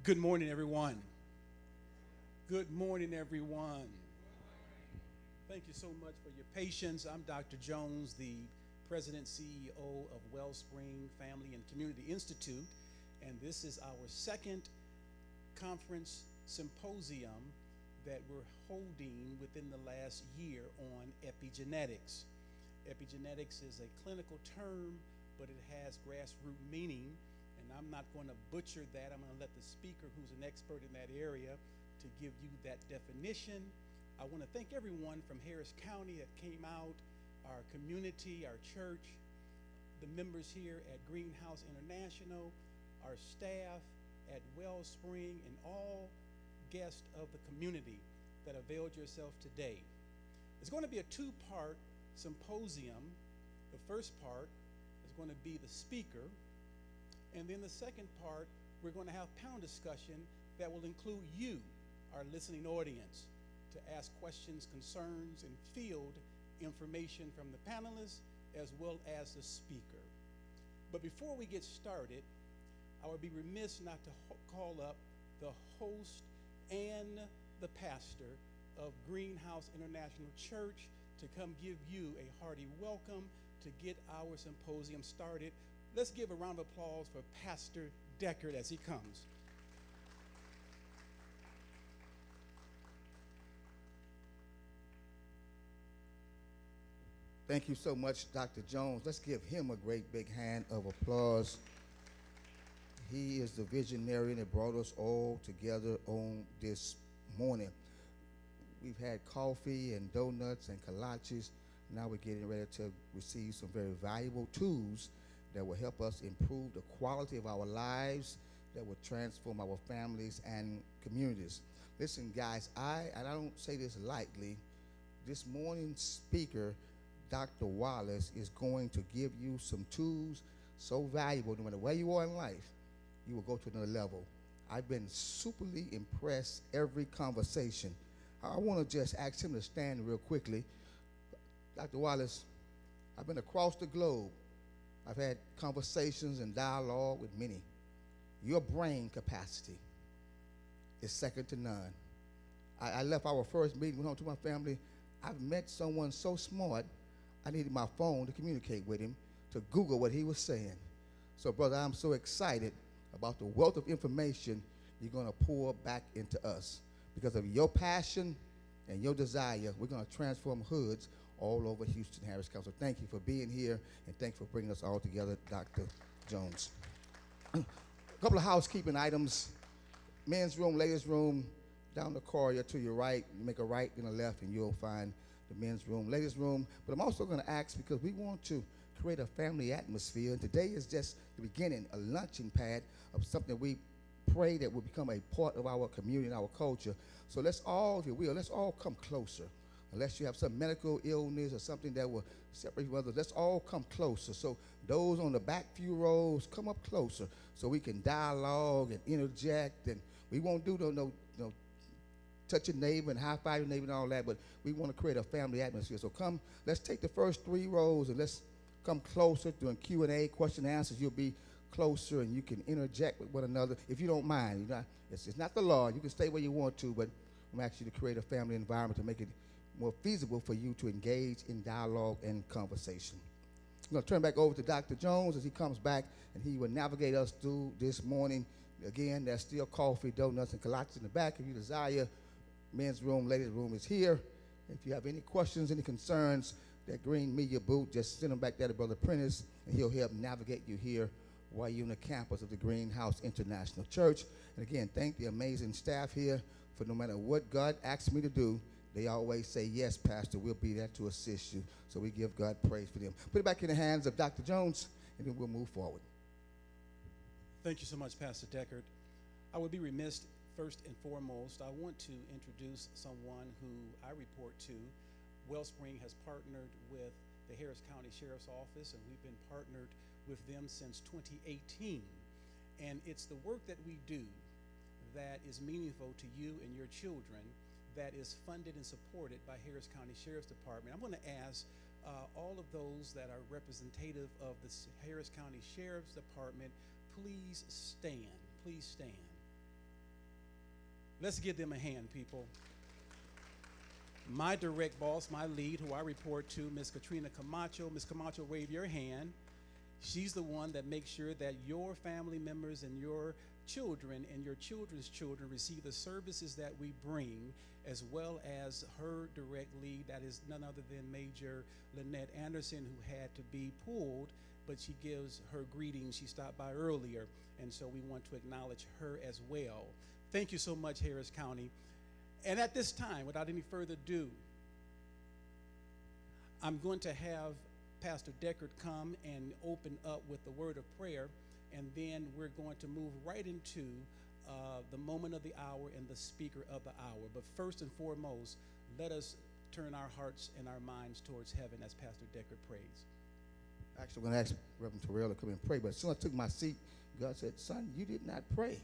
Good morning, everyone. Good morning, everyone. Thank you so much for your patience. I'm Dr. Jones, the President CEO of Wellspring Family and Community Institute, and this is our second conference symposium that we're holding within the last year on epigenetics. Epigenetics is a clinical term, but it has grassroots meaning, and I'm not going to butcher that. I'm going to let the speaker, who's an expert in that area, to give you that definition. I want to thank everyone from Harris County that came out, our community, our church, the members here at Greenhouse International, our staff at Wellspring, and all guests of the community that availed yourself today. It's going to be a two-part symposium. The first part is going to be the speaker, and then the second part, we're going to have panel discussion that will include you, our listening audience, to ask questions, concerns, and field information from the panelists as well as the speaker. But before we get started, I would be remiss not to call up the host and the pastor of Greenhouse International Church to come give you a hearty welcome to get our symposium started. Let's give a round of applause for Pastor Deckard as he comes. Thank you so much, Dr. Jones. Let's give him a great big hand of applause. He is the visionary that brought us all together on this morning. We've had coffee and donuts and kolaches. Now we're getting ready to receive some very valuable tools that will help us improve the quality of our lives, that will transform our families and communities. Listen, guys, I don't say this lightly. This morning's speaker, Dr. Wallace, is going to give you some tools so valuable, no matter where you are in life, you will go to another level. I've been superly impressed every conversation. I want to just ask him to stand real quickly. Dr. Wallace, I've been across the globe. I've had conversations and dialogue with many. Your brain capacity is second to none. I left our first meeting, went home to my family. I've met someone so smart, I needed my phone to communicate with him, to Google what he was saying. So, brother, I'm so excited about the wealth of information you're going to pour back into us. Because of your passion and your desire, we're going to transform hoods all over Houston, Harris County. So thank you for being here, and thanks for bringing us all together, Dr. Jones. A couple of housekeeping items. Men's room, ladies' room, down the corridor to your right. You make a right and a left, and you'll find the men's room, ladies' room. But I'm also going to ask, because we want to create a family atmosphere, and today is just the beginning, a launching pad of something we pray that will become a part of our community and our culture. So let's all, if you will, let's all come closer. Unless you have some medical illness or something that will separate you others, let's all come closer. So those on the back few rows, come up closer so we can dialogue and interject. And we won't do no touch your neighbor and high five your neighbor and all that, but we want to create a family atmosphere. So come, let's take the first three rows and let's come closer during Q&A, question and answers. You'll be closer and you can interject with one another if you don't mind. It's not the law. You can stay where you want to, but I'm asking you to create a family environment to make it more feasible for you to engage in dialogue and conversation. I'm going to turn back over to Dr. Jones as he comes back, and he will navigate us through this morning. Again, there's still coffee, donuts, and kolaches in the back. If you desire, men's room, ladies' room is here. If you have any questions, any concerns, that green media booth, just send them back there to Brother Prentice, and he'll help navigate you here while you're on the campus of the Greenhouse International Church. And again, thank the amazing staff here for no matter what God asks me to do, they always say, yes, Pastor, we'll be there to assist you. So we give God praise for them. Put it back in the hands of Dr. Jones, and then we'll move forward. Thank you so much, Pastor Deckard. I would be remiss, first and foremost, I want to introduce someone who I report to. Wellspring has partnered with the Harris County Sheriff's Office, and we've been partnered with them since 2018. And it's the work that we do that is meaningful to you and your children that is funded and supported by Harris County Sheriff's Department. I'm going to ask all of those that are representative of the Harris County Sheriff's Department, please stand. Please stand. Let's give them a hand, people. My direct boss, my lead, who I report to, Ms. Katrina Camacho. Ms. Camacho, wave your hand. She's the one that makes sure that your family members and your children and your children's children receive the services that we bring, as well as her direct lead, that is none other than Major Lynette Anderson, who had to be pulled, but she gives her greetings. She stopped by earlier, and so we want to acknowledge her as well. Thank you so much, Harris County. And at this time, without any further ado, I'm going to have Pastor Deckard come and open up with the word of prayer, and then we're going to move right into the moment of the hour and the speaker of the hour. But first and foremost, let us turn our hearts and our minds towards heaven as Pastor Deckard prays. Actually, I'm going to ask Reverend Terrell to come and pray, but as soon as I took my seat, God said, son, you did not pray.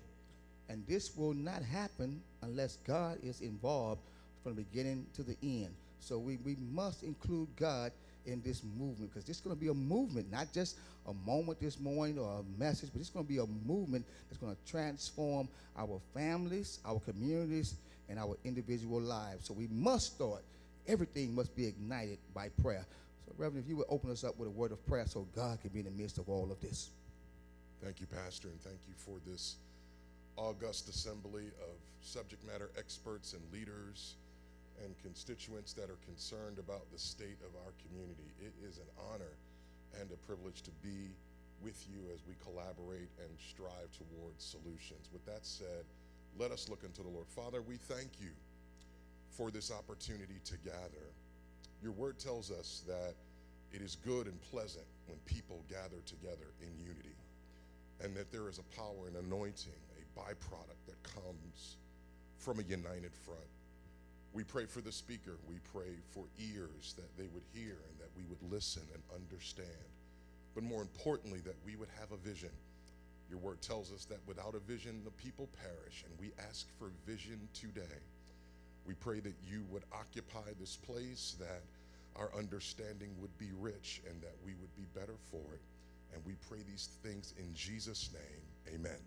And this will not happen unless God is involved from the beginning to the end. So we must include God in this movement, because this is going to be a movement, not just a moment this morning or a message, but it's going to be a movement that's going to transform our families, our communities, and our individual lives. So we must start. Everything must be ignited by prayer. So, Reverend, if you would open us up with a word of prayer so God can be in the midst of all of this. Thank you, Pastor, and thank you for this august assembly of subject matter experts and leaders and constituents that are concerned about the state of our community. It is an honor and a privilege to be with you as we collaborate and strive towards solutions. With that said, let us look unto the Lord. Father, we thank you for this opportunity to gather. Your word tells us that it is good and pleasant when people gather together in unity, and that there is a power and anointing, a byproduct that comes from a united front. We pray for the speaker. We pray for ears that they would hear and that we would listen and understand. But more importantly, that we would have a vision. Your word tells us that without a vision, the people perish, and we ask for vision today. We pray that you would occupy this place, that our understanding would be rich, and that we would be better for it. And we pray these things in Jesus' name. Amen.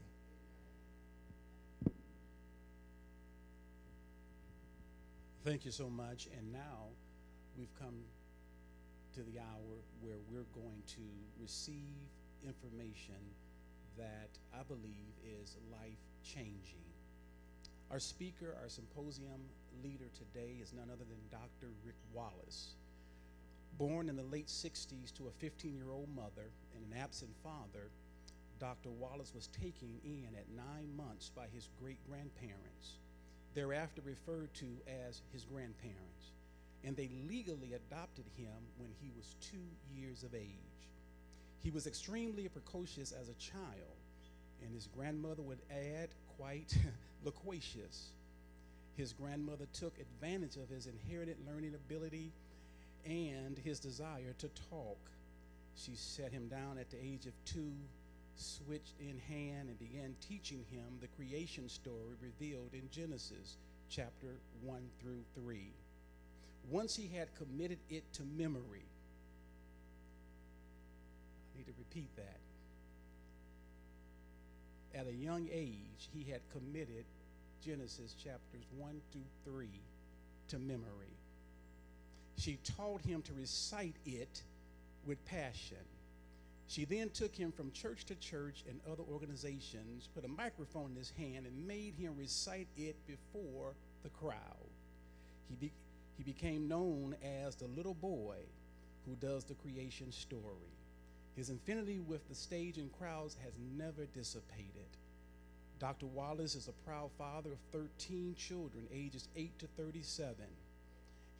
Thank you so much. And now we've come to the hour where we're going to receive information that I believe is life-changing. Our speaker, our symposium leader today is none other than Dr. Rick Wallace. Born in the late 60s to a 15-year-old mother and an absent father, Dr. Wallace was taken in at 9 months by his great-grandparents, thereafter referred to as his grandparents, and they legally adopted him when he was 2 years of age. He was extremely precocious as a child, and his grandmother would add quite loquacious. His grandmother took advantage of his inherited learning ability and his desire to talk. She set him down at the age of 2, switch in hand, and began teaching him the creation story revealed in Genesis chapter 1 through 3. Once he had committed it to memory, I need to repeat that. At a young age, he had committed Genesis chapters 1 through 3 to memory. She taught him to recite it with passion. She then took him from church to church and other organizations, put a microphone in his hand, and made him recite it before the crowd. He became known as the little boy who does the creation story. His affinity with the stage and crowds has never dissipated. Dr. Wallace is a proud father of 13 children, ages 8 to 37.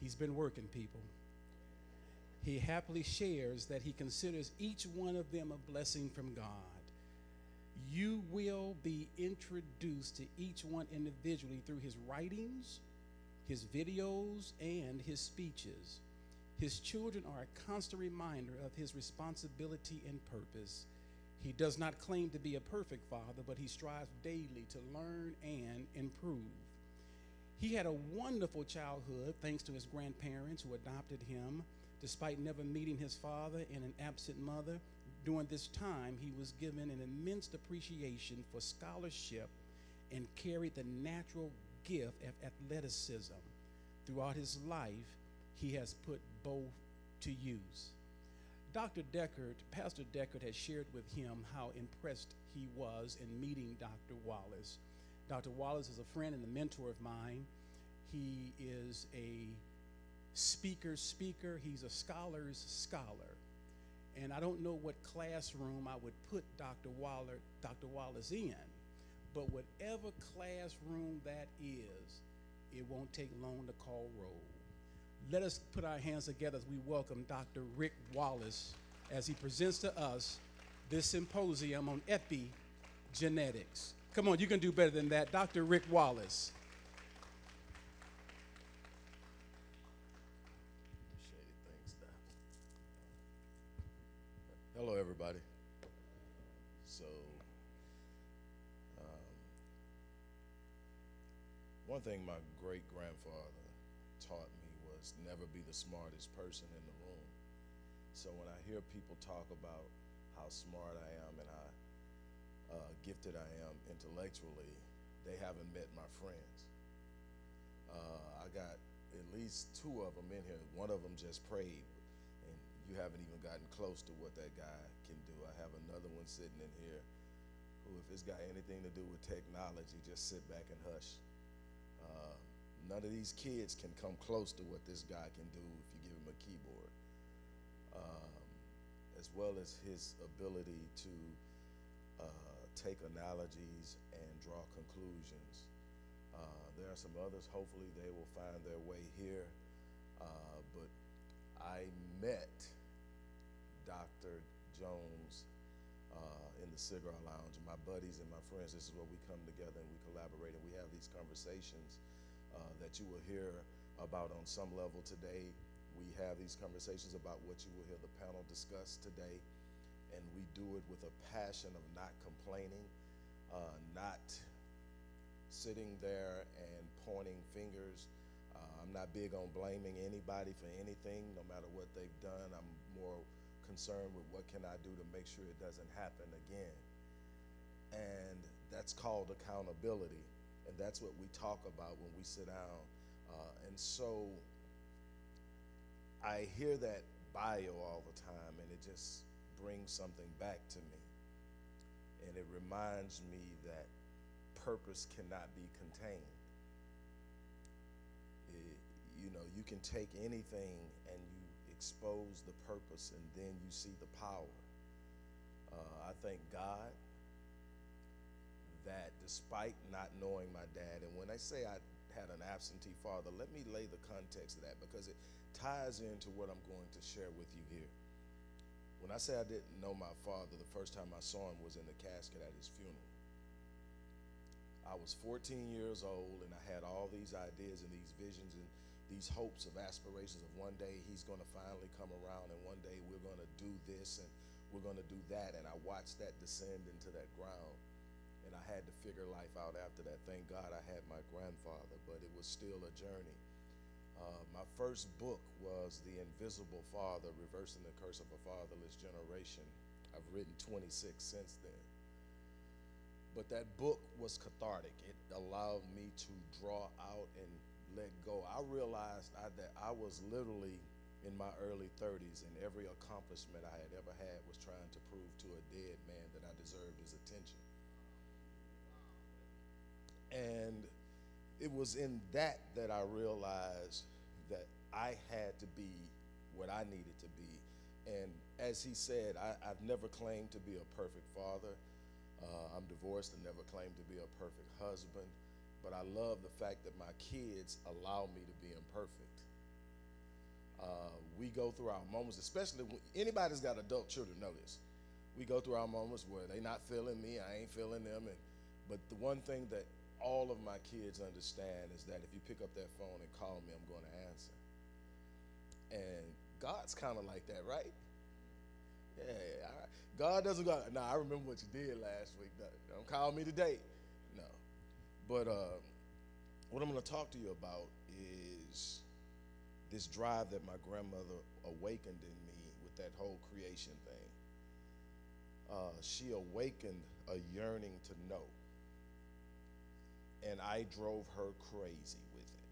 He's been working, people. He happily shares that he considers each one of them a blessing from God. You will be introduced to each one individually through his writings, his videos, and his speeches. His children are a constant reminder of his responsibility and purpose. He does not claim to be a perfect father, but he strives daily to learn and improve. He had a wonderful childhood thanks to his grandparents who adopted him. Despite never meeting his father and an absent mother, during this time he was given an immense appreciation for scholarship and carried the natural gift of athleticism. Throughout his life, he has put both to use. Pastor Deckard has shared with him how impressed he was in meeting Dr. Wallace. Dr. Wallace is a friend and a mentor of mine. He is a speaker. He's a scholar's scholar. And I don't know what classroom I would put Dr. Wallace in, but whatever classroom that is, it won't take long to call roll. Let us put our hands together as we welcome Dr. Rick Wallace as he presents to us this symposium on epigenetics. Come on, you can do better than that. Dr. Rick Wallace. Shady things, Doc. Hello, everybody. So, one thing my great-grandfather taught me was never be the smartest person in the room. So when I hear people talk about how smart I am and how gifted I am intellectually, they haven't met my friends. I got at least two of them in here. One of them just prayed, and you haven't even gotten close to what that guy can do. I have another one sitting in here who, if it's got anything to do with technology, just sit back and hush. None of these kids can come close to what this guy can do if you give him a keyboard, as well as his ability to take analogies and draw conclusions. There are some others, hopefully they will find their way here, but I met Dr. Jones in the cigar lounge. My buddies and my friends, this is where we come together and we collaborate and we have these conversations that you will hear about on some level today. We have these conversations about what you will hear the panel discuss today, and we do it with a passion of not complaining, not sitting there and pointing fingers. I'm not big on blaming anybody for anything, no matter what they've done. I'm more concerned with what can I do to make sure it doesn't happen again. And that's called accountability. And that's what we talk about when we sit down. And so I hear that bio all the time, and it just brings something back to me. And it reminds me that purpose cannot be contained. You can take anything and you expose the purpose, and then you see the power. I thank God that despite not knowing my dad, and when I say I had an absentee father, let me lay the context of that because it ties into what I'm going to share with you here. When I say I didn't know my father, the first time I saw him was in the casket at his funeral. I was 14 years old, and I had all these ideas and these visions and these hopes of aspirations of one day he's going to finally come around, and one day we're going to do this and we're going to do that. And I watched that descend into that ground. And I had to figure life out after that. Thank God I had my grandfather, but it was still a journey. My first book was The Invisible Father, Reversing the Curse of a Fatherless Generation. I've written 26 since then. But that book was cathartic. It allowed me to draw out and let go. I realized that I was literally in my early 30s, and every accomplishment I had ever had was trying to prove to a dead man that I deserved his attention. And it was in that I realized that I had to be what I needed to be. And as he said, I've never claimed to be a perfect father. I'm divorced and never claimed to be a perfect husband. But I love the fact that my kids allow me to be imperfect. We go through our moments, especially when anybody's got adult children know this. We go through our moments where they're not feeling me, I ain't feeling them. But the one thing that all of my kids understand is that if you pick up that phone and call me, I'm going to answer. And God's kind of like that, right? Yeah, all right. God doesn't go, no, I remember what you did last week. Don't call me today. No. But what I'm going to talk to you about is this drive that my grandmother awakened in me with that whole creation thing. She awakened a yearning to know. and I drove her crazy with it.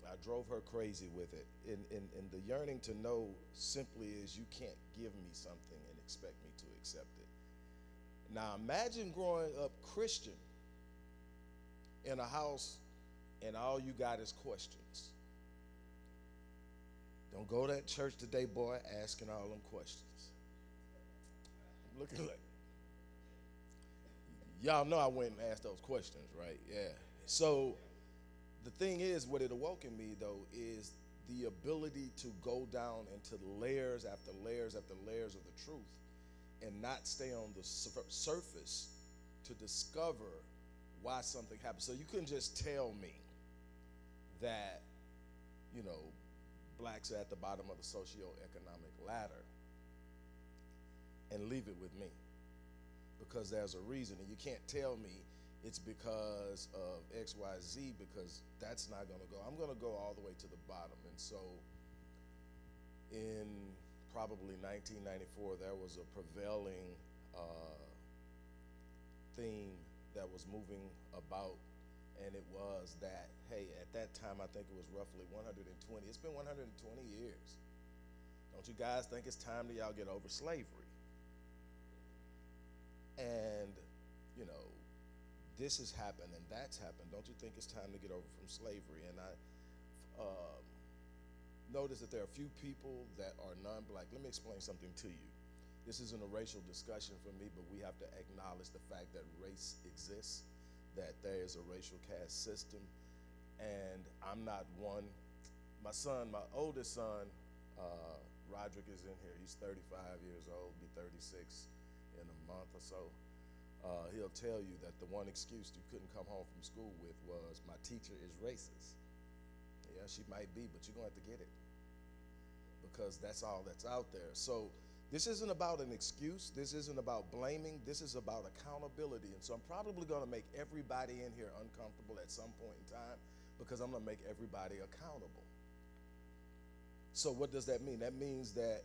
I drove her crazy with it. And the yearning to know simply is you can't give me something and expect me to accept it. Now imagine growing up Christian in a house and all you got is questions. Don't go to that church today, boy, asking all them questions. I'm looking like, y'all know I went and asked those questions, right? Yeah. So the thing is, what it awoke in me, though, is the ability to go down into layers after layers after layers of the truth and not stay on the surface to discover why something happened. So you couldn't just tell me that, you know, blacks are at the bottom of the socioeconomic ladder and leave it with me, because there's a reason. And you can't tell me it's because of X, Y, Z, because that's not going to go. I'm going to go all the way to the bottom. And so in probably 1994, there was a prevailing theme that was moving about, and it was that, hey, at that time, I think it was roughly 120. It's been 120 years. Don't you guys think it's time that y'all get over slavery? And, you know, this has happened and that's happened. Don't you think it's time to get over from slavery? And I noticed that there are a few people that are non-black. Let me explain something to you. This isn't a racial discussion for me, but we have to acknowledge the fact that race exists, that there is a racial caste system, and I'm not one. My son, my oldest son, Roderick, is in here. He's 35 years old, be 36 in a month or so. He'll tell you that the one excuse you couldn't come home from school with was, my teacher is racist. Yeah, she might be, but you're gonna have to get it, because that's all that's out there. So this isn't about an excuse. This isn't about blaming. This is about accountability. And so I'm probably gonna make everybody in here uncomfortable at some point in time, because I'm gonna make everybody accountable. So what does that mean? That means that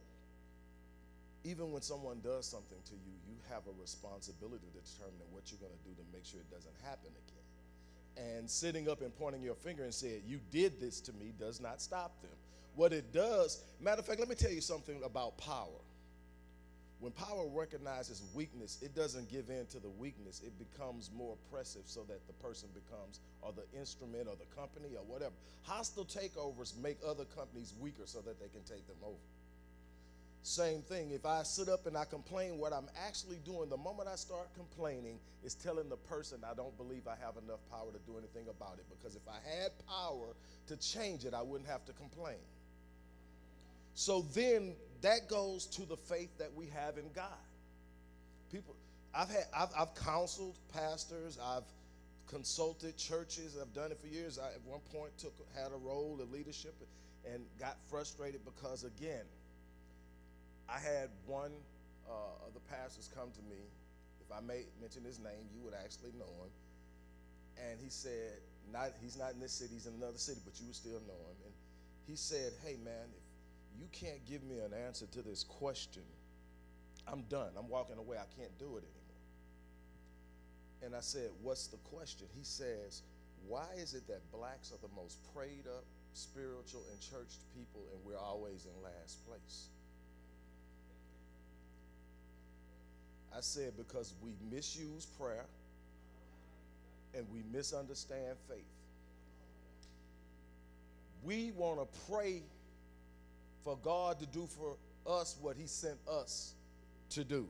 even when someone does something to you, you have a responsibility to determine what you're gonna do to make sure it doesn't happen again. And sitting up and pointing your finger and saying, you did this to me, does not stop them. What it does, matter of fact, let me tell you something about power. When power recognizes weakness, it doesn't give in to the weakness. It becomes more oppressive so that the person becomes, or the instrument or the company or whatever. Hostile takeovers make other companies weaker so that they can take them over. Same thing, if I sit up and I complain, what I'm actually doing the moment I start complaining is telling the person I don't believe I have enough power to do anything about it, because if I had power to change it, I wouldn't have to complain. So then that goes to the faith that we have in God. People, I've counseled pastors, I've consulted churches, I've done it for years. I at one point had a role in leadership and got frustrated because, again, I had one of the pastors come to me. If I may mention his name, you would actually know him. And he said, he's not in this city, he's in another city, but you would still know him. And he said, hey man, if you can't give me an answer to this question, I'm done. I'm walking away. I can't do it anymore. And I said, what's the question? He says, why is it that blacks are the most prayed up, spiritual, and churched people, and we're always in last place? I said, because we misuse prayer and we misunderstand faith. We want to pray for God to do for us what he sent us to do.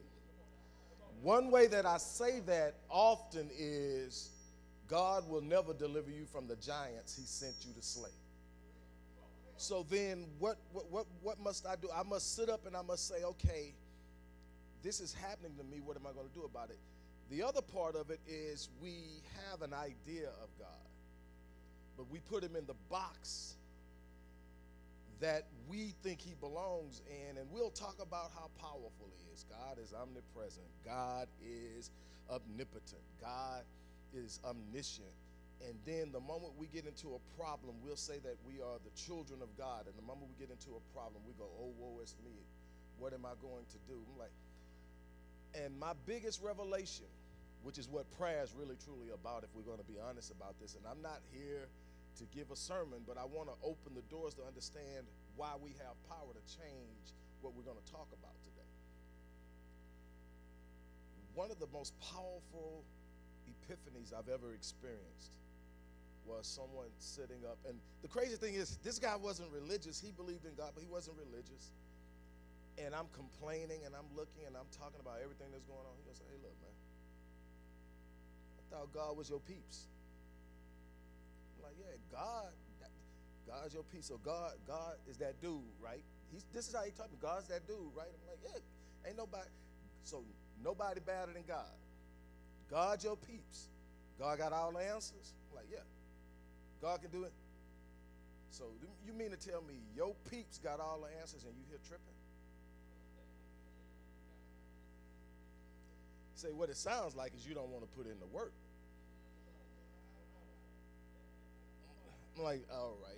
One way that I say that often is, God will never deliver you from the giants he sent you to slay. So then what must I do? I must sit up and I must say, okay, this is happening to me, what am I going to do about it? The other part of it is we have an idea of God, but we put him in the box that we think he belongs in, and we'll talk about how powerful he is. God is omnipresent. God is omnipotent. God is omniscient. And then the moment we get into a problem, we'll say that we are the children of God. And the moment we get into a problem, we go, oh, woe is me. What am I going to do? I'm like, and my biggest revelation which is what prayer is really truly about if we're going to be honest about this. And I'm not here to give a sermon, but I want to open the doors to understand why we have power to change what we're going to talk about today. One of the most powerful epiphanies I've ever experienced was someone sitting up, and the crazy thing is, this guy wasn't religious. He believed in God, but he wasn't religious. And I'm complaining, and I'm looking, and I'm talking about everything that's going on. He goes, hey, look, man, I thought God was your peeps. I'm like, yeah, God's your peeps. So God is that dude, right? This is how he talking. God's that dude, right? I'm like, yeah, ain't nobody. So nobody better than God. God's your peeps. God got all the answers. I'm like, yeah, God can do it. So you mean to tell me your peeps got all the answers and you here tripping? Say what it sounds like is you don't want to put in the work. I'm like, all right.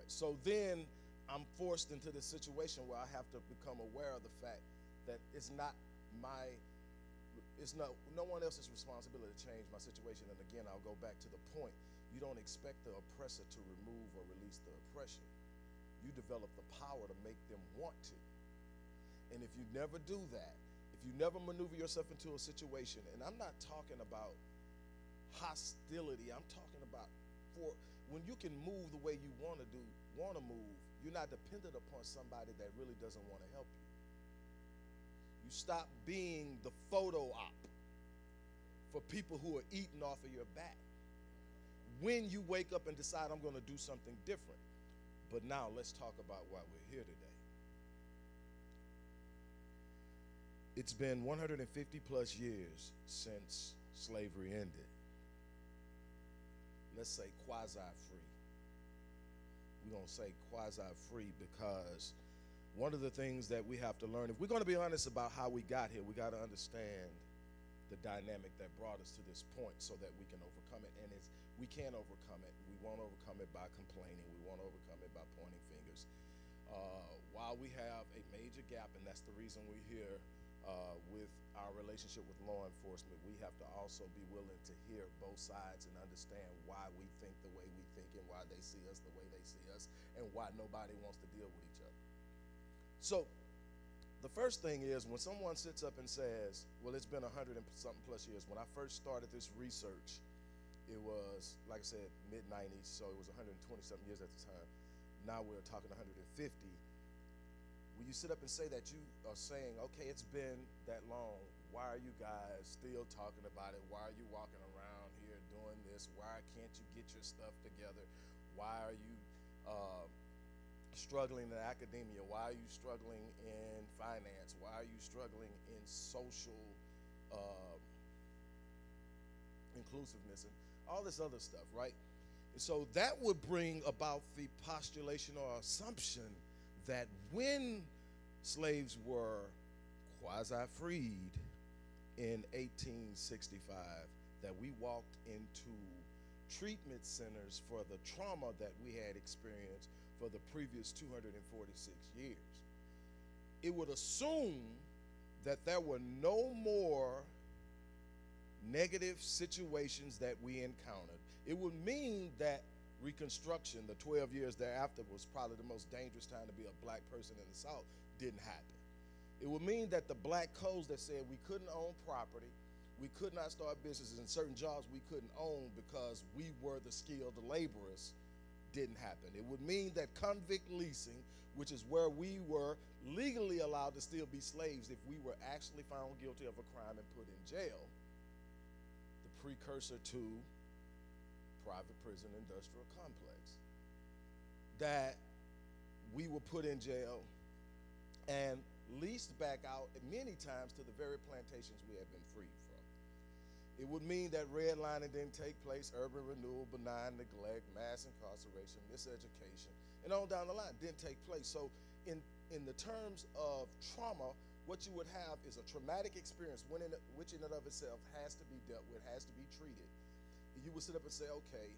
So then I'm forced into this situation where I have to become aware of the fact that it's no one else's responsibility to change my situation. And again, I'll go back to the point. You don't expect the oppressor to remove or release the oppression. You develop the power to make them want to. And if you never do that, if you never maneuver yourself into a situation, and I'm not talking about hostility, I'm talking about when you can move the way you want to move, you're not dependent upon somebody that really doesn't want to help you. You stop being the photo op for people who are eating off of your back. When you wake up and decide I'm going to do something different. But now let's talk about why we're here today. It's been 150 plus years since slavery ended. Let's say quasi-free. We're going to say quasi-free because one of the things that we have to learn, if we're going to be honest about how we got here, we got to understand the dynamic that brought us to this point so that we can overcome it. And we can't overcome it. We won't overcome it by complaining. We won't overcome it by pointing fingers. While we have a major gap, and that's the reason we're here with our relationship with law enforcement, we have to also be willing to hear both sides and understand why we think the way we think and why they see us the way they see us and why nobody wants to deal with each other. So the first thing is when someone sits up and says, well, it's been 100 and something plus years. When I first started this research, it was, like I said, mid-90s, so it was 120 something years at the time. Now we're talking 150. When you sit up and say that, you are saying, okay, it's been that long. Why are you guys still talking about it? Why are you walking around here doing this? Why can't you get your stuff together? Why are you struggling in academia? Why are you struggling in finance? Why are you struggling in social inclusiveness and all this other stuff, right? And so that would bring about the postulation or assumption that when slaves were quasi-freed in 1865, that we walked into treatment centers for the trauma that we had experienced for the previous 246 years. It would assume that there were no more negative situations that we encountered. It would mean that Reconstruction, the 12 years thereafter, was probably the most dangerous time to be a black person in the South, didn't happen. It would mean that the black codes that said we couldn't own property, we could not start businesses, and certain jobs we couldn't own because we were the skilled laborers, didn't happen. It would mean that convict leasing, which is where we were legally allowed to still be slaves if we were actually found guilty of a crime and put in jail, the precursor to private prison industrial complex, that we were put in jail and leased back out many times to the very plantations we had been freed from. It would mean that redlining didn't take place, urban renewal, benign neglect, mass incarceration, miseducation, and on down the line didn't take place. So in the terms of trauma, what you would have is a traumatic experience which in and of itself has to be dealt with, has to be treated. You would sit up and say, okay,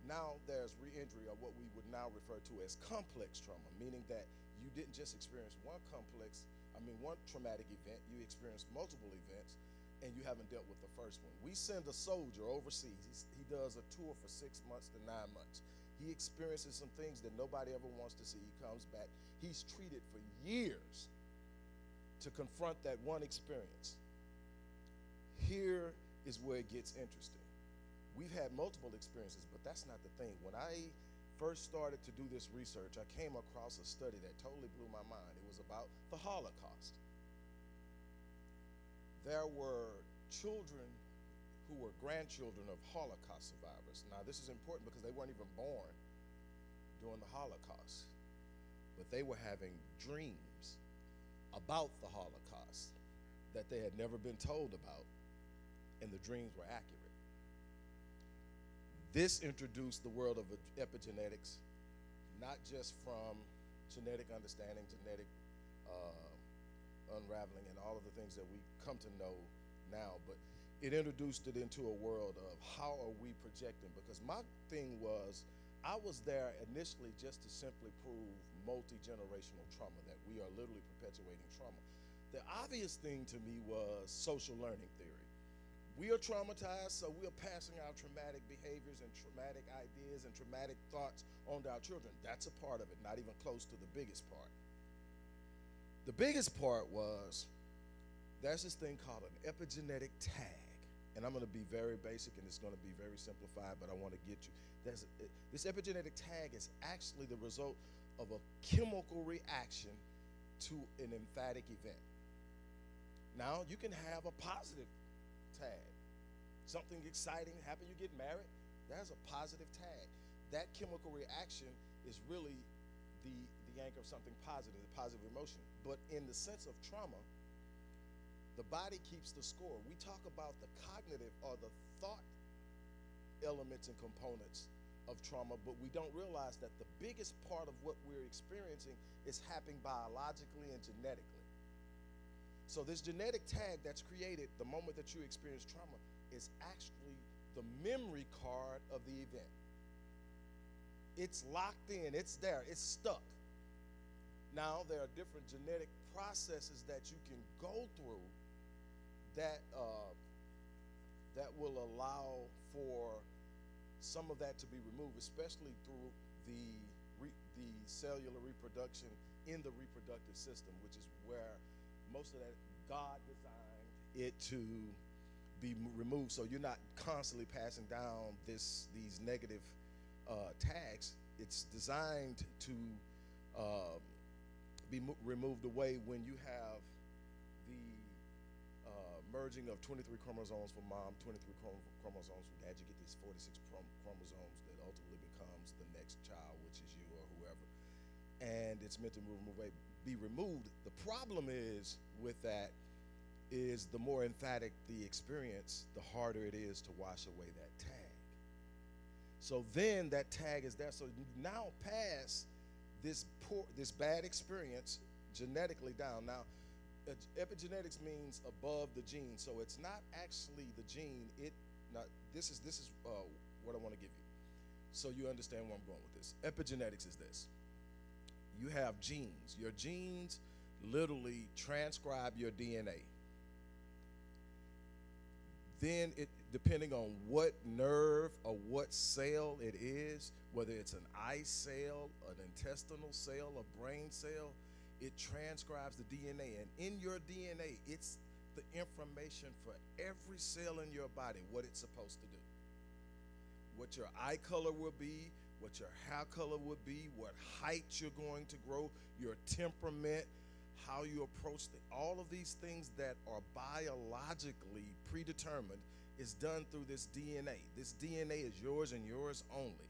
now there's re-injury, or what we would now refer to as complex trauma, meaning that you didn't just experience one traumatic event, you experienced multiple events, and you haven't dealt with the first one. We send a soldier overseas. He does a tour for 6 months to 9 months. He experiences some things that nobody ever wants to see. He comes back. He's treated for years to confront that one experience. Here is where it gets interesting. We've had multiple experiences, but that's not the thing. When I first started to do this research, I came across a study that totally blew my mind. It was about the Holocaust. There were children who were grandchildren of Holocaust survivors. Now, this is important because they weren't even born during the Holocaust, but they were having dreams about the Holocaust that they had never been told about, and the dreams were accurate. This introduced the world of epigenetics, not just from genetic understanding, genetic unraveling, and all of the things that we come to know now, but it introduced it into a world of how are we projecting, because my thing was, I was there initially just to simply prove multi-generational trauma, that we are literally perpetuating trauma. The obvious thing to me was social learning theory. We are traumatized, so we are passing our traumatic behaviors and traumatic ideas and traumatic thoughts on to our children. That's a part of it, not even close to the biggest part. The biggest part was, there's this thing called an epigenetic tag. And I'm going to be very basic, and it's going to be very simplified, but I want to get you. This epigenetic tag is actually the result of a chemical reaction to an emphatic event. Now, you can have a positive tag. Something exciting happened, you get married, there's a positive tag. That chemical reaction is really the anchor of something positive, the positive emotion. But in the sense of trauma, the body keeps the score. We talk about the cognitive or the thought elements and components of trauma, but we don't realize that the biggest part of what we're experiencing is happening biologically and genetically. So this genetic tag that's created the moment that you experience trauma is actually the memory card of the event. It's locked in, it's there, it's stuck. Now, there are different genetic processes that you can go through that will allow for some of that to be removed, especially through the cellular reproduction in the reproductive system, which is where most of that God designed it to be removed. So you're not constantly passing down these negative tags. It's designed to be removed away when you have the merging of 23 chromosomes from mom, 23 chromosomes from dad. You get these 46 chromosomes that ultimately becomes the next child, which is you or whoever. And it's meant to be removed. The problem is with that is the more emphatic the experience, the harder it is to wash away that tag. So then that tag is there. So you now pass this bad experience genetically down. Now, epigenetics means above the gene, so it's not actually the gene. This is what I want to give you, so you understand where I'm going with this. Epigenetics is this: you have genes. Your genes literally transcribe your DNA. Then, depending on what nerve or what cell it is, whether it's an eye cell, an intestinal cell, a brain cell, it transcribes the DNA. And in your DNA, it's the information for every cell in your body, what it's supposed to do. What your eye color will be, what your hair color would be, what height you're going to grow, your temperament, how you approach all of these things that are biologically predetermined is done through this DNA. This DNA is yours and yours only.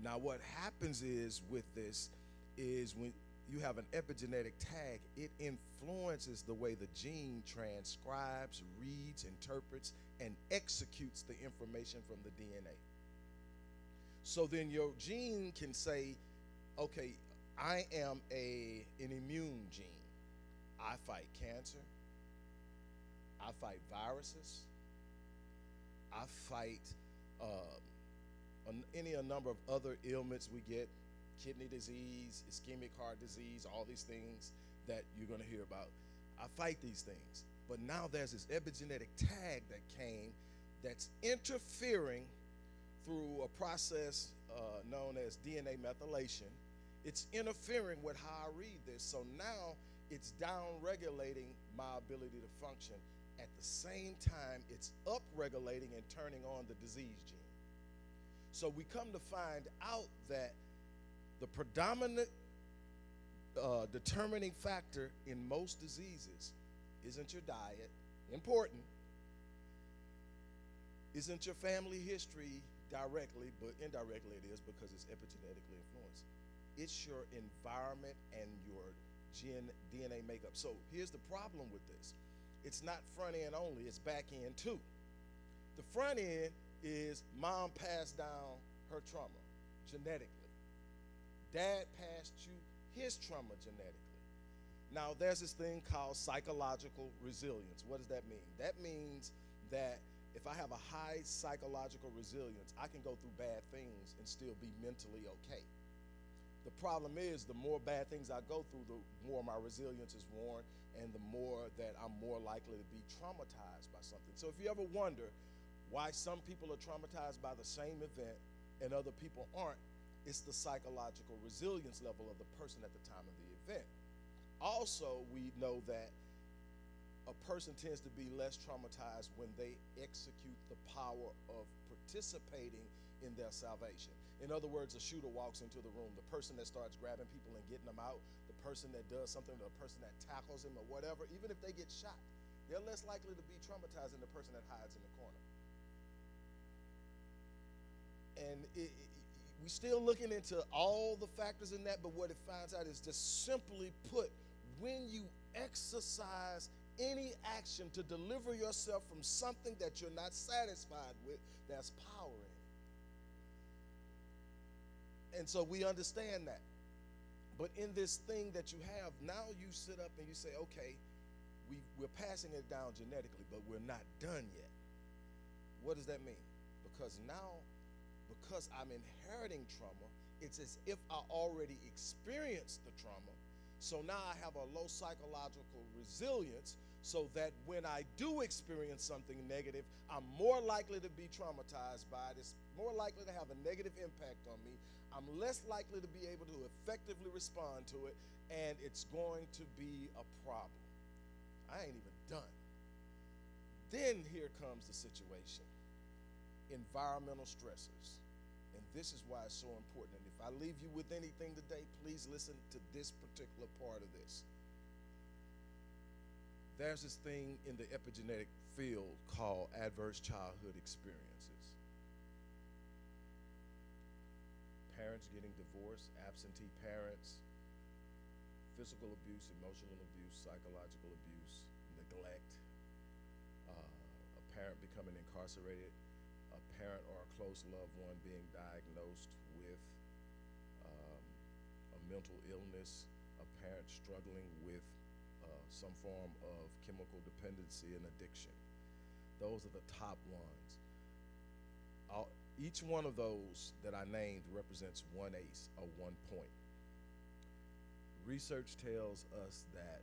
Now, what happens is with this is when you have an epigenetic tag, it influences the way the gene transcribes, reads, interprets, and executes the information from the DNA. So then your gene can say, okay, I am an immune gene. I fight cancer. I fight viruses. I fight a number of other ailments we get, kidney disease, ischemic heart disease, all these things that you're going to hear about. I fight these things. But now there's this epigenetic tag that came that's interfering through a process known as DNA methylation. It's interfering with how I read this. So now it's down-regulating my ability to function. At the same time, it's up-regulating and turning on the disease gene. So we come to find out that the predominant determining factor in most diseases isn't your diet, important, isn't your family history directly, but indirectly it is because it's epigenetically influenced. It's your environment and your DNA makeup. So here's the problem with this. It's not front end only, it's back end too. The front end is mom passed down her trauma genetically. Dad passed you his trauma genetically. Now there's this thing called psychological resilience. What does that mean? That means that if I have a high psychological resilience, I can go through bad things and still be mentally okay. The problem is the more bad things I go through, the more my resilience is worn and the more that I'm more likely to be traumatized by something. So if you ever wonder why some people are traumatized by the same event and other people aren't, it's the psychological resilience level of the person at the time of the event. Also, we know that a person tends to be less traumatized when they execute the power of participating in their salvation. In other words, a shooter walks into the room, the person that starts grabbing people and getting them out, the person that does something, the person that tackles him or whatever, even if they get shot, they're less likely to be traumatized than the person that hides in the corner. And we're still looking into all the factors in that, but what it finds out is just simply put, when you exercise any action to deliver yourself from something that you're not satisfied with, there's power in it. And so we understand that. But in this thing that you have, now you sit up and you say, okay, we're passing it down genetically, but we're not done yet. What does that mean? Because now, because I'm inheriting trauma, it's as if I already experienced the trauma. So now I have a low psychological resilience so that when I do experience something negative, I'm more likely to be traumatized by it. It's more likely to have a negative impact on me. I'm less likely to be able to effectively respond to it, and it's going to be a problem. I ain't even done. Then here comes the situation. Environmental stressors. And this is why it's so important. And if I leave you with anything today, please listen to this particular part of this. There's this thing in the epigenetic field called adverse childhood experiences. Parents getting divorced, absentee parents, physical abuse, emotional abuse, psychological abuse, neglect, a parent becoming incarcerated, a parent or a close loved one being diagnosed with a mental illness, a parent struggling with some form of chemical dependency and addiction. Those are the top ones. Each one of those that I named represents one ACE, or 1 point. Research tells us that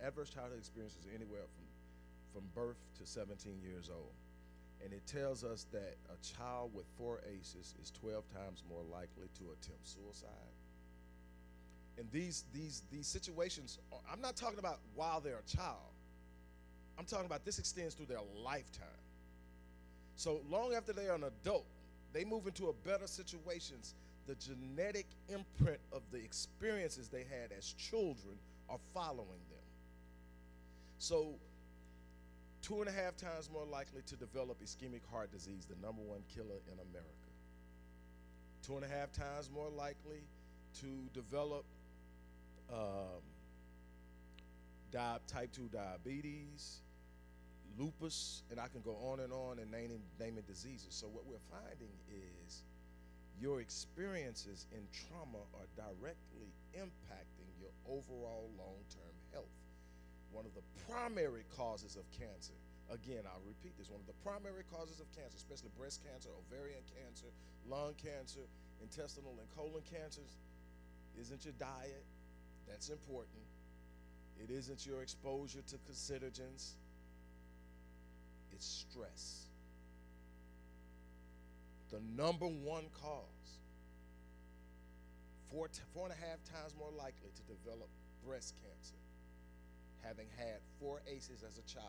adverse childhood experiences are anywhere from birth to 17 years old. And it tells us that a child with 4 ACEs is 12 times more likely to attempt suicide. And these situations, I'm not talking about while they're a child. I'm talking about this extends through their lifetime. So long after they're an adult, they move into a better situations. The genetic imprint of the experiences they had as children are following them. So 2.5 times more likely to develop ischemic heart disease, the #1 killer in America. 2.5 times more likely to develop type 2 diabetes, lupus, and I can go on and naming diseases. So what we're finding is your experiences in trauma are directly impacting your overall long-term health. One of the primary causes of cancer, again, I'll repeat this, one of the primary causes of cancer, especially breast cancer, ovarian cancer, lung cancer, intestinal and colon cancers, isn't your diet. That's important. It isn't your exposure to carcinogens. It's stress. The number one cause, 4.5 times more likely to develop breast cancer, having had 4 ACEs as a child.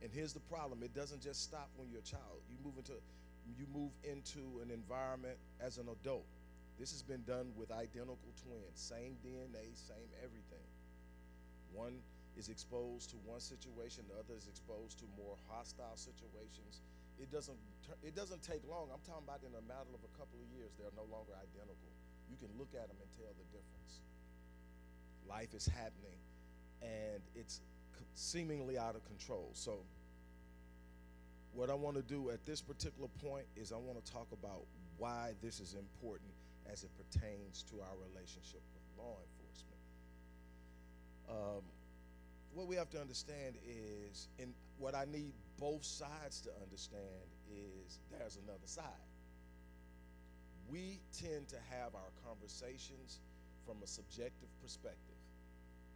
And here's the problem: it doesn't just stop when you're a child. You move into an environment as an adult. This has been done with identical twins, same DNA, same everything. One is exposed to one situation, the other is exposed to more hostile situations. It doesn't take long. I'm talking about in a matter of a couple of years, they're no longer identical. You can look at them and tell the difference. Life is happening, and it's seemingly out of control. So what I want to do at this particular point is I want to talk about why this is important as it pertains to our relationship with law enforcement. What we have to understand is, and what I need both sides to understand is, there's another side. We tend to have our conversations from a subjective perspective.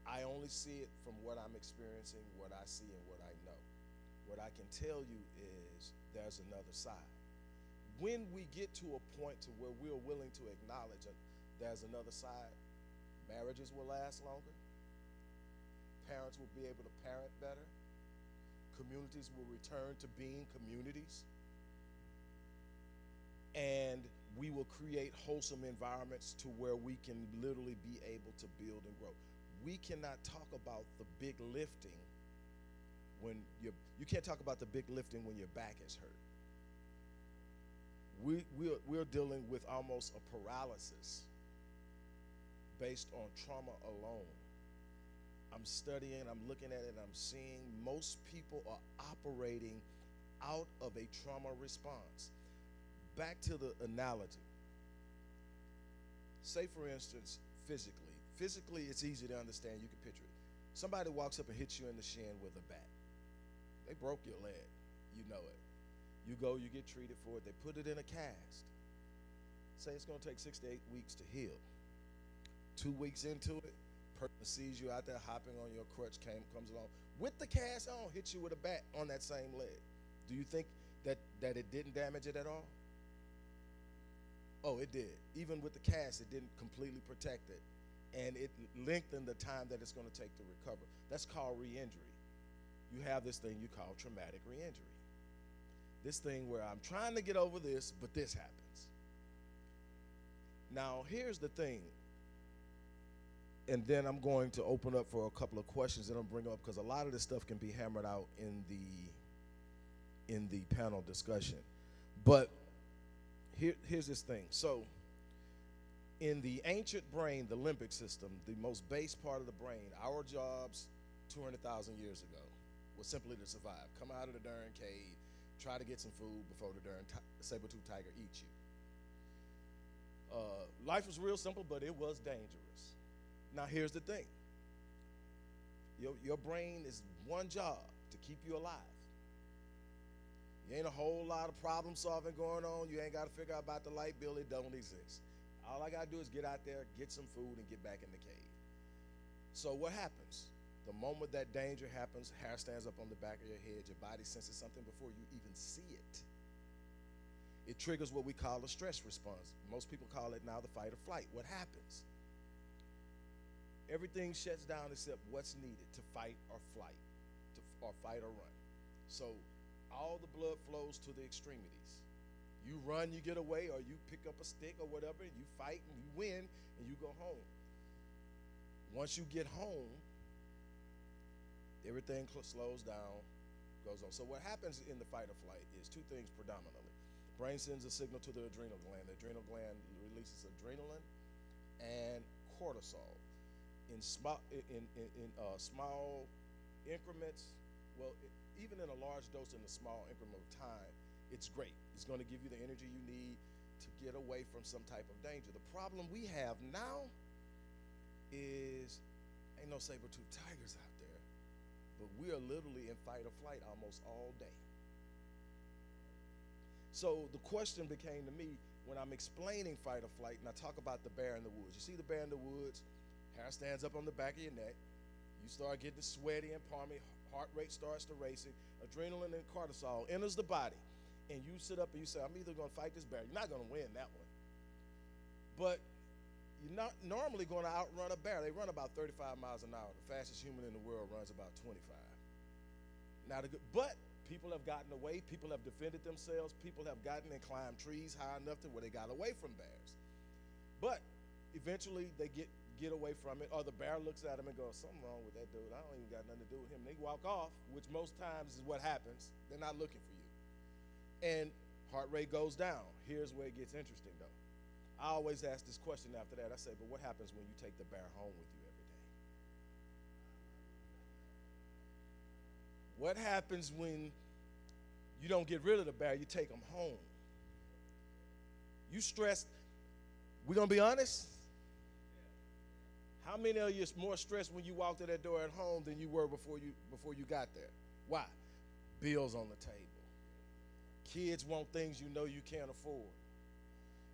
I only see it from what I'm experiencing, what I see, and what I know. What I can tell you is there's another side. When we get to a point to where we're willing to acknowledge there's another side, marriages will last longer. Parents will be able to parent better. Communities will return to being communities. And we will create wholesome environments to where we can literally be able to build and grow. We cannot talk about the big lifting when you can't talk about the big lifting when your back is hurt. We're dealing with almost a paralysis based on trauma alone. I'm studying, I'm looking at it, I'm seeing most people are operating out of a trauma response. Back to the analogy. Say, for instance, physically it's easy to understand, you can picture it. Somebody walks up and hits you in the shin with a bat. They broke your leg, you know it. You go, you get treated for it, they put it in a cast. Say it's gonna take 6 to 8 weeks to heal. 2 weeks into it, person sees you out there hopping on your crutch, comes along with the cast on, hits you with a bat on that same leg. Do you think that it didn't damage it at all? Oh, it did. Even with the cast, it didn't completely protect it, and it lengthened the time that it's going to take to recover. That's called re-injury. You have this thing you call traumatic re-injury. This thing where I'm trying to get over this, but this happens. Now, here's the thing. And then I'm going to open up for a couple of questions that I'm bring up, because a lot of this stuff can be hammered out in the panel discussion. But here's this thing. So in the ancient brain, the limbic system, the most base part of the brain, our jobs 200,000 years ago was simply to survive. Come out of the darn cave, try to get some food before the darn saber-toothed tiger eats you. Life was real simple, but it was dangerous. Now here's the thing. Your brain is one job, to keep you alive. You ain't a whole lot of problem solving going on. You ain't got to figure out about the light bill. It don't exist. All I got to do is get out there, get some food, and get back in the cave. So what happens? The moment that danger happens, hair stands up on the back of your head, your body senses something before you even see it. It triggers what we call a stress response. Most people call it now the fight or flight. What happens? Everything shuts down except what's needed to fight or flight, or fight or run. So all the blood flows to the extremities. You run, you get away, or you pick up a stick or whatever, and you fight and you win, and you go home. Once you get home, everything slows down, goes on. So what happens in the fight or flight is two things predominantly. Brain sends a signal to the adrenal gland. The adrenal gland releases adrenaline and cortisol. In small increments, well, even in a large dose in a small increment of time, it's great. It's going to give you the energy you need to get away from some type of danger. The problem we have now is ain't no saber-toothed tigers out there, but we are literally in fight or flight almost all day. So the question became to me when I'm explaining fight or flight, and I talk about the bear in the woods. You see the bear in the woods? Hair stands up on the back of your neck. You start getting sweaty and palmy. Heart rate starts to racing. Adrenaline and cortisol enters the body. And you sit up and you say, I'm either going to fight this bear. You're not going to win that one. But you're not normally going to outrun a bear. They run about 35 miles an hour. The fastest human in the world runs about 25. But people have gotten away. People have defended themselves. People have gotten and climbed trees high enough to where they got away from bears. But eventually they get away from it, or the bear looks at them and goes, something wrong with that dude. I don't even got nothing to do with him. They walk off, which most times is what happens. They're not looking for you. And heart rate goes down. Here's where it gets interesting, though. I always ask this question after that. I say, but what happens when you take the bear home with you every day? What happens when you don't get rid of the bear, you take them home? You stressed. We're going to be honest. How many of you are more stressed when you walked to that door at home than you were before you got there? Why? Bills on the table. Kids want things you know you can't afford.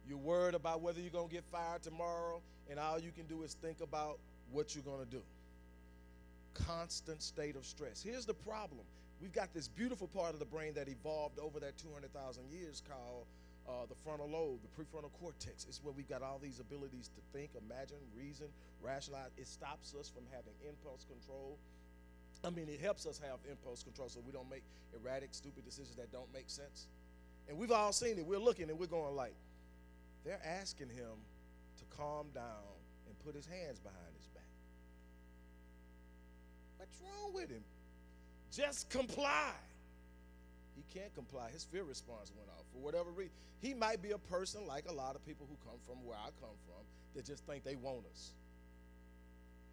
You're worried about whether you're going to get fired tomorrow, and all you can do is think about what you're going to do. Constant state of stress. Here's the problem. We've got this beautiful part of the brain that evolved over that 200,000 years called the frontal lobe, the prefrontal cortex. It's where we've got all these abilities to think, imagine, reason, rationalize. It stops us from having impulse control. It helps us have impulse control so we don't make erratic, stupid decisions that don't make sense. And we've all seen it. We're looking and we're going like, they're asking him to calm down and put his hands behind his back. What's wrong with him? Just comply. He can't comply. His fear response went off for whatever reason. He might be a person like a lot of people who come from where I come from that just think they want us.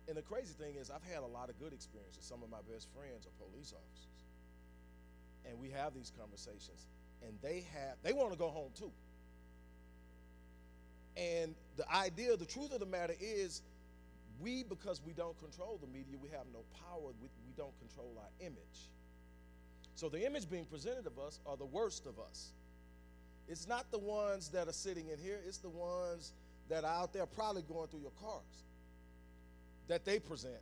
And the crazy thing is I've had a lot of good experiences. Some of my best friends are police officers. And we have these conversations. And they want to go home too. And the truth of the matter is, because we don't control the media, we have no power. We don't control our image. So the image being presented of us are the worst of us. It's not the ones that are sitting in here. It's the ones that are out there probably going through your cars that they present.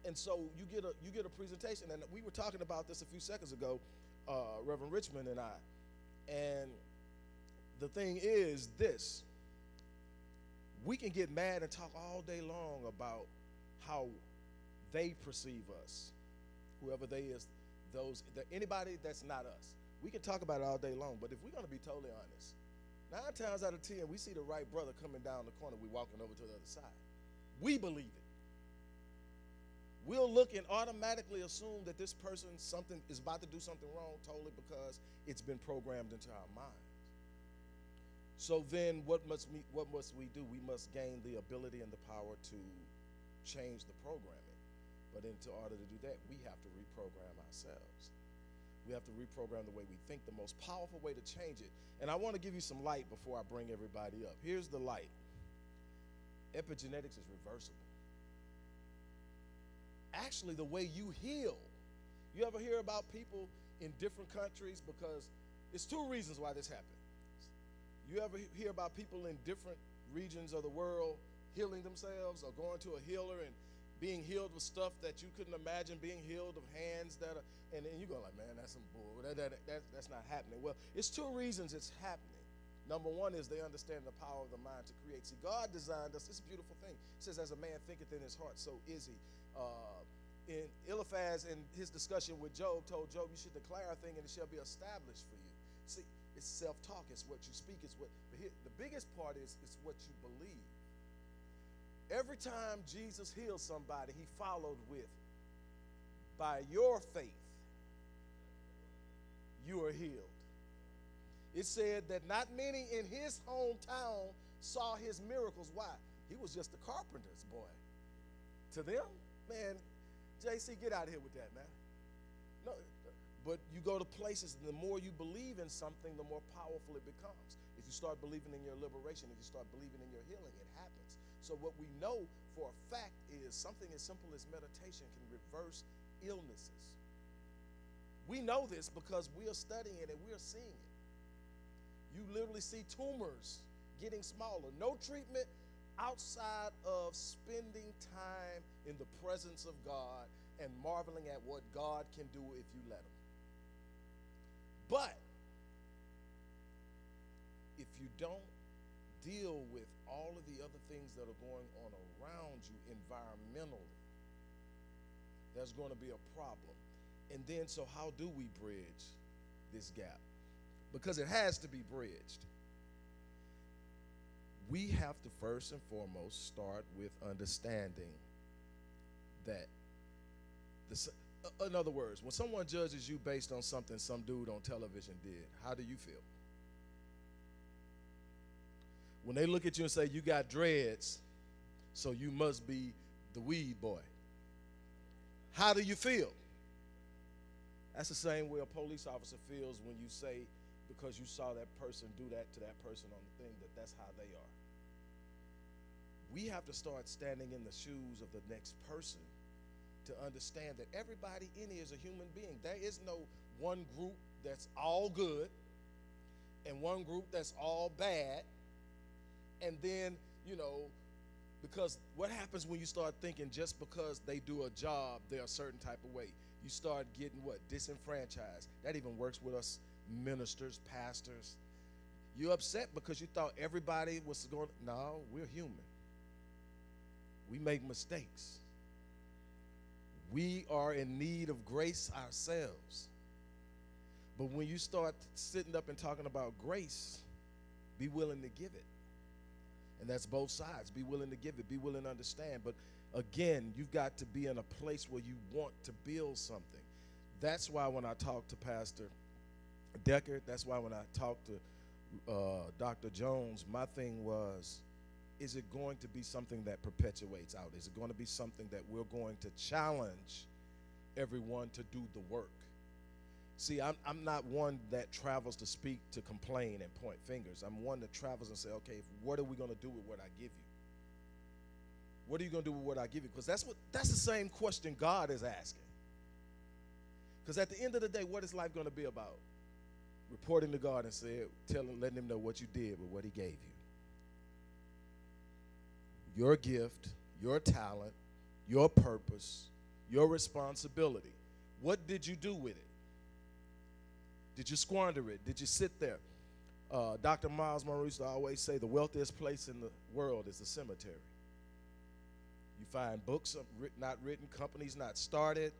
And so you get a presentation, and we were talking about this a few seconds ago, Reverend Richmond and I. And the thing is this. We can get mad and talk all day long about how they perceive us, whoever they is, anybody that's not us. We can talk about it all day long, but if we're going to be totally honest, 9 times out of 10, we see the right brother coming down the corner, we're walking over to the other side. We believe it. We'll look and automatically assume that this person is about to do something wrong totally because it's been programmed into our minds. So then what must we do? We must gain the ability and the power to change the programming. But in order to do that, we have to reprogram ourselves. We have to reprogram the way we think, the most powerful way to change it. And I want to give you some light before I bring everybody up. Here's the light. Epigenetics is reversible. Actually, the way you heal. You ever hear about people in different countries? Because it's 2 reasons why this happened. You ever hear about people in different regions of the world healing themselves or going to a healer and being healed with stuff that you couldn't imagine, being healed of hands and then you go like, man, that's some bull. That's not happening. Well, it's 2 reasons it's happening. Number 1 is they understand the power of the mind to create. See, God designed us. It's a beautiful thing. It says, as a man thinketh in his heart, so is he. In Eliphaz, in his discussion with Job, told Job, you should declare a thing and it shall be established for you. See, it's self-talk. It's what you speak. But here, the biggest part is what you believe. Every time Jesus healed somebody, he followed with, by your faith, you are healed. It said that not many in his hometown saw his miracles. Why? He was just a carpenter's boy. To them, man, JC, get out of here with that, man. No, but you go to places, and the more you believe in something, the more powerful it becomes. If you start believing in your liberation, if you start believing in your healing, it happens. So what we know for a fact is something as simple as meditation can reverse illnesses. We know this because we are studying it and we are seeing it. You literally see tumors getting smaller. No treatment, outside of spending time in the presence of God and marveling at what God can do if you let him. But if you don't deal with all of the other things that are going on around you environmentally, there's going to be a problem. And then, so how do we bridge this gap? Because it has to be bridged. We have to first and foremost start with understanding that, in other words, when someone judges you based on something some dude on television did, how do you feel? When they look at you and say, you got dreads, so you must be the weed boy, how do you feel? That's the same way a police officer feels when you say, because you saw that person do that to that person on the thing, that's how they are. We have to start standing in the shoes of the next person to understand that everybody in here is a human being. There is no one group that's all good and one group that's all bad. And then, because what happens when you start thinking just because they do a job, they're a certain type of way? You start getting disenfranchised. That even works with us ministers, pastors. You're upset because you thought everybody was going, no, we're human. We make mistakes. We are in need of grace ourselves. But when you start sitting up and talking about grace, be willing to give it. And that's both sides. Be willing to give it. Be willing to understand. But again, you've got to be in a place where you want to build something. That's why when I talk to Pastor Deckard, that's why when I talk to Dr. Jones, my thing was, is it going to be something that perpetuates out? Is it going to be something that we're going to challenge everyone to do the work? See, I'm not one that travels to speak to complain and point fingers. I'm one that travels and say, okay, what are we going to do with what I give you? What are you going to do with what I give you? Because that's the same question God is asking. Because at the end of the day, what is life going to be about? Reporting to God and letting him know what you did with what he gave you. Your gift, your talent, your purpose, your responsibility. What did you do with it? Did you squander it? Did you sit there? Dr. Miles Monroe used to always say the wealthiest place in the world is the cemetery. You find books not written, companies not started,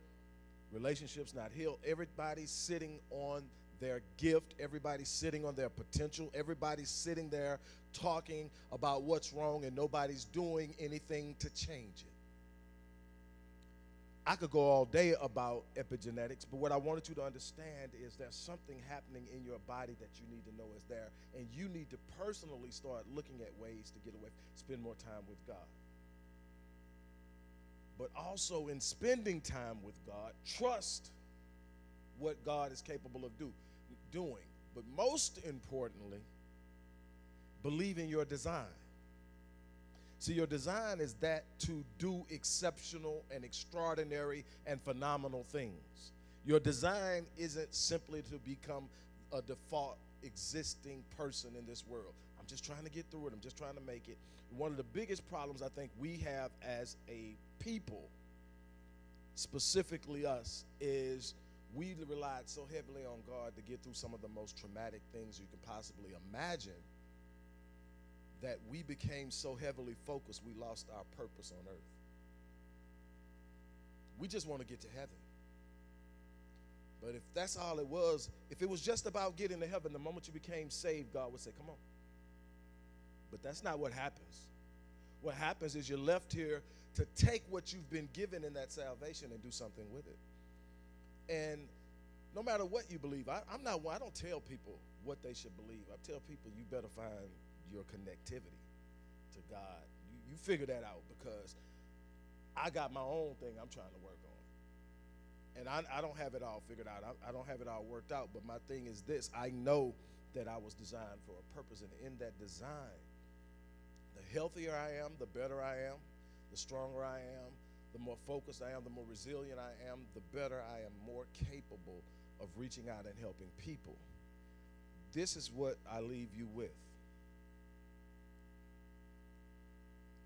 relationships not healed. Everybody's sitting on their gift. Everybody's sitting on their potential. Everybody's sitting there talking about what's wrong, and nobody's doing anything to change it. I could go all day about epigenetics, but what I wanted you to understand is there's something happening in your body that you need to know is there, and you need to personally start looking at ways to get away, spend more time with God. But also in spending time with God, trust what God is capable of doing. But most importantly, believe in your design. See, your design is that to do exceptional and extraordinary and phenomenal things. Your design isn't simply to become a default existing person in this world. I'm just trying to get through it. I'm just trying to make it. One of the biggest problems I think we have as a people, specifically us, is we relied so heavily on God to get through some of the most traumatic things you can possibly imagine that we became so heavily focused we lost our purpose on earth. We just want to get to heaven. But if that's all it was, if it was just about getting to heaven, the moment you became saved, God would say, come on. But that's not what happens. What happens is you're left here to take what you've been given in that salvation and do something with it. And no matter what you believe, I don't tell people what they should believe. I tell people you better find your connectivity to God. You figure that out, because I got my own thing I'm trying to work on. And I don't have it all figured out. I don't have it all worked out, but my thing is this. I know that I was designed for a purpose, and in that design, the healthier I am, the better I am, the stronger I am, the more focused I am, the more resilient I am, the better I am, more capable of reaching out and helping people. This is what I leave you with.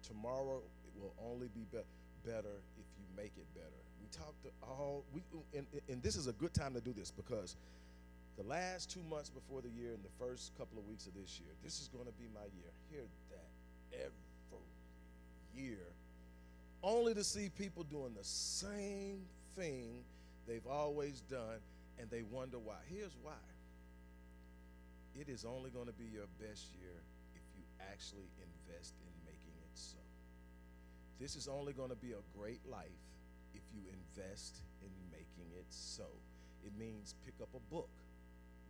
Tomorrow will only be better if you make it better. We talked and this is a good time to do this, because the last 2 months before the year and the first couple of weeks of this year, this is going to be my year. Hear that every year, only to see people doing the same thing they've always done, and they wonder why. Here's why. It is only going to be your best year if you actually invest in making it so. This is only going to be a great life if you invest in making it so. It means pick up a book,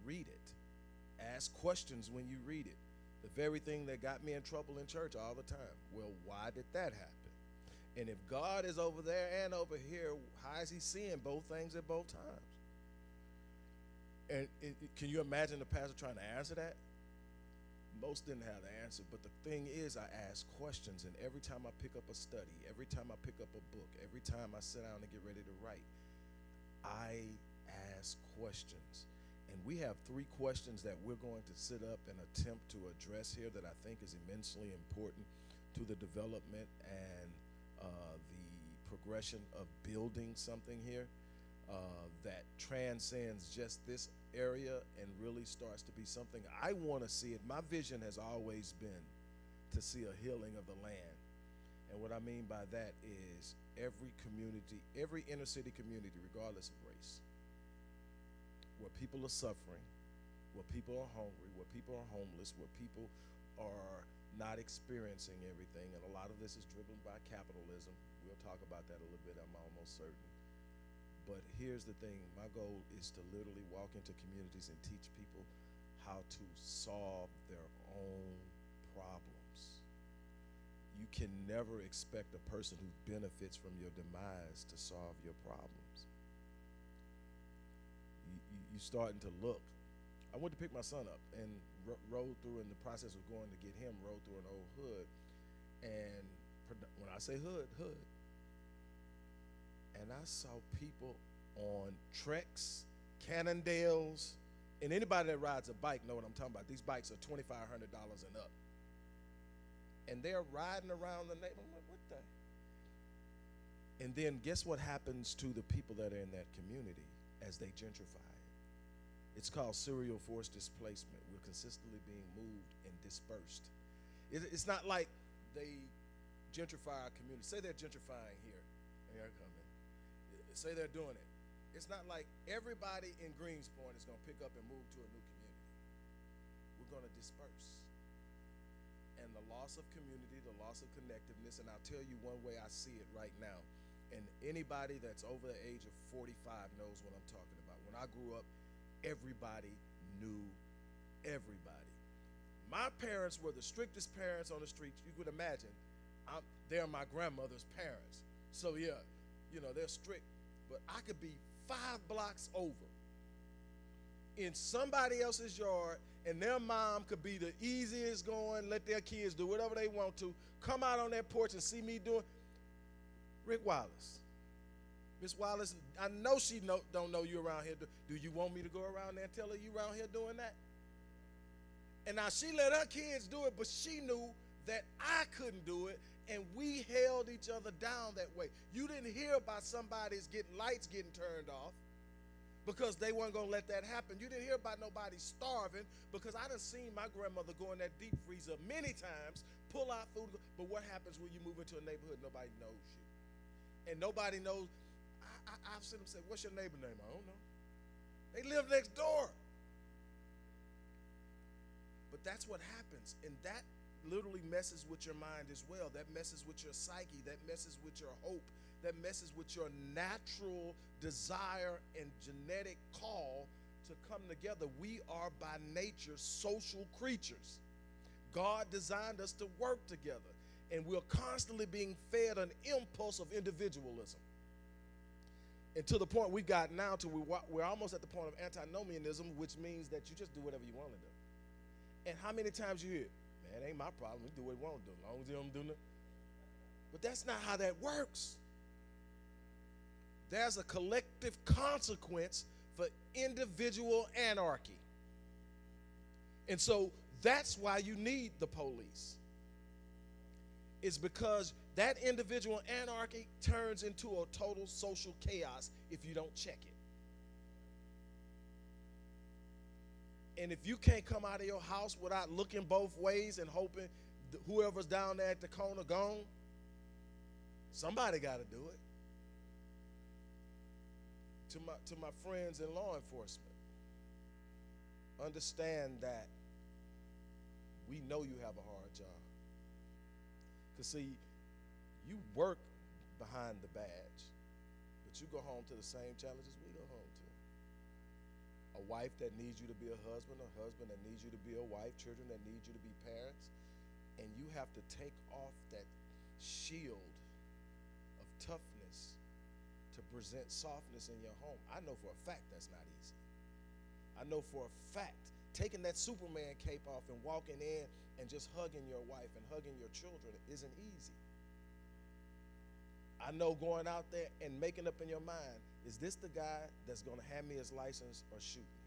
read it, ask questions when you read it. The very thing that got me in trouble in church all the time. Well, why did that happen? And if God is over there and over here, how is he seeing both things at both times? And can you imagine the pastor trying to answer that? Most didn't have the answer, but the thing is, I ask questions, and every time I pick up a study, every time I pick up a book, every time I sit down and get ready to write, I ask questions. And we have 3 questions that we're going to sit up and attempt to address here that I think is immensely important to the development and the progression of building something here that transcends just this area and really starts to be something I want to see it. My vision has always been to see a healing of the land. And what I mean by that is every community, every inner city community, regardless of race, where people are suffering, where people are hungry, where people are homeless, where people are not experiencing everything, and a lot of this is driven by capitalism. We'll talk about that a little bit, I'm almost certain. But here's the thing, my goal is to literally walk into communities and teach people how to solve their own problems. You can never expect a person who benefits from your demise to solve your problems. You starting to look. I went to pick my son up and rode through, in the process of going to get him, rode through an old hood. And when I say hood, and I saw people on Treks, Cannondales, and anybody that rides a bike know what I'm talking about. These bikes are $2,500 and up. And they're riding around the neighborhood. I'm like, what the? And then guess what happens to the people that are in that community as they gentrify? It's called serial forced displacement. We're consistently being moved and dispersed. It's not like they gentrify our community. Say they're gentrifying here. Here I come in. Say they're doing it. It's not like everybody in Greenspoint is going to pick up and move to a new community. We're going to disperse. And the loss of community, the loss of connectiveness, and I'll tell you one way I see it right now, and anybody that's over the age of 45 knows what I'm talking about. When I grew up, everybody knew everybody. My parents were the strictest parents on the street you could imagine. They're my grandmother's parents. So yeah, you know, they're strict. But I could be 5 blocks over in somebody else's yard, and their mom could be the easiest going, let their kids do whatever they want to, come out on that porch and see me doing. Rick Wallace. Miss Wallace, I know she don't know you around here. Do you want me to go around there and tell her you around here doing that? And now she let her kids do it, but she knew that I couldn't do it, and we held each other down that way. You didn't hear about somebody's lights getting turned off because they weren't going to let that happen. You didn't hear about nobody starving because I done seen my grandmother go in that deep freezer many times, pull out food. But what happens when you move into a neighborhood, nobody knows you. And nobody knows. I've seen them say, what's your neighbor name? I don't know. They live next door. But that's what happens. And that literally messes with your mind as well. That messes with your psyche. That messes with your hope. That messes with your natural desire and genetic call to come together. We are by nature social creatures. God designed us to work together. And we're constantly being fed an impulse of individualism. And to the point we've got now to we're almost at the point of antinomianism, which means that you just do whatever you want to do. And how many times you hear, man, it ain't my problem. We do what we want to do, as long as you don't do nothing. But that's not how that works. There's a collective consequence for individual anarchy. And so that's why you need the police. is because that individual anarchy turns into a total social chaos if you don't check it. And if you can't come out of your house without looking both ways and hoping whoever's down there at the corner gone, somebody got to do it. To my friends in law enforcement, understand that we know you have a hard job. Because see, you work behind the badge, but you go home to the same challenges we go home to. A wife that needs you to be a husband that needs you to be a wife, children that need you to be parents, and you have to take off that shield of toughness to present softness in your home. I know for a fact that's not easy. I know for a fact taking that Superman cape off and walking in and just hugging your wife and hugging your children isn't easy. I know going out there and making up in your mind, is this the guy that's going to hand me his license or shoot me?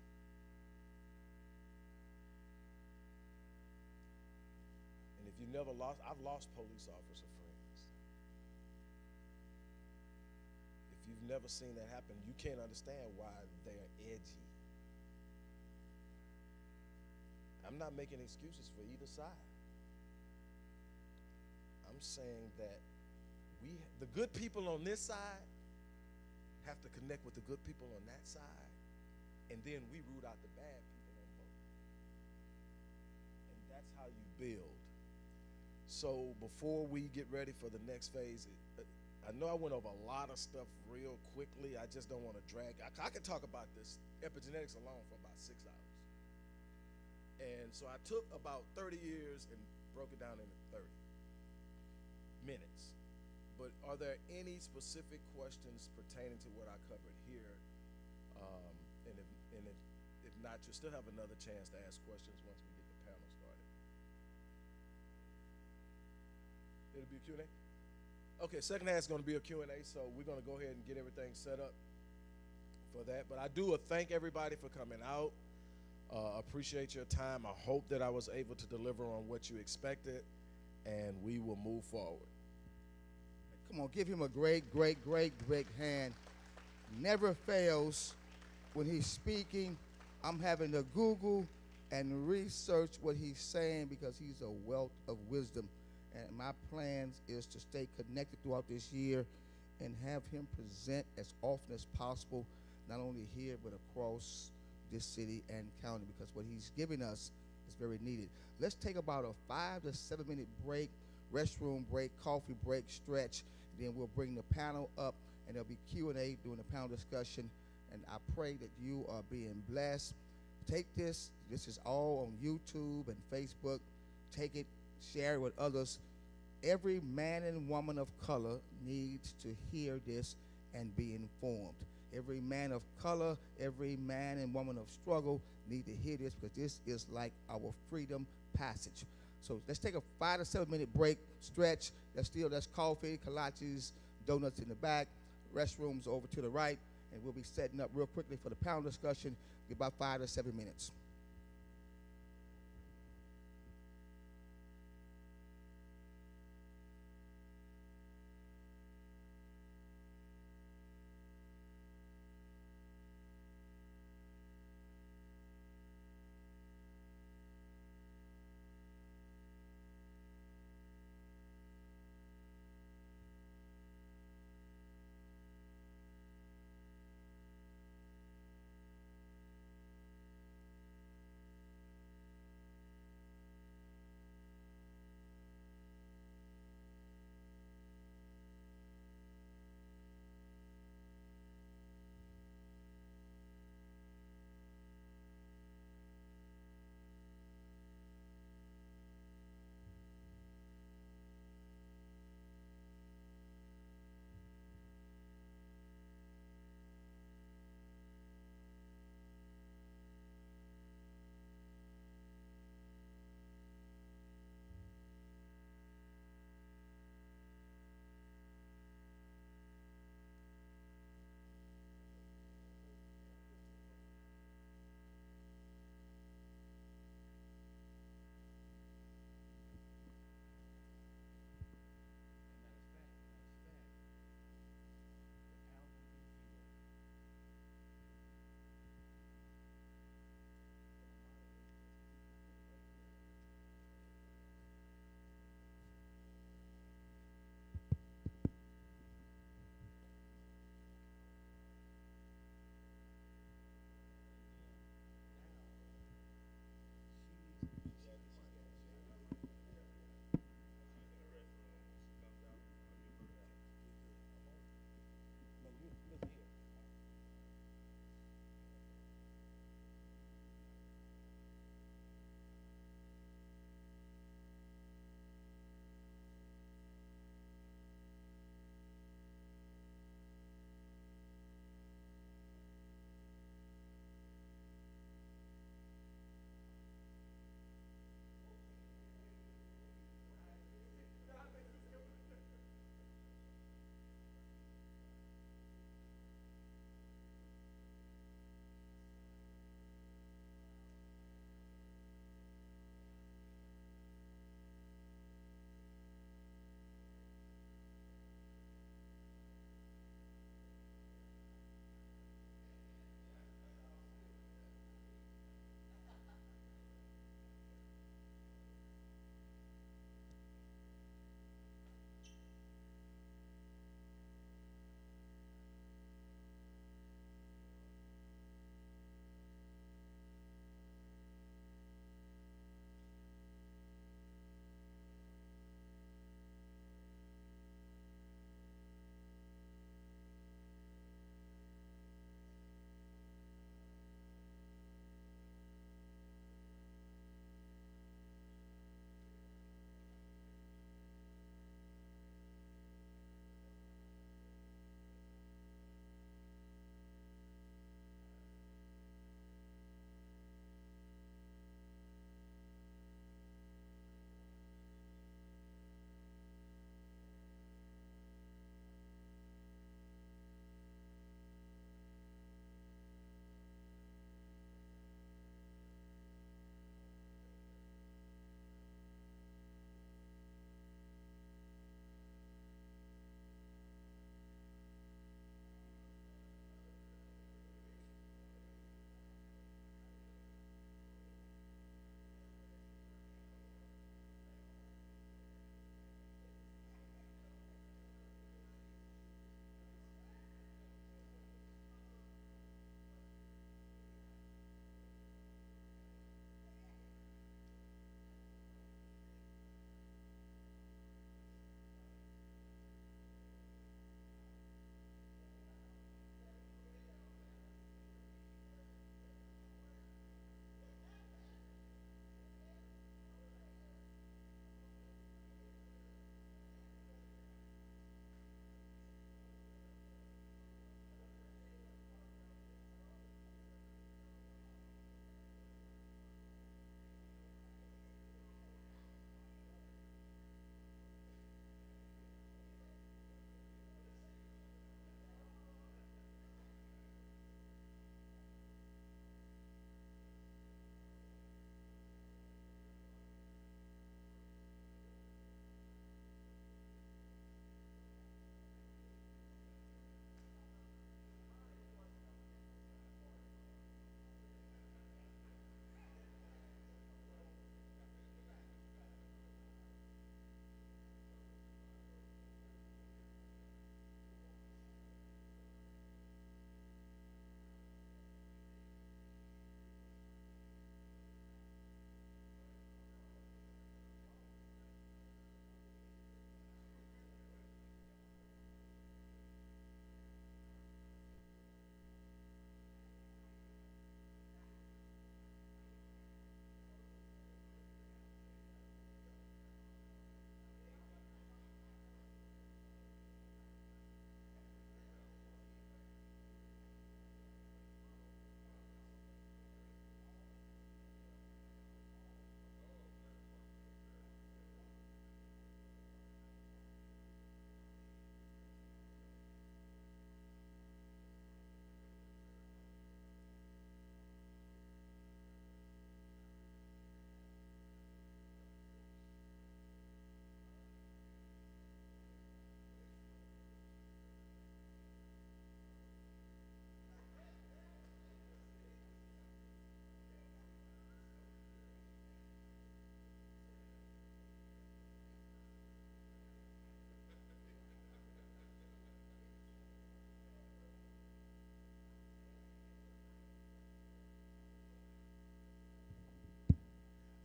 And if you never lost, I've lost police officer friends. If you've never seen that happen, you can't understand why they're edgy. I'm not making excuses for either side. I'm saying that the good people on this side have to connect with the good people on that side, and then we root out the bad people on both. And that's how you build. So before we get ready for the next phase, I know I went over a lot of stuff real quickly. I just don't want to drag. I could talk about this epigenetics alone for about 6 hours. And so I took about 30 years and broke it down into 30 minutes. But are there any specific questions pertaining to what I covered here? And if not, you'll still have another chance to ask questions once we get the panel started. It'll be a Q&A? Okay, second half is going to be a Q&A, so we're going to go ahead and get everything set up for that. But I do thank everybody for coming out. Appreciate your time. I hope that I was able to deliver on what you expected, and we will move forward. Come on, give him a great, great, great big hand. Never fails when he's speaking. I'm having to Google and research what he's saying because he's a wealth of wisdom. And my plans is to stay connected throughout this year and have him present as often as possible, not only here but across this city and county, because what he's giving us is very needed. Let's take about a 5 to 7 minute break, restroom break, coffee break, stretch. Then we'll bring the panel up, and there'll be Q&A during the panel discussion. And I pray that you are being blessed. Take this. This is all on YouTube and Facebook. Take it, share it with others. Every man and woman of color needs to hear this and be informed. Every man of color, every man and woman of struggle need to hear this, because this is like our freedom passage. So let's take a 5 to 7 minute break, stretch. That's coffee, kolaches, donuts in the back, restrooms over to the right, and we'll be setting up real quickly for the panel discussion. About 5 to 7 minutes.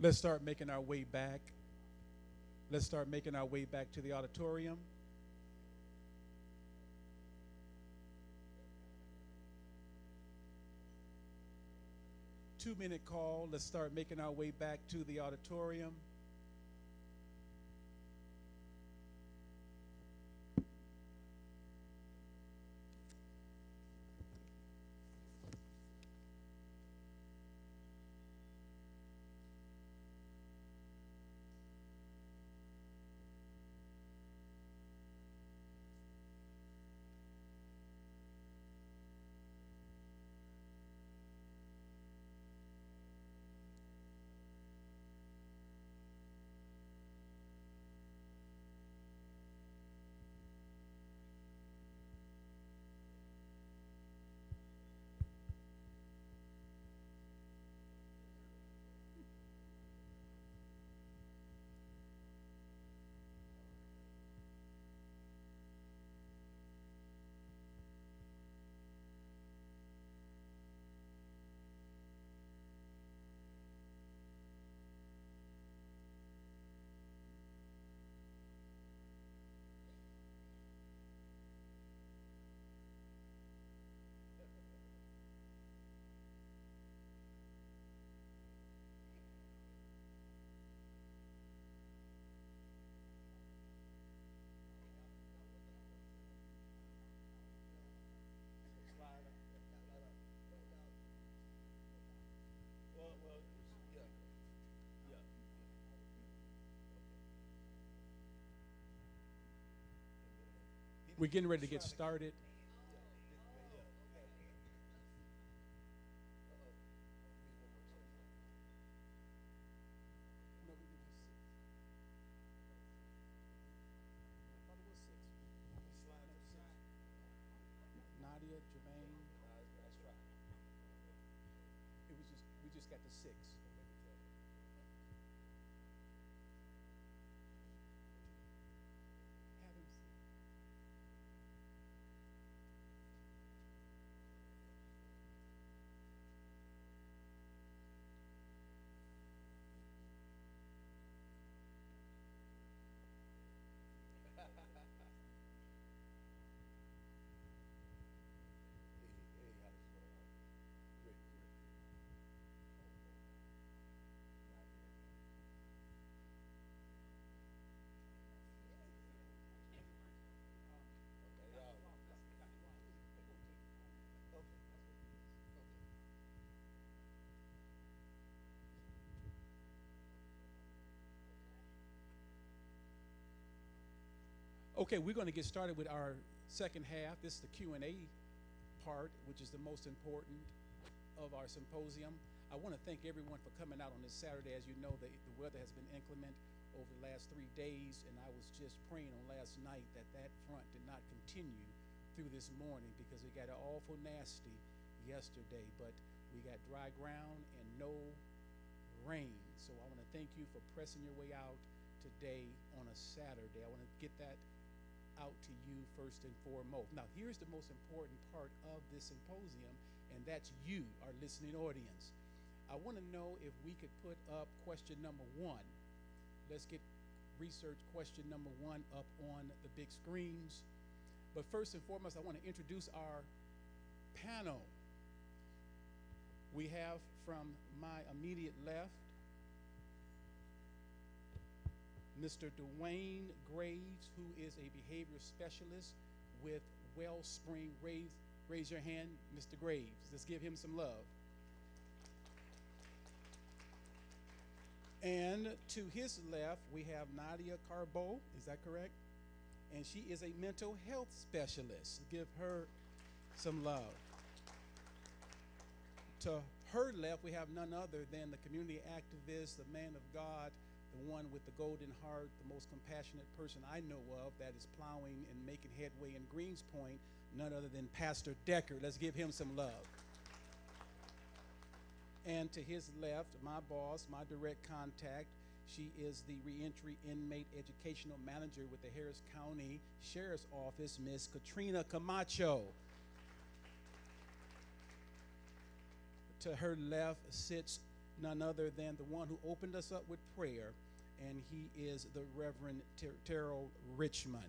Let's start making our way back. Let's start making our way back to the auditorium. Two-minute call. Let's start making our way back to the auditorium. We're getting ready to get started. No, we did just 6. I thought it was 6. Slide up 6. Nadia, Jermaine. Nice try. It was just, we just got to 6. Have him see. Okay, we're going to get started with our second half. This is the Q&A part, which is the most important of our symposium. I want to thank everyone for coming out on this Saturday. As you know, the weather has been inclement over the last 3 days, and I was just praying on last night that that front did not continue through this morning, because it got awful nasty yesterday, but we got dry ground and no rain. So I want to thank you for pressing your way out today on a Saturday. I want to get that out to you first and foremost. Now, here's the most important part of this symposium, and that's you, our listening audience. I want to know if we could put up question number 1. Let's get research question number 1 up on the big screens. But first and foremost, I want to introduce our panel. We have from my immediate left, Mr. Dwayne Graves, who is a behavior specialist with Wellspring. Raise your hand, Mr. Graves. Let's give him some love. And to his left, we have Nadia Carbo. Is that correct? And she is a mental health specialist. Give her some love. To her left, we have none other than the community activist, the man of God, the one with the golden heart, the most compassionate person I know of that is plowing and making headway in Greens Point, none other than Pastor Deckard. Let's give him some love. And to his left, my boss, my direct contact, she is the reentry inmate educational manager with the Harris County Sheriff's Office, Miss Katrina Camacho. To her left sits none other than the one who opened us up with prayer, and he is the Reverend Terrell Richmond.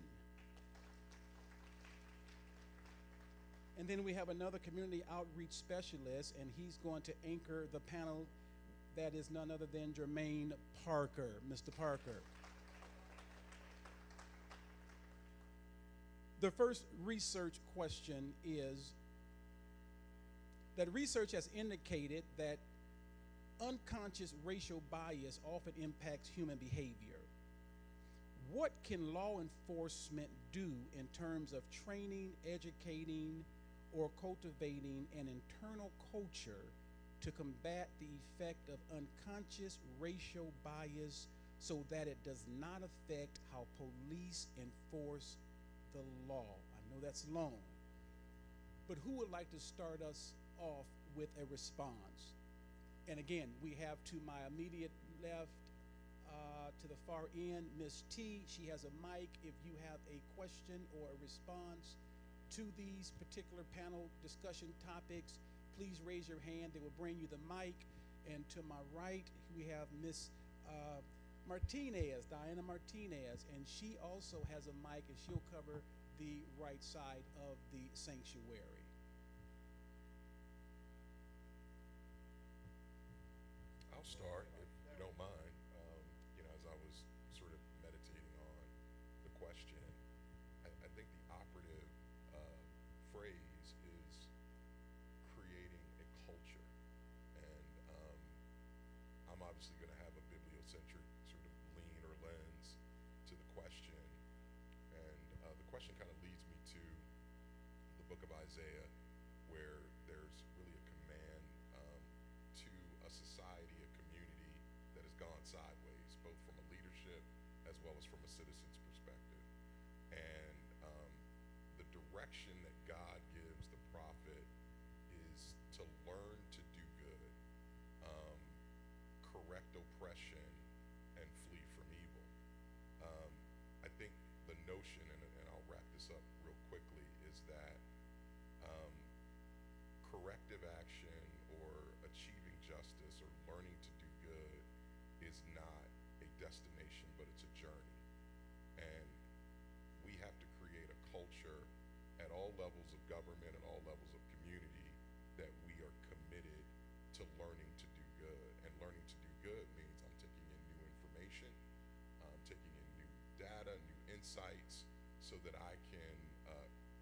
And then we have another community outreach specialist, and he's going to anchor the panel. That is none other than Jermaine Parker. Mr. Parker. The first research question is that research has indicated that unconscious racial bias often impacts human behavior. What can law enforcement do in terms of training, educating, or cultivating an internal culture to combat the effect of unconscious racial bias so that it does not affect how police enforce the law? I know that's long, but who would like to start us off with a response? And again, we have to my immediate left, to the far end, Ms. T. She has a mic. If you have a question or a response to these particular panel discussion topics, please raise your hand. They will bring you the mic. And to my right, we have Ms. Martinez, Diana Martinez, and she also has a mic, and she'll cover the right side of the sanctuary. I'll start, if you don't mind. As I was sort of meditating on the question, I think the operative phrase is creating a culture. And I'm obviously going to have a bibliocentric sort of lean or lens to the question. And the question kind of leads me to the book of Isaiah, where there's really a command to a society, a community that has gone sideways, both from a leadership as well as from a citizen's perspective. And the direction that God gives the prophet is to learn to do good, correct oppression, and flee from evil. I think the notion, and I'll wrap this up real quickly, is that corrective action or achieving justice or learning to do good is not a destination, but it's a journey. And we have to create a culture at all levels of government and all levels of community that we are committed to learning to do good. And learning to do good means I'm taking in new information, I'm taking in new data, new insights, so that I can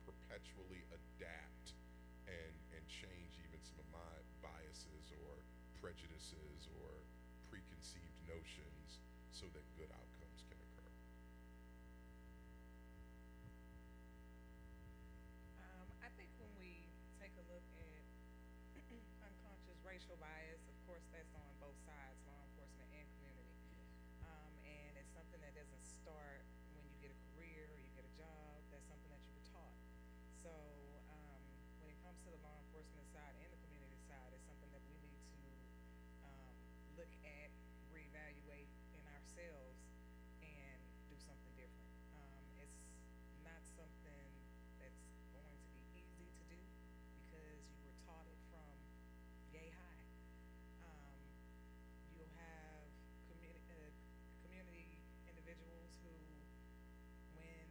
perpetually adapt and change even some of my biases or prejudices or preconceived notions so that good outcomes can occur. I think when we take a look at unconscious racial bias, of course that's on both sides, law enforcement and community. And it's something that doesn't start when you get a career or you get a job. That's something that you were taught. So when it comes to the law enforcement side and the community side, it's something that we need to look at, reevaluate in ourselves, and do something different. It's not something that's going to be easy to do because you were taught it from yay high. You'll have community individuals who, when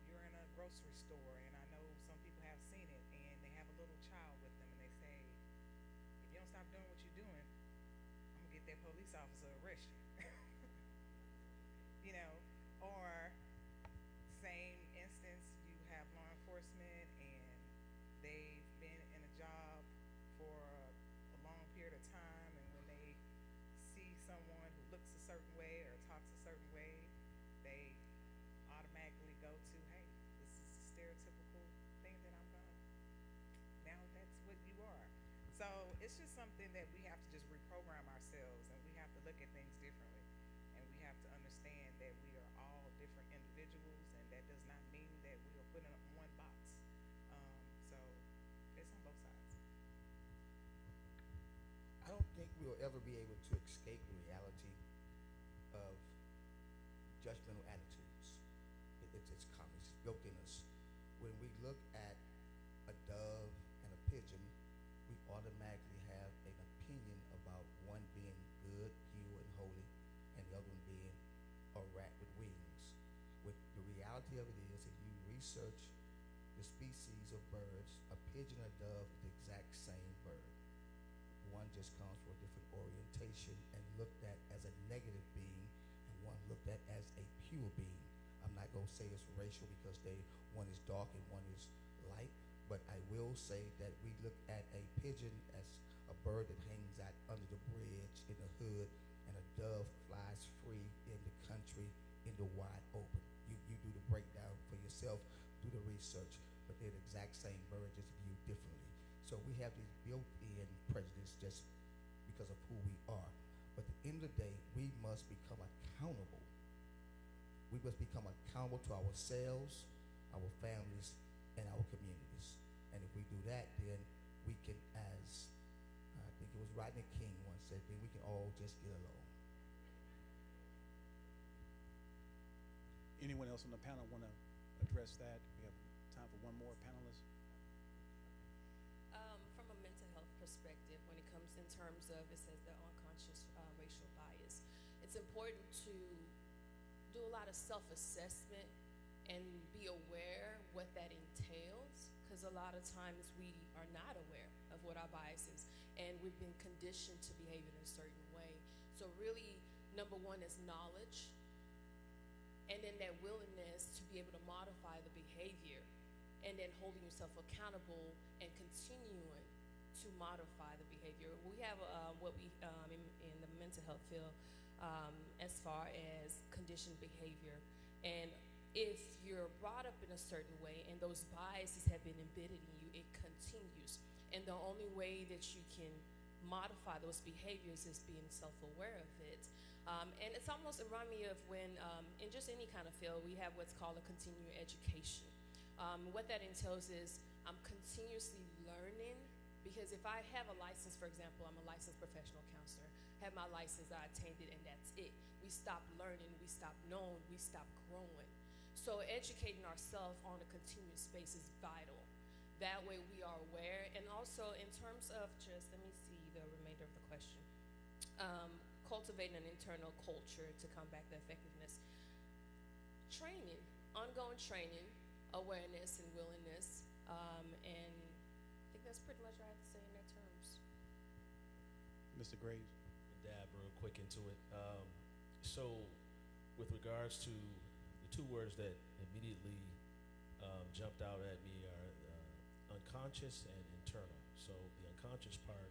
you're in a grocery store, and I know some people have seen it, and they have a little child with them, and they say, if you don't stop doing what you're doing, I'm gonna get that police officer to arrest you. Or same instance, you have law enforcement and they've been in a job for a long period of time, and when they see someone who looks a certain way or talks a certain way, they automatically go to, hey, this is the stereotypical thing that I'm gonna, now that's what you are. So it's just something that we have to just reprogram ourselves, and we have to look at things differently, and we have to understand that we are all different individuals, and that does not mean that we are put in one box. So it's on both sides. I don't think we'll ever be able to escape the reality of judgmental attitudes. It's common, it's built in us. When we look at a dove and a pigeon, we automatically have an opinion about one being research the species of birds, a pigeon or dove is the exact same bird. One just comes from a different orientation and looked at as a negative being, and one looked at as a pure being. I'm not going to say it's racial because one is dark and one is light, but I will say that we look at a pigeon as a bird that hangs out under the bridge in the hood, and a dove flies free in the country in the wide open. You do the breakdown for yourself, do the research, but they're the exact same bird, just viewed differently. So we have these built-in prejudice just because of who we are. But at the end of the day, we must become accountable. We must become accountable to ourselves, our families, and our communities. And if we do that, then we can, as I think it was Rodney King once said, then we can all just get along. Anyone else on the panel want to address that? We have time for one more panelist. From a mental health perspective, when it comes in terms of, it says the unconscious racial bias, it's important to do a lot of self-assessment and be aware what that entails, because a lot of times we are not aware of what our bias is, and we've been conditioned to behave in a certain way. So really, number one is knowledge, and then that willingness to be able to modify the behavior, and then holding yourself accountable and continuing to modify the behavior. We have what we in the mental health field as far as conditioned behavior, and if you're brought up in a certain way and those biases have been embedded in you, it continues. And the only way that you can modify those behaviors is being self-aware of it. And it's almost remind me of when, in just any kind of field, we have what's called a continuing education. What that entails is I'm continuously learning, because if I have a license, for example, I'm a licensed professional counselor, have my license, I attained it, and that's it. We stop learning, we stop knowing, we stop growing. So educating ourselves on a continuous space is vital. That way we are aware. And also in terms of just, let me see the remainder of the question. Cultivating an internal culture to combat the effectiveness. Training, ongoing training, awareness and willingness, and I think that's pretty much what I have to say in that terms. Mr. Graves. Dab real quick into it. So with regards to the two words that immediately jumped out at me are unconscious and internal. So the unconscious part,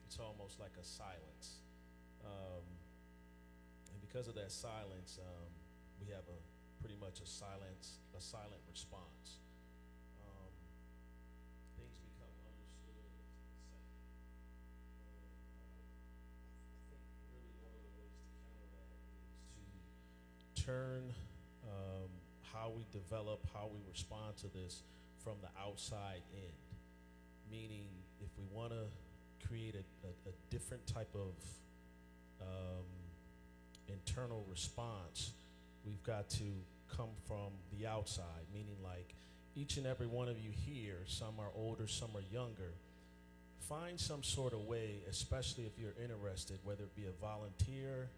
it's almost like a silence. And because of that silence, we have pretty much a silent response. Things become understood and accepted. I think really one of the ways to counter that is to turn how we develop, how we respond to this from the outside in. Meaning, if we want to create a different type of internal response, we've got to come from the outside, meaning like each and every one of you here, some are older, some are younger, find some sort of way, especially if you're interested, whether it be a volunteer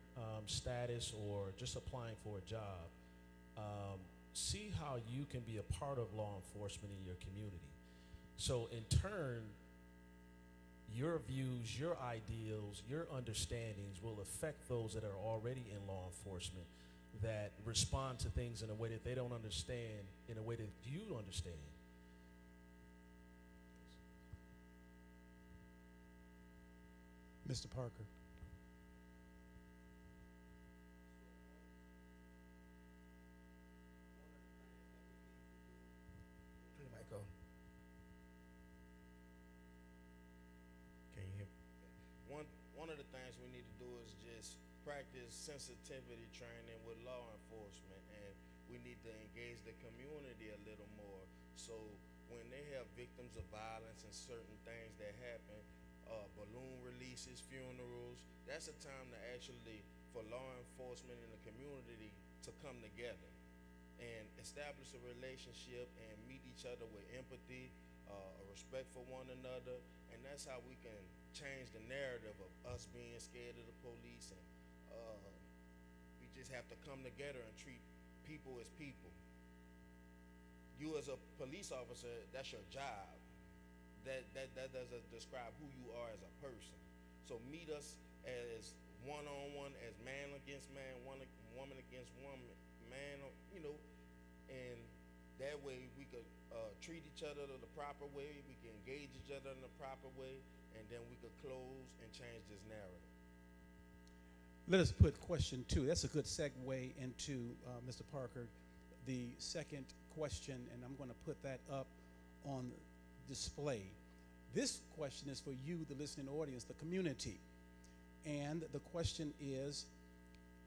status or just applying for a job, see how you can be a part of law enforcement in your community. So in turn, your views, your ideals, your understandings will affect those that are already in law enforcement, that respond to things in a way that they don't understand, in a way that you understand. Mr. Parker. Turn the mic on. Can you hear me? One of the things we need to do is just practice sensitivity training with law enforcement, and we need to engage the community a little more. So when they have victims of violence and certain things that happen, balloon releases, funerals, that's a time to actually, for law enforcement and the community to come together and establish a relationship and meet each other with empathy, a respect for one another, and that's how we can change the narrative of us being scared of the police. And we just have to come together and treat people as people. You as a police officer, that's your job. That doesn't describe who you are as a person. So meet us as one-on-one, as man against man, woman against woman, man, and that way we could treat each other the proper way, we can engage each other in the proper way, and then we could close and change this narrative. Let us put question 2. That's a good segue into, Mr. Parker, the second question, and I'm going to put that up on display. This question is for you, the listening audience, the community. And the question is,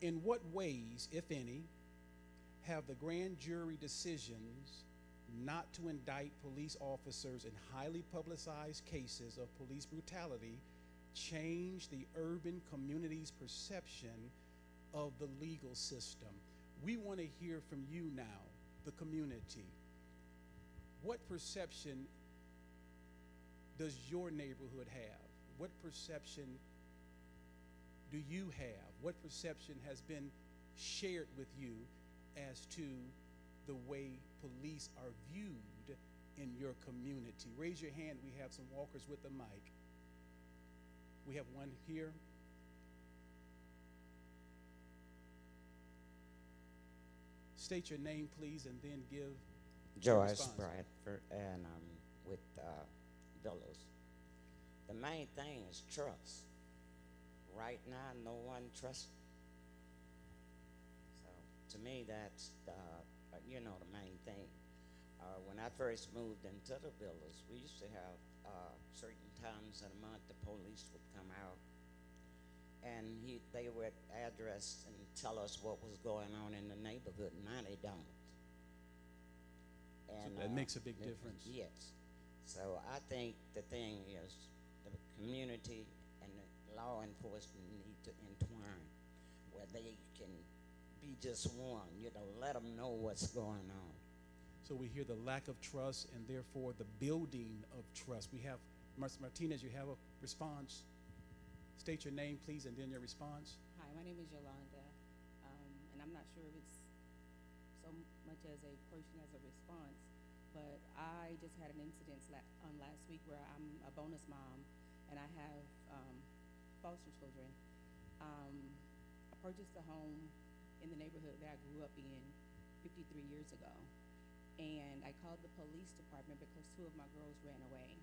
in what ways, if any, have the grand jury decisions not to indict police officers in highly publicized cases of police brutality changed the urban community's perception of the legal system? We want to hear from you now, the community. What perception does your neighborhood have? What perception do you have? What perception has been shared with you as to the way police are viewed in your community? Raise your hand. We have some walkers with the mic. We have one here. State your name, please, and then give your Joyce response. Bradford, and I'm with Villas. The main thing is trust. Right now, no one trusts. So to me, that's the main thing. When I first moved into the Villas, we used to have certain times of the month the police would come out, and they would address and tell us what was going on in the neighborhood. Now they don't. And So that makes a big difference. Yes. So I think the thing is the community and the law enforcement need to entwine where they can be just one, let them know what's going on. So we hear the lack of trust and therefore the building of trust. We have, Martinez, you have a response. State your name, please, and then your response. Hi, my name is Yolanda, and I'm not sure if it's so much as a question as a response, but I just had an incident last week where I'm a bonus mom, and I have foster children. I purchased a home in the neighborhood that I grew up in 53 years ago, and I called the police department because 2 of my girls ran away.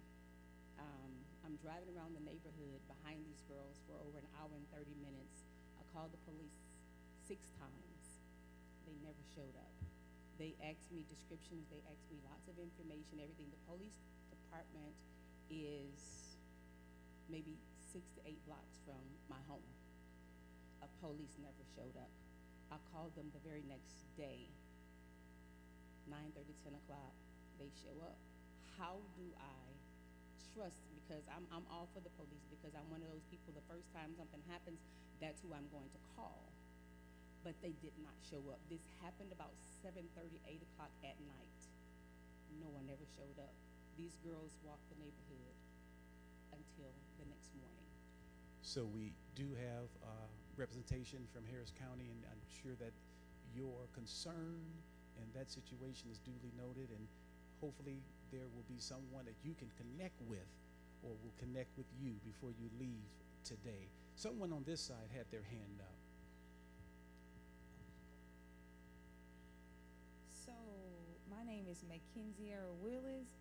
I'm driving around the neighborhood behind these girls for over an hour and 30 minutes. I called the police 6 times. They never showed up. They asked me descriptions, they asked me lots of information, everything. The police department is maybe 6 to 8 blocks from my home. Police never showed up. I called them the very next day, 9:30, 10 o'clock, they show up. How do I trust? Because I'm all for the police, because I'm one of those people, the first time something happens, that's who I'm going to call. But they did not show up. This happened about 7:30, 8 o'clock at night. No one ever showed up. These girls walked the neighborhood until the next morning. So we do have representation from Harris County, and I'm sure that your concern and that situation is duly noted, and hopefully there will be someone that you can connect with or will connect with you before you leave today. Someone on this side had their hand up. So my name is Mackenzie Willis.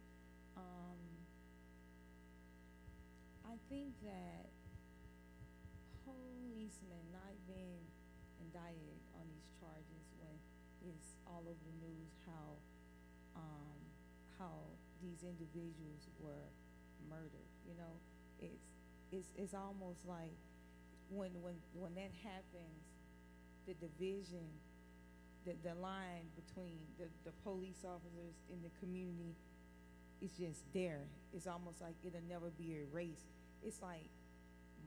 I think that policemen not being indicted on these charges when it's all over the news how these individuals were murdered. It's almost like when that happens, the division, the line between the police officers in the community is just there. It's almost like it'll never be erased. It's like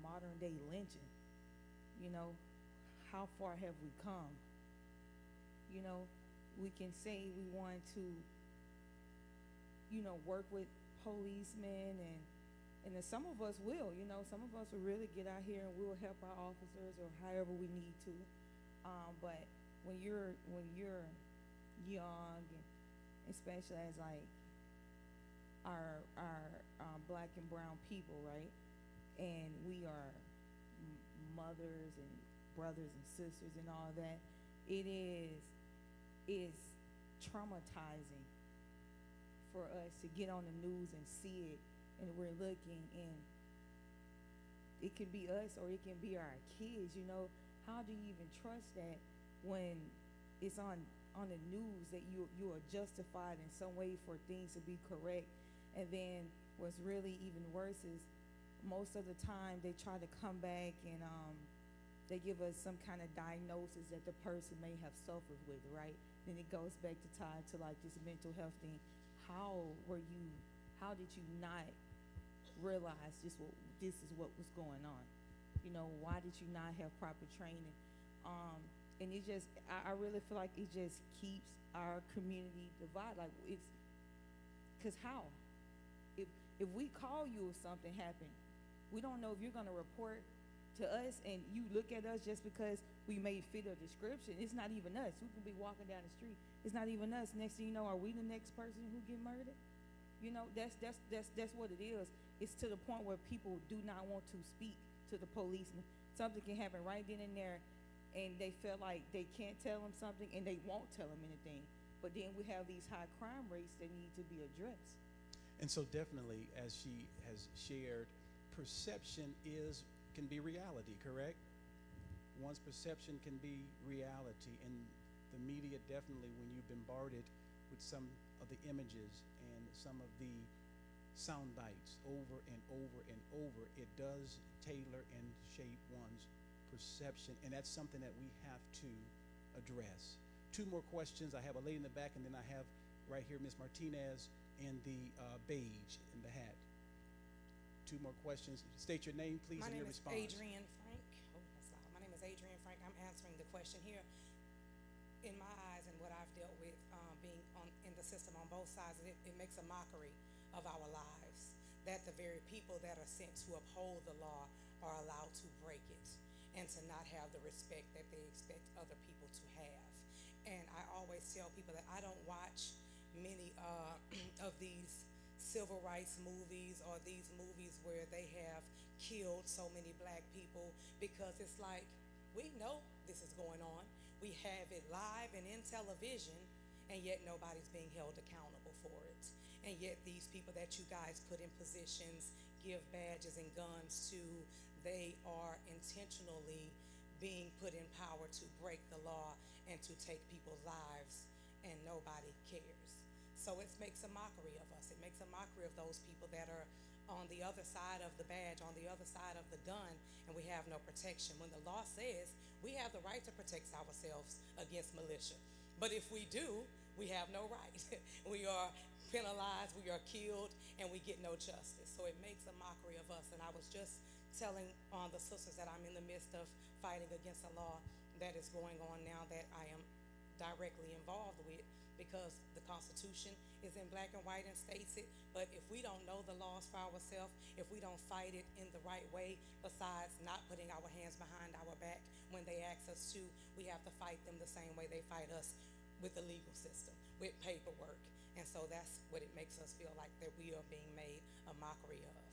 modern day lynching. How far have we come? We can say we want to, work with policemen, and then some of us will, some of us will really get out here and we'll help our officers or however we need to. But when you're young especially as like our black and brown people, right? And we are mothers and brothers and sisters and all that. It is traumatizing for us to get on the news and see it, and we're looking, and it can be us or it can be our kids. You know, how do you even trust that when it's on the news that you are justified in some way for things to be correct? And then what's really even worse is most of the time they try to come back and they give us some kind of diagnosis that the person may have suffered with, right? Then it goes back to tied to like this mental health thing. How did you not realize this is what was going on? You know, why did you not have proper training? And it just, I really feel like it just keeps our community divided. Like it's, cause how? If we call you if something happened, we don't know if you're gonna report to us and you look at us just because we may fit a description. It's not even us. We can be walking down the street. It's not even us. Next thing you know, are we the next person who get murdered? You know, that's what it is. It's to the point where people do not want to speak to the policeman. Something can happen right then and there, and they feel like they can't tell them something, and they won't tell them anything. But then we have these high crime rates that need to be addressed. And so definitely, as she has shared, perception can be reality, correct? One's perception can be reality, and the media definitely, when you're bombarded with some of the images and some of the sound bites over and over and over, it does tailor and shape one's perception, and that's something that we have to address. Two more questions. I have a lady in the back, and then I have right here Ms. Martinez in the beige in the hat. Two more questions. State your name, please, and your response. My name is Adrienne Frank. Oh, that's loud. My name is Adrienne Frank. I'm answering the question here. In my eyes and what I've dealt with being in the system on both sides of it, it makes a mockery of our lives, that the very people that are sent to uphold the law are allowed to break it and to not have the respect that they expect other people to have. And I always tell people that I don't watch many of these civil rights movies or these movies where they have killed so many black people, because it's like, we know this is going on. We have it live and in television, and yet nobody's being held accountable for it. And yet these people that you guys put in positions, give badges and guns to, they are intentionally being put in power to break the law and to take people's lives, and nobody cares. So it makes a mockery of us. It makes a mockery of those people that are on the other side of the badge, on the other side of the gun, and we have no protection. When the law says we have the right to protect ourselves against militia, but if we do, we have no right. We are penalized, we are killed, and we get no justice. So it makes a mockery of us. And I was just telling the sisters that I'm in the midst of fighting against a law that is going on now that I am directly involved with, because the Constitution is in black and white and states it. But if we don't know the laws for ourselves, if we don't fight it in the right way, besides not putting our hands behind our back when they ask us to, we have to fight them the same way they fight us, with the legal system, with paperwork. And so that's what it makes us feel like, that we are being made a mockery of.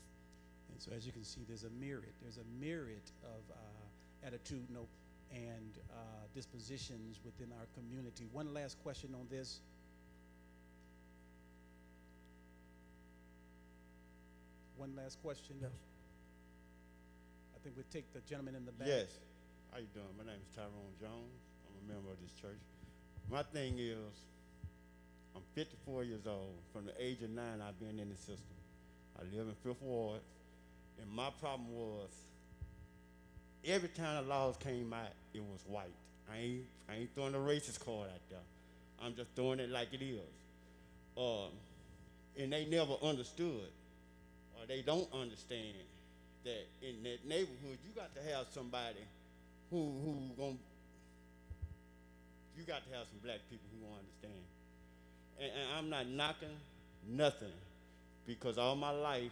And so as you can see, there's a myriad of attitudinal and dispositions within our community. One last question on this. One last question. Yes. I think we'll take the gentleman in the back. Yes. How you doing? My name is Tyrone Jones. I'm a member of this church. My thing is, I'm 54 years old. From the age of 9, I've been in the system. I live in Fifth Ward, and my problem was, every time the laws came out, it was white. I ain't throwing a racist card out there. I'm just throwing it like it is. And they never understood, or they don't understand, that in that neighborhood, you got to have somebody you got to have some black people who will understand. And I'm not knocking nothing, because all my life,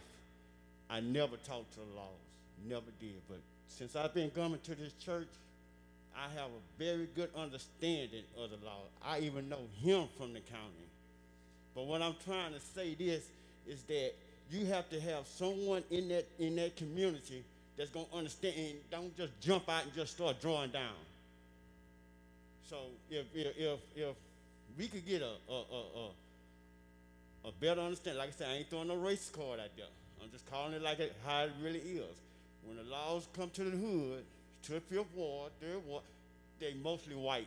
I never talked to the laws, never did. But since I've been coming to this church, I have a very good understanding of the law. I even know him from the county. But what I'm trying to say this is that you have to have someone in that community that's gonna understand and don't just jump out and just start drawing down. So if we could get a better understanding, like I said, I ain't throwing no race card out there. I'm just calling it like how it really is. When the laws come to the hood, to the 5th Ward, 3rd Ward, they mostly white.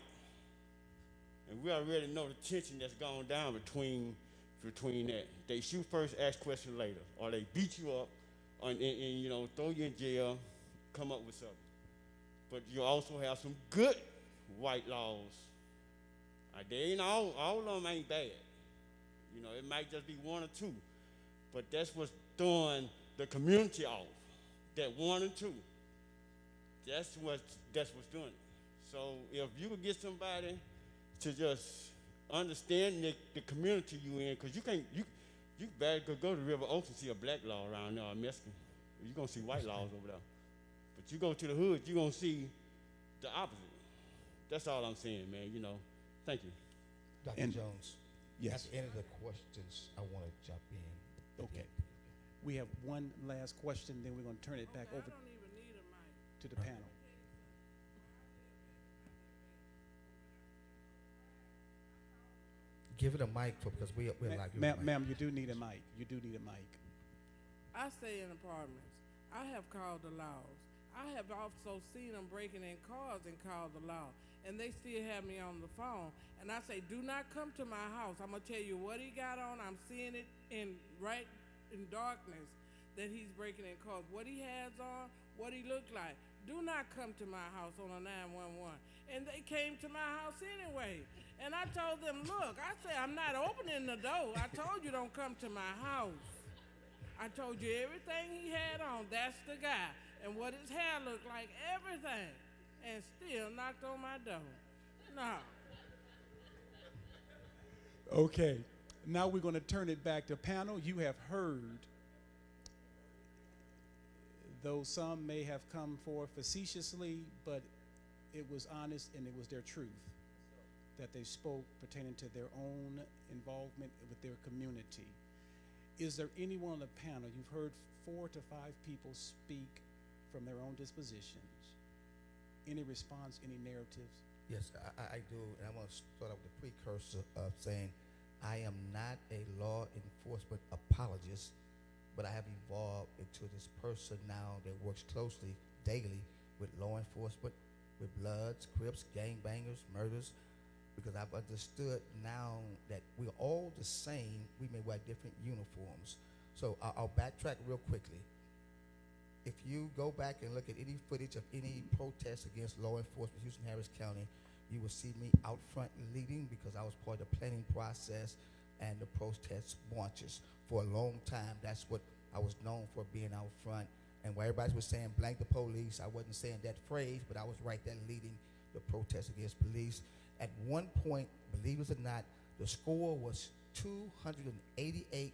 And we already know the tension that's gone down between that. They shoot first, ask questions later. Or they beat you up and you know, throw you in jail, come up with something. But you also have some good white laws. They ain't all of them ain't bad. You know, it might just be one or two. But that's what's throwing the community off. That 1 or 2. That's what's doing it. So if you could get somebody to just understand the community you in, because you better could go to River Oaks and see a black law around there, or Mexican. You're gonna see white laws over there. But you go to the hood, you're gonna see the opposite. That's all I'm saying, man, you know. Thank you. Dr. Jones. Yes. At the end of the questions, I want to jump in. Okay. We have one last question, then we're going to turn it back over to the panel. Give it a mic because we're like. Ma'am, you do need a mic. You do need a mic. I stay in apartments. I have called the laws. I have also seen them breaking in cars and called the law. And they still have me on the phone. And I say, do not come to my house. I'm going to tell you what he got on. I'm seeing it right in darkness that he's breaking in cars. What he has on, what he looked like. Do not come to my house on a 911. And they came to my house anyway. And I told them, look, I said, I'm not opening the door. I told you don't come to my house. I told you everything he had on, that's the guy. And what his hair looked like, everything. And still knocked on my door. No. Okay. Now we're going to turn it back to panel. You have heard, though some may have come forth facetiously, but it was honest and it was their truth that they spoke pertaining to their own involvement with their community. Is there anyone on the panel, you've heard 4 to 5 people speak from their own dispositions. Any response, any narratives? Yes, I do, and I want to start off with the precursor of saying I am not a law enforcement apologist, but I have evolved into this person now that works closely daily with law enforcement, with Bloods, Crips, gangbangers, murders, because I've understood now that we're all the same. We may wear different uniforms. So I'll backtrack real quickly. If you go back and look at any footage of any protest against law enforcement in Houston, Harris County, you will see me out front leading because I was part of the planning process and the protest marches for a long time. That's what I was known for, being out front. And while everybody was saying blank the police, I wasn't saying that phrase, but I was right there leading the protest against police. At one point, believe it or not, the score was 288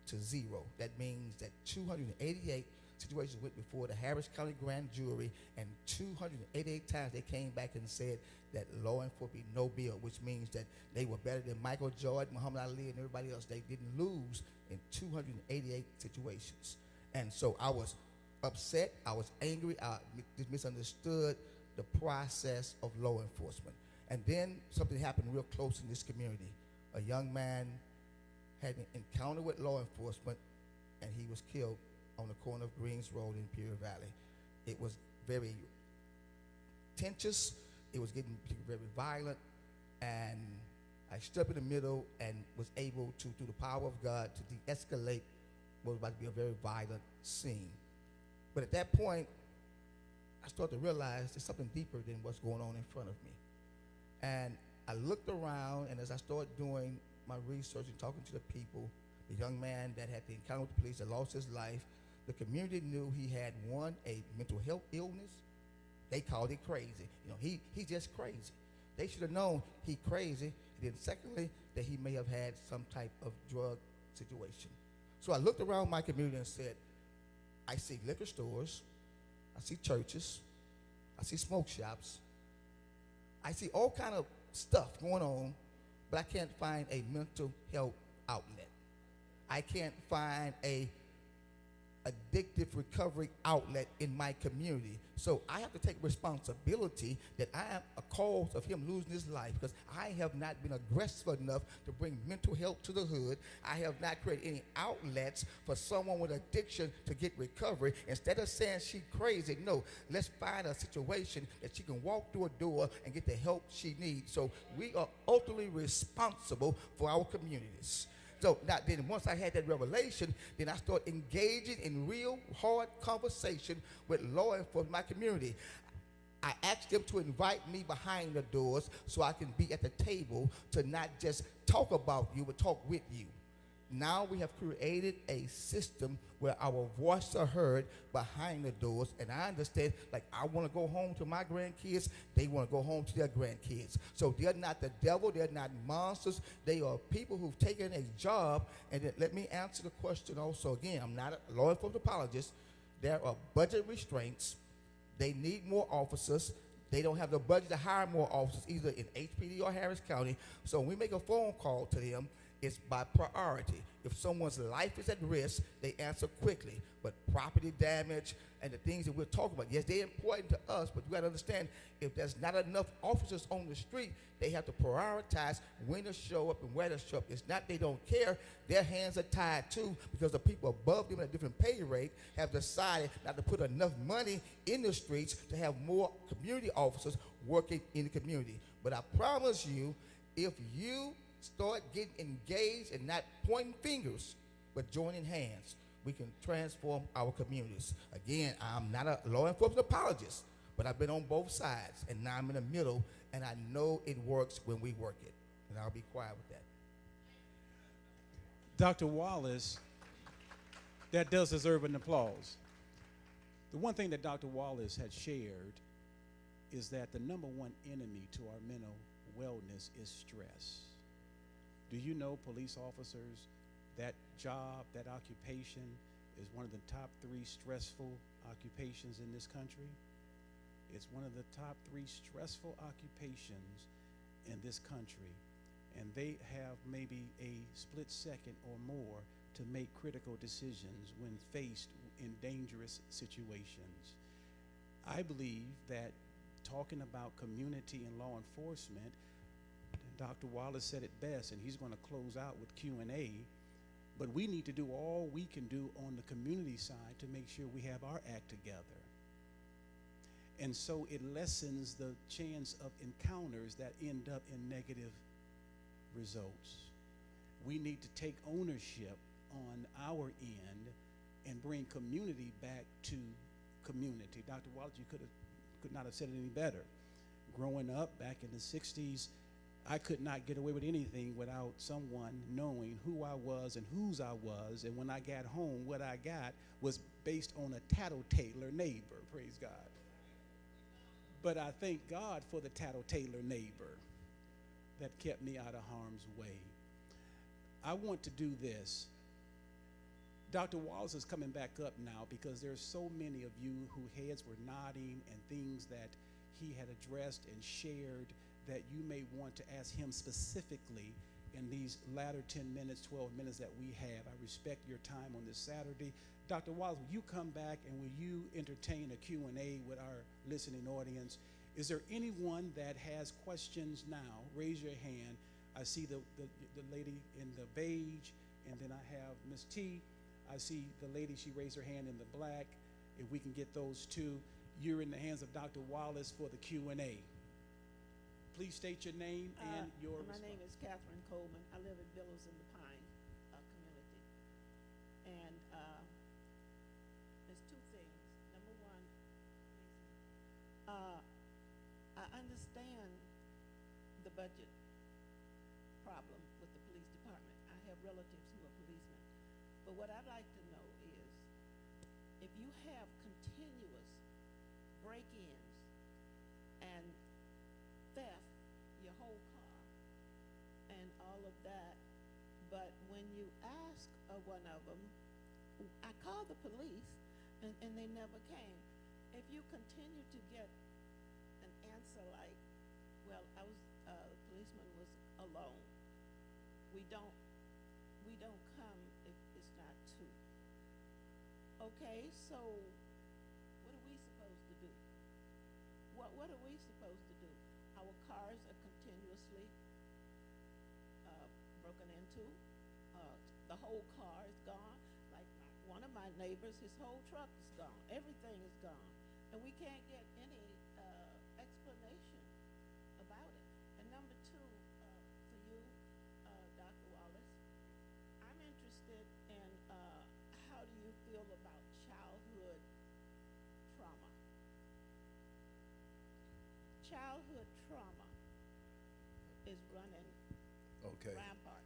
to 0. That means that 288 situations went before the Harris County Grand Jury, and 288 times they came back and said that law enforcement be no bill, which means that they were better than Michael Jordan, Muhammad Ali, and everybody else. They didn't lose in 288 situations. And so I was upset, I was angry, I misunderstood the process of law enforcement. And then something happened real close in this community. A young man had an encounter with law enforcement, and he was killed on the corner of Greens Road in Imperial Valley. It was very tense. It was getting very violent, and I stood up in the middle and was able to, through the power of God, to de-escalate what was about to be a very violent scene. But at that point, I started to realize there's something deeper than what's going on in front of me. And I looked around, and as I started doing my research and talking to the people, the young man that had the encounter with the police that lost his life, the community knew he had, one, a mental health illness. They called it crazy. You know, he's just crazy. They should have known he crazy. And then secondly, that he may have had some type of drug situation. So I looked around my community and said, I see liquor stores, I see churches, I see smoke shops, I see all kind of stuff going on, but I can't find a mental health outlet. I can't find a addictive recovery outlet in my community. So I have to take responsibility that I am a cause of him losing his life because I have not been aggressive enough to bring mental health to the hood. I have not created any outlets for someone with addiction to get recovery. Instead of saying she's crazy, no, let's find a situation that she can walk through a door and get the help she needs. So we are ultimately responsible for our communities. So now, then once I had that revelation, then I started engaging in real hard conversation with law enforcement in my community. I asked them to invite me behind the doors so I can be at the table to not just talk about you, but talk with you. Now we have created a system where our voices are heard behind the doors, and I understand, like, I want to go home to my grandkids, they want to go home to their grandkids. So they're not the devil, they're not monsters, they are people who've taken a job. And then let me answer the question also again. I'm not a law enforcement apologist. There are budget restraints. They need more officers. They don't have the budget to hire more officers either in HPD or Harris County. So when we make a phone call to them, it's by priority. If someone's life is at risk, they answer quickly. But property damage and the things that we're talking about, yes, they're important to us, but you got to understand, if there's not enough officers on the street, they have to prioritize when to show up and where to show up. It's not they don't care. Their hands are tied too because the people above them at a different pay rate have decided not to put enough money in the streets to have more community officers working in the community. But I promise you, if you start getting engaged and not pointing fingers, but joining hands, we can transform our communities. Again, I'm not a law enforcement apologist, but I've been on both sides, and now I'm in the middle, and I know it works when we work it. And I'll be quiet with that. Dr. Wallace, that does deserve an applause. The one thing that Dr. Wallace had shared is that the number one enemy to our mental wellness is stress. Do you know, police officers, that job, that occupation is one of the top 3 stressful occupations in this country? It's one of the top 3 stressful occupations in this country. And they have maybe a split second or more to make critical decisions when faced in dangerous situations. I believe that talking about community and law enforcement, Dr. Wallace said it best, and he's going to close out with Q&A, but we need to do all we can do on the community side to make sure we have our act together. And so it lessens the chance of encounters that end up in negative results. We need to take ownership on our end and bring community back to community. Dr. Wallace, you could not have said it any better. Growing up back in the 60s, I could not get away with anything without someone knowing who I was and whose I was, and when I got home, what I got was based on a tattletailer neighbor, praise God. But I thank God for the tattletailer neighbor that kept me out of harm's way. I want to do this. Dr. Wallace is coming back up now because there's so many of you who heads were nodding and things that he had addressed and shared that you may want to ask him specifically in these latter 10 minutes, 12 minutes that we have. I respect your time on this Saturday. Dr. Wallace, will you come back and will you entertain a Q&A with our listening audience? Is there anyone that has questions now? Raise your hand. I see the lady in the beige, and then I have Ms. T. I see the lady, she raised her hand in the black. If we can get those two. You're in the hands of Dr. Wallace for the Q&A. Please state your name and your My name is Catherine Coleman. I live in Billows in the Pine community. And there's 2 things. Number one, I understand the budget problem with the police department. I have relatives who are policemen. But what I'd like to know is, if you have continuous break-ins and theft, your whole car, and all of that, but when you ask one of them, I called the police, and they never came. If you continue to get an answer like, well, the policeman was alone, we don't come if it's not two. Okay, so what are we supposed to do? What are we supposed to do? Our cars are continuously broken into. The whole car is gone. Like one of my neighbors, his whole truck is gone. Everything is gone. And we can't get any explanation about it. And number two, for you, Dr. Wallace, I'm interested in how do you feel about childhood trauma? Childhood trauma is running rampart.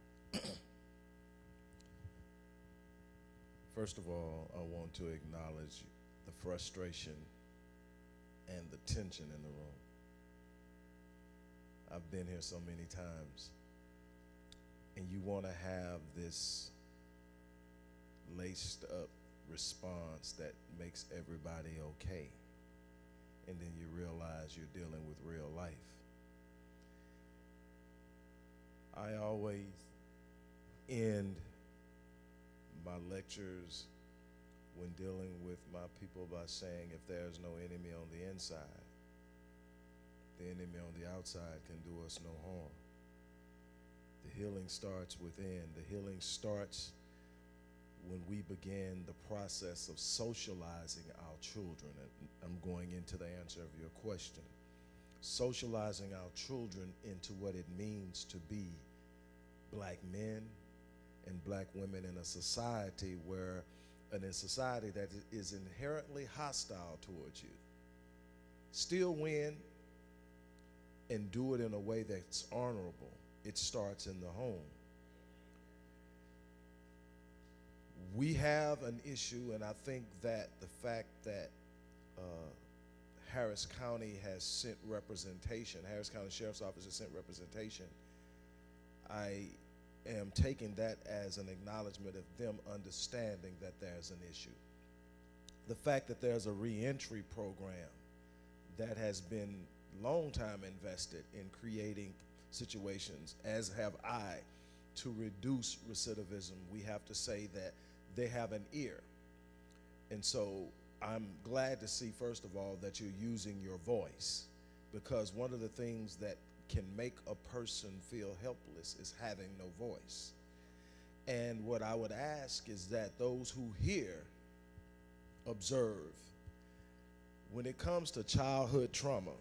First of all, I want to acknowledge the frustration and the tension in the room. I've been here so many times, and you want to have this laced up response that makes everybody okay, and then you realize you're dealing with real life. I always end my lectures when dealing with my people by saying, if there's no enemy on the inside, the enemy on the outside can do us no harm. The healing starts within. The healing starts when we begin the process of socializing our children. And I'm going into the answer of your question. Socializing our children into what it means to be black men and black women in a society that is inherently hostile towards you. Still win and do it in a way that's honorable. It starts in the home. We have an issue, and I think that the fact that Harris County has sent representation, Harris County Sheriff's Office has sent representation, I am taking that as an acknowledgement of them understanding that there's an issue. The fact that there's a reentry program that has been long time invested in creating situations, as have I, to reduce recidivism, we have to say that they have an ear. And so I'm glad to see, first of all, that you're using your voice, because one of the things that can make a person feel helpless is having no voice. And what I would ask is that those who hear observe. When it comes to childhood trauma,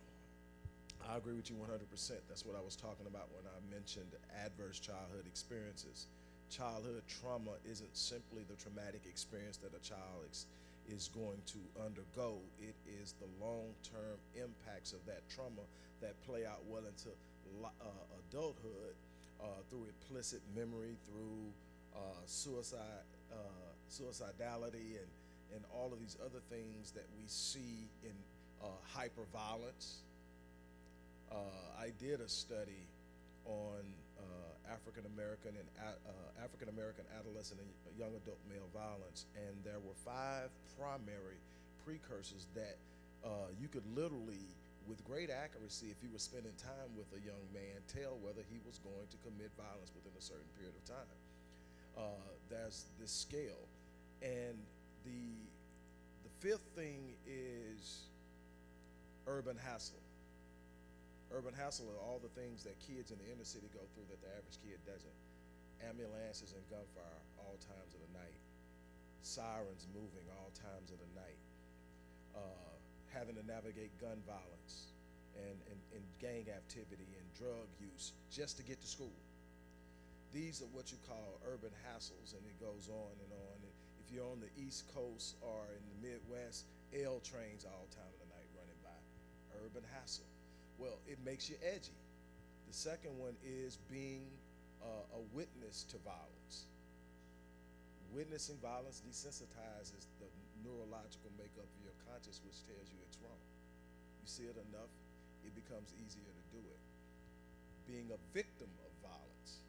I agree with you 100%. That's what I was talking about when I mentioned adverse childhood experiences. Childhood trauma isn't simply the traumatic experience that a child is going to undergo. It is the long-term impacts of that trauma that play out well into adulthood through implicit memory, through suicidality, and all of these other things that we see in hyperviolence. I did a study on African American adolescent and young adult male violence, and there were 5 primary precursors that you could literally, with great accuracy, if you were spending time with a young man, tell whether he was going to commit violence within a certain period of time. There's this scale, and the 5th thing is urban hassle. Urban hassle are all the things that kids in the inner city go through that the average kid doesn't. Ambulances and gunfire all times of the night. Sirens moving all times of the night. Having to navigate gun violence and gang activity and drug use just to get to school. These are what you call urban hassles, and it goes on and on. And if you're on the East Coast or in the Midwest, L trains all time of the night running by. Urban hassle. Well, it makes you edgy. The second one is being a witness to violence. Witnessing violence desensitizes the neurological makeup of your conscious, which tells you it's wrong. You see it enough, it becomes easier to do it. Being a victim of violence.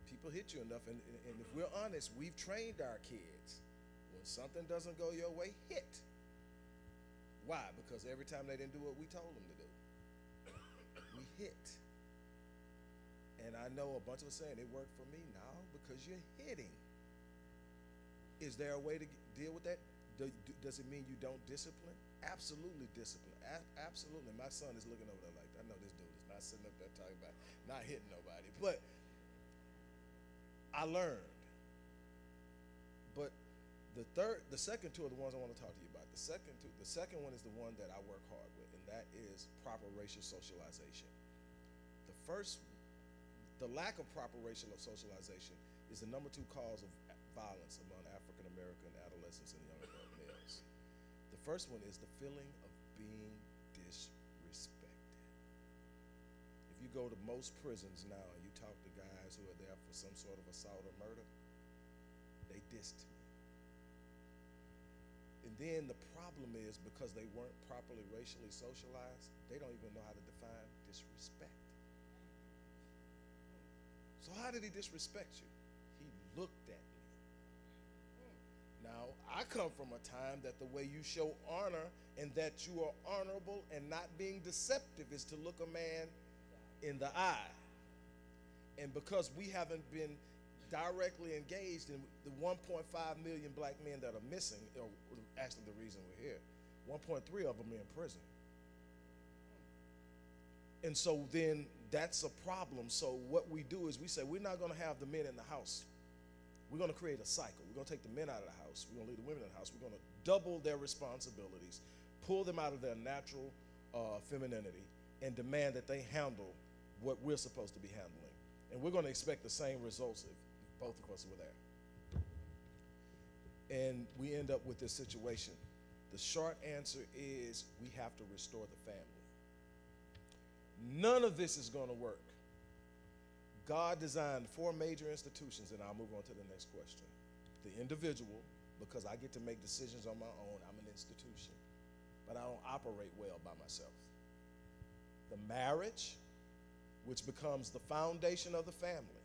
People hit you enough, and if we're honest, we've trained our kids. When something doesn't go your way, hit. Why? Because every time they didn't do what we told them to do, we hit. And I know a bunch of us saying it worked for me. No, because you're hitting. Is there a way to deal with that? Does it mean you don't discipline? Absolutely discipline. Absolutely. My son is looking over there like, I know this dude is not sitting up there talking about not hitting nobody. But I learned. But the second two are the ones I want to talk to you about. The second one is the one that I work hard with, and that is proper racial socialization. The lack of proper racial socialization is the number 2 cause of violence among African American adolescents and young adult males. The first one is the feeling of being disrespected. If you go to most prisons now and you talk to guys who are there for some sort of assault or murder, they dissed me. And then the problem is, because they weren't properly racially socialized, they don't even know how to define disrespect. So how did he disrespect you? He looked at me. Now, I come from a time that the way you show honor and that you are honorable and not being deceptive is to look a man in the eye. And because we haven't been directly engaged in the 1.5 million black men that are missing, or actually the reason we're here, 1.3 of them are in prison. And so then that's a problem. So what we do is we say, we're not going to have the men in the house. We're going to create a cycle. We're going to take the men out of the house. We're going to leave the women in the house. We're going to double their responsibilities, pull them out of their natural femininity, and demand that they handle what we're supposed to be handling. And we're going to expect the same results if both of us were there. And we end up with this situation. The short answer is we have to restore the family. None of this is going to work. God designed 4 major institutions, and I'll move on to the next question. The individual, because I get to make decisions on my own, I'm an institution, but I don't operate well by myself. The marriage, which becomes the foundation of the family.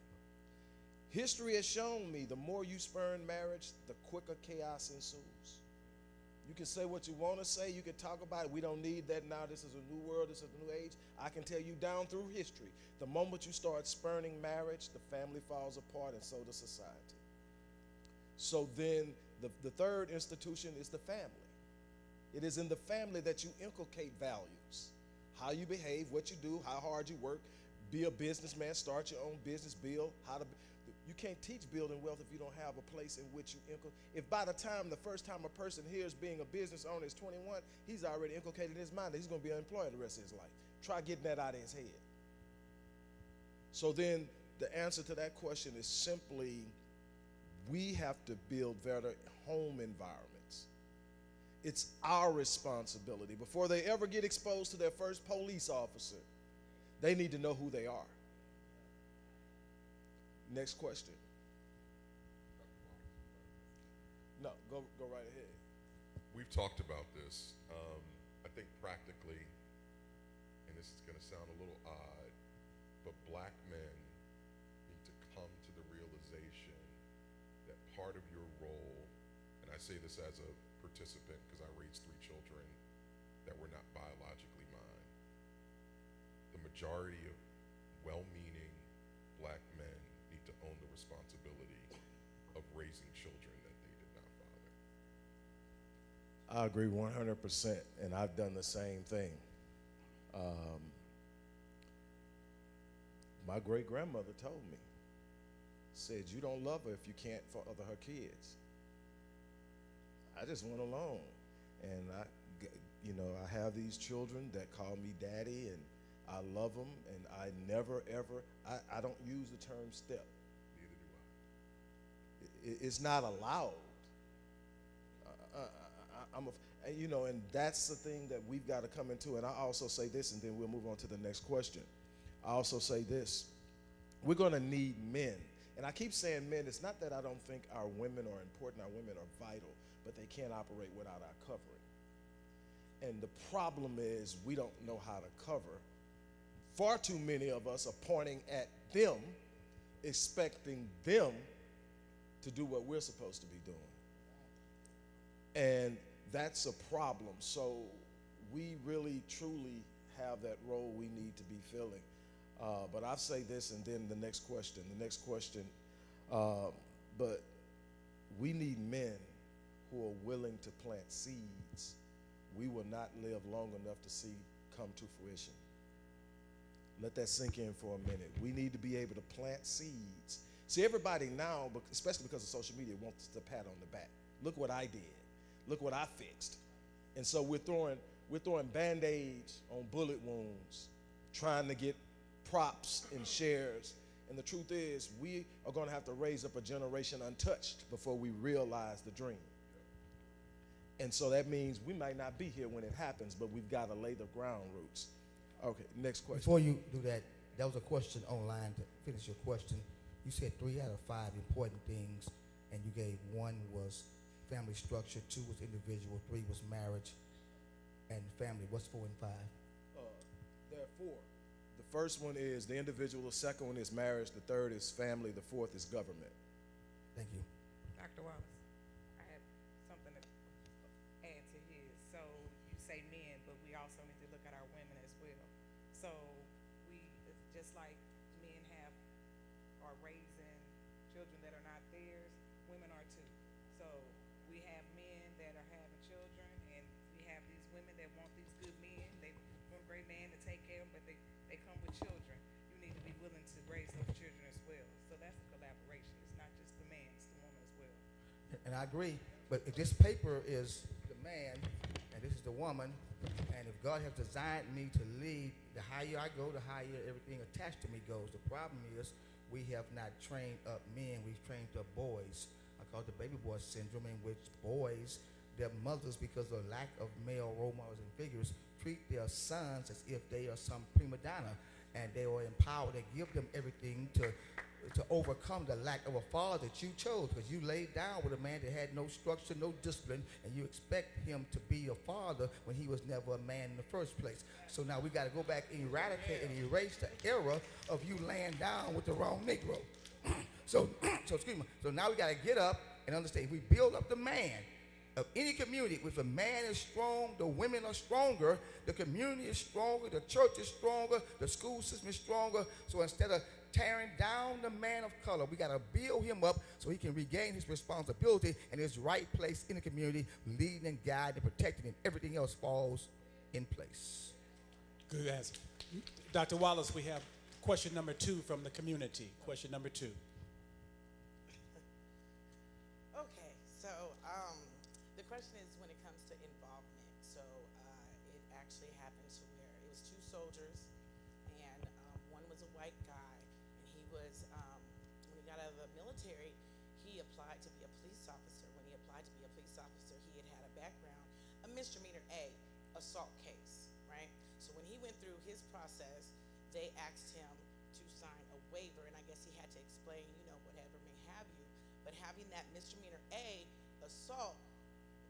History has shown me the more you spurn marriage, the quicker chaos ensues. You can say what you want to say. You can talk about it. We don't need that now. This is a new world. This is a new age. I can tell you down through history, the moment you start spurning marriage, the family falls apart, and so does society. So then the third institution is the family. It is in the family that you inculcate values. How you behave, what you do, how hard you work, be a businessman, start your own business, build, you can't teach building wealth if you don't have a place in which you inculcate. If by the first time a person hears being a business owner is 21, he's already inculcated in his mind that he's going to be an employee the rest of his life. Try getting that out of his head. So then the answer to that question is simply, we have to build better home environments. It's our responsibility. Before they ever get exposed to their first police officer, they need to know who they are. Next question. No, go right ahead. We've talked about this. I think practically, and this is going to sound a little odd, but black men need to come to the realization that part of your role, and I say this as a participant because I raised 3 children that were not biologically mine. The majority of well-meaning black men need to own the responsibility of raising children that they did not father. I agree 100%, and I've done the same thing. My great-grandmother told me, said, you don't love her if you can't father her kids. I just went along, and I have these children that call me daddy, and I love them, and I never ever, I don't use the term step. Neither do I. It's not allowed. And that's the thing that we've got to come into. And I also say this, and then we'll move on to the next question. I also say this, we're going to need men. And I keep saying men. It's not that I don't think our women are important. Our women are vital, but they can't operate without our covering. And the problem is we don't know how to cover. Far too many of us are pointing at them, expecting them to do what we're supposed to be doing. And that's a problem. So we really, truly have that role we need to be filling. But I'll say this, and then the next question. The next question, But we need men who are willing to plant seeds we will not live long enough to see come to fruition. Let that sink in for a minute. We need to be able to plant seeds. See, everybody now, especially because of social media, wants the pat on the back. Look what I did. Look what I fixed. And so we're throwing Band-Aids on bullet wounds, trying to get props and shares. And the truth is, we are going to have to raise up a generation untouched before we realize the dream. And so that means we might not be here when it happens, but we've got to lay the ground roots. Okay, next question. Before you do that, there was a question online to finish your question. You said 3 out of 5 important things, and you gave 1 was family structure, 2 was individual, 3 was marriage, and family. What's 4 and 5? There are 4. The first one is the individual, the second one is marriage, the third is family, the fourth is government. Thank you. Dr. Wallace, I have something to add to his. So you say men, but we also need to look at our women as well. So it's just like men are raising children that are not theirs, women are too. So we have men that are having children, and we have these women that want these good men. They want a great man to take care of them, but they come with children. You need to be willing to raise those children as well. So that's a collaboration. It's not just the man, it's the woman as well. And I agree, but if this paper is the man and this is the woman, and if God has designed me to lead, the higher I go, the higher everything attached to me goes. The problem is we have not trained up men, we've trained up boys. I call it the baby boy syndrome, in which boys, their mothers, because of lack of male role models and figures, treat their sons as if they are some prima donna, and they are empowered to give them everything to overcome the lack of a father that you chose, because you laid down with a man that had no structure, no discipline, and you expect him to be a father when he was never a man in the first place. So now we got to go back and eradicate and erase the era of you laying down with the wrong Negro. So excuse me. So now we got to get up and understand, if we build up the man of any community, if a man is strong, the women are stronger, the community is stronger, the church is stronger, the school system is stronger. So instead of tearing down the man of color, we got to build him up so he can regain his responsibility and his right place in the community, leading and guiding and protecting, and everything else falls in place. Good answer. Dr. Wallace, we have question number 2 from the community. Question number 2. Okay, so the question is when it comes to involvement. So it actually happened to where it was 2 soldiers, and one was a white guy, and he was, when he got out of the military, he applied to be a police officer. When he applied to be a police officer, he had a background, a misdemeanor A, assault case, right? So when he went through his process, they asked him to sign a waiver, and I guess he had to explain, whatever may have you, but having that misdemeanor A assault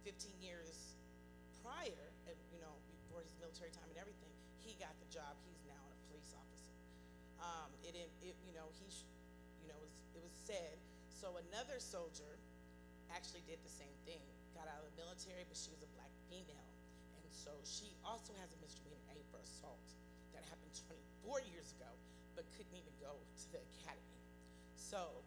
15 years prior, before his military time and everything, he got the job. He's now a police officer. It was said. So another soldier actually did the same thing. Got out of the military, but she was a black female, and so she also has a misdemeanor A for assault that happened 24 years ago, but couldn't even go to the academy. So,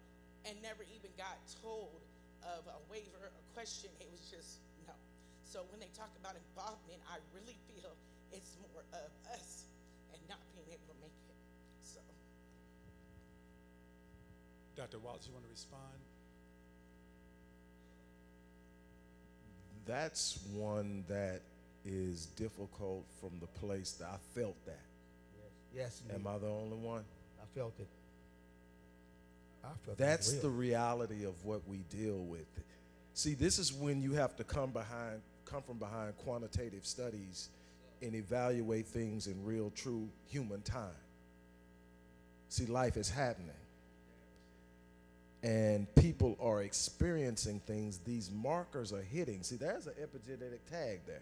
and never even got told of a waiver, a question. It was just no. So when they talk about involvement, I really feel it's more of us and not being able to make it. So, Dr. Wallace, you want to respond? That's one that is difficult from the place that I felt that. Yes. Am I the only one? I felt it. That's the reality of what we deal with. See, this is when you have to come from behind quantitative studies and evaluate things in real, true human time. See, life is happening. And people are experiencing things. These markers are hitting. See, there's an epigenetic tag there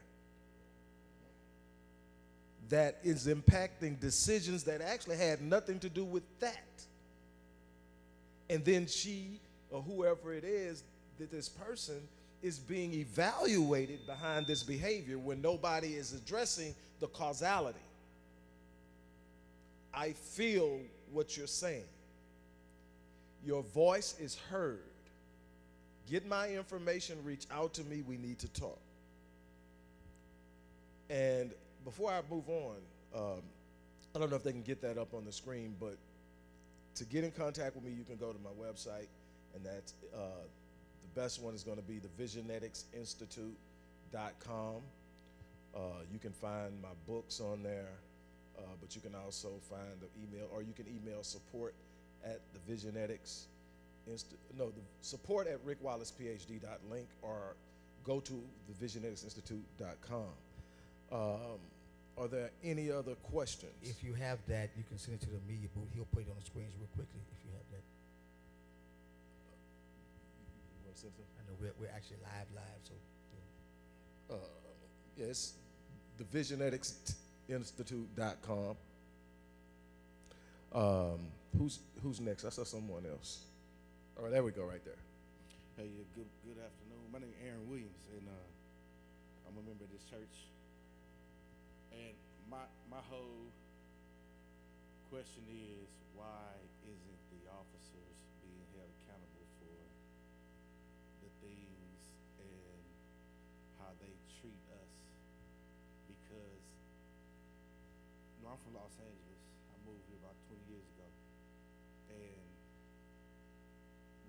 that is impacting decisions that actually had nothing to do with that. And then she, or whoever it is, that this person is being evaluated behind this behavior when nobody is addressing the causality. I feel what you're saying. Your voice is heard. Get my information, reach out to me, we need to talk. And before I move on, I don't know if they can get that up on the screen, but to get in contact with me, you can go to my website, and that's the best one is going to be thevigeneticsinstitute.com. You can find my books on there, but you can also find the email, or you can email support at the support at rickwallacephd.link, or go to thevigeneticsinstitute.com. Are there any other questions? If you have that, you can send it to the media booth. He'll put it on the screens real quickly if you have that. You want to send it? I know we're actually live, so. Yes, thevigeneticsinstitute.com. Who's next? I saw someone else. All right, there we go, right there. Hey, good afternoon. My name is Aaron Williams, and I'm a member of this church. And my whole question is, why isn't the officers being held accountable for the things and how they treat us? Because, I'm from Los Angeles. I moved here about 20 years ago, and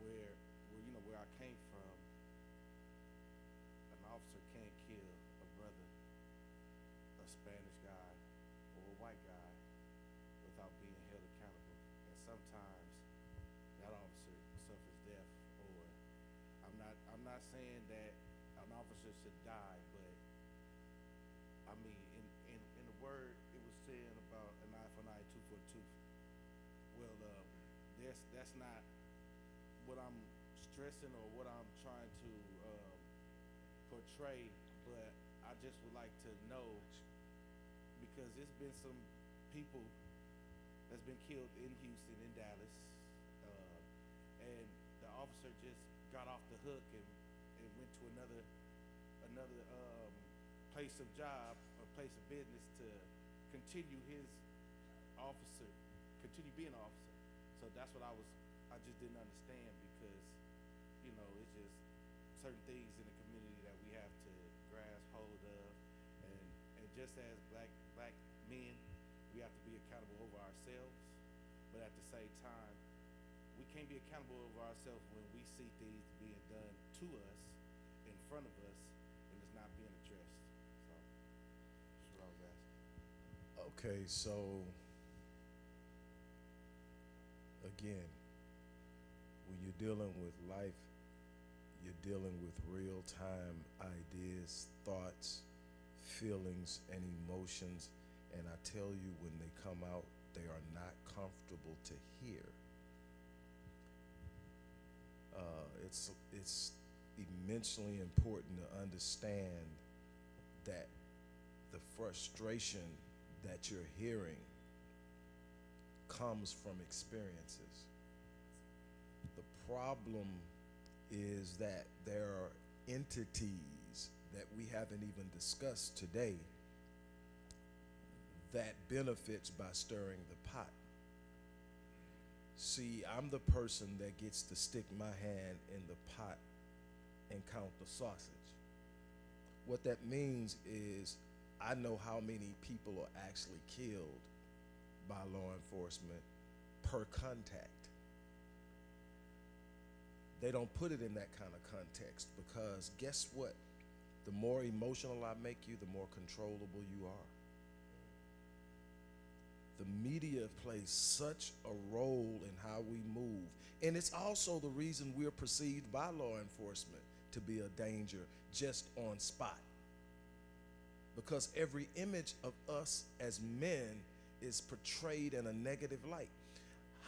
where I came from, an officer can't kill a brother, a Spanish guy, or a white guy without being held accountable. And sometimes that officer suffers death, or I'm not saying that an officer should die, but I mean, in the word, it was saying about an eye for an eye, tooth for a tooth. Well, that's not what I'm stressing or what I'm trying to portray, but I just would like to know, because there's been some people that's been killed in Houston, in Dallas, and the officer just got off the hook and went to another place of job or place of business to continue being an officer. So that's what I just didn't understand, because it's just certain things in the community that we have to grasp hold of, and just as black men, we have to be accountable over ourselves, but at the same time, we can't be accountable over ourselves when we see things being done to us, in front of us, and it's not being addressed. So that's what I was asking. Okay, so again, when you're dealing with life, you're dealing with real-time ideas, thoughts, feelings, and emotions, and I tell you, when they come out, they are not comfortable to hear. It's immensely important to understand that the frustration that you're hearing comes from experiences. The problem is that there are entities that we haven't even discussed today that benefits by stirring the pot. See, I'm the person that gets to stick my hand in the pot and count the sausage. What that means is I know how many people are actually killed by law enforcement per contact. They don't put it in that kind of context, because guess what? The more emotional I make you, the more controllable you are. The media plays such a role in how we move. And it's also the reason we're perceived by law enforcement to be a danger just on spot. Because every image of us as men is portrayed in a negative light.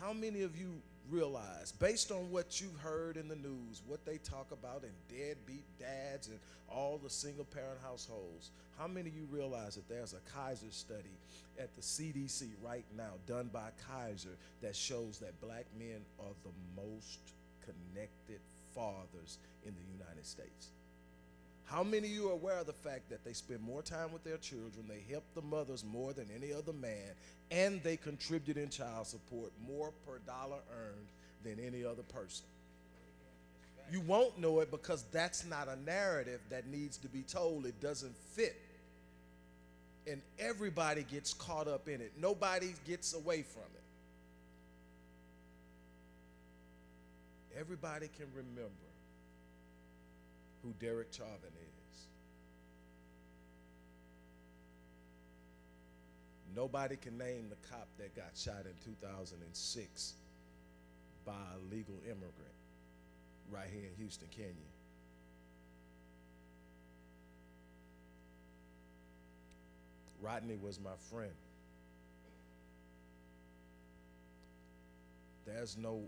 How many of you realize, based on what you've heard in the news, what they talk about in deadbeat dads and all the single parent households, how many of you realize that there's a Kaiser study at the CDC right now done by Kaiser that shows that black men are the most connected fathers in the United States? How many of you are aware of the fact that they spend more time with their children, they help the mothers more than any other man, and they contribute in child support more per dollar earned than any other person. You won't know it because that's not a narrative that needs to be told. It doesn't fit. And everybody gets caught up in it. Nobody gets away from it. Everybody can remember who Derek Chauvin is. Nobody can name the cop that got shot in 2006 by a legal immigrant right here in Houston, Kenya. Rodney was my friend. There's no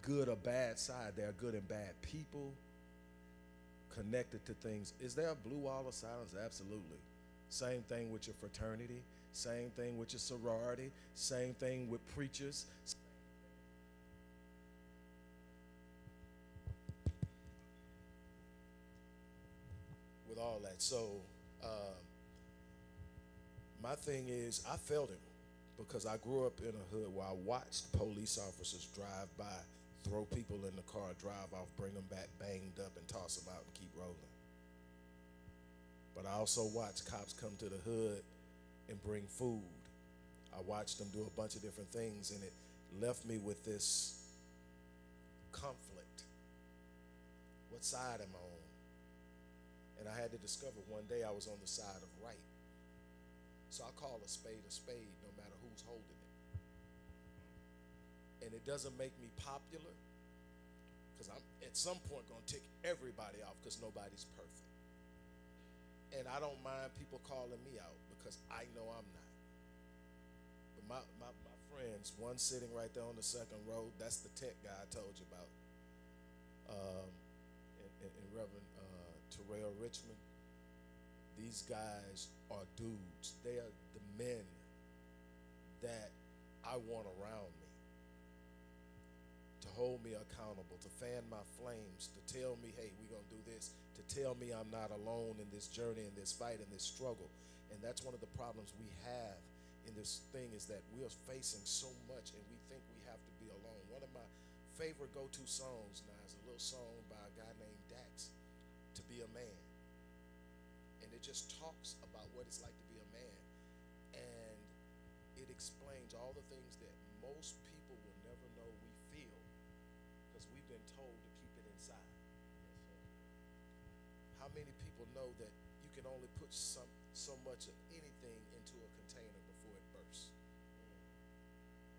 good or bad side. There are good and bad people connected to things. Is there a blue wall of silence? Absolutely. Same thing with your fraternity. Same thing with your sorority. Same thing with preachers. With all that. So, my thing is, I felt it because I grew up in a hood where I watched police officers drive by, throw people in the car, drive off, bring them back banged up, and toss them out and keep rolling. But I also watched cops come to the hood and bring food. I watched them do a bunch of different things, and it left me with this conflict. What side am I on? And I had to discover one day I was on the side of right. So I call a spade no matter who's holding it. And it doesn't make me popular because I'm at some point going to tick everybody off because nobody's perfect. And I don't mind people calling me out because I know I'm not. But my friends, one sitting right there on the second row, that's the tech guy I told you about, and Reverend Terrell Richmond. These guys are dudes. They are the men that I want around me to hold me accountable, to fan my flames, to tell me, hey, we're going to do this, to tell me I'm not alone in this journey, in this fight, in this struggle. And that's one of the problems we have in this thing is that we are facing so much and we think we have to be alone. One of my favorite go-to songs now is a little song by a guy named Dax, To Be a Man. And it just talks about what it's like to be a man. And it explains all the things that most people will never know we feel because we've been told to keep it inside. How many people know that you can only put so much of anything into a container before it bursts?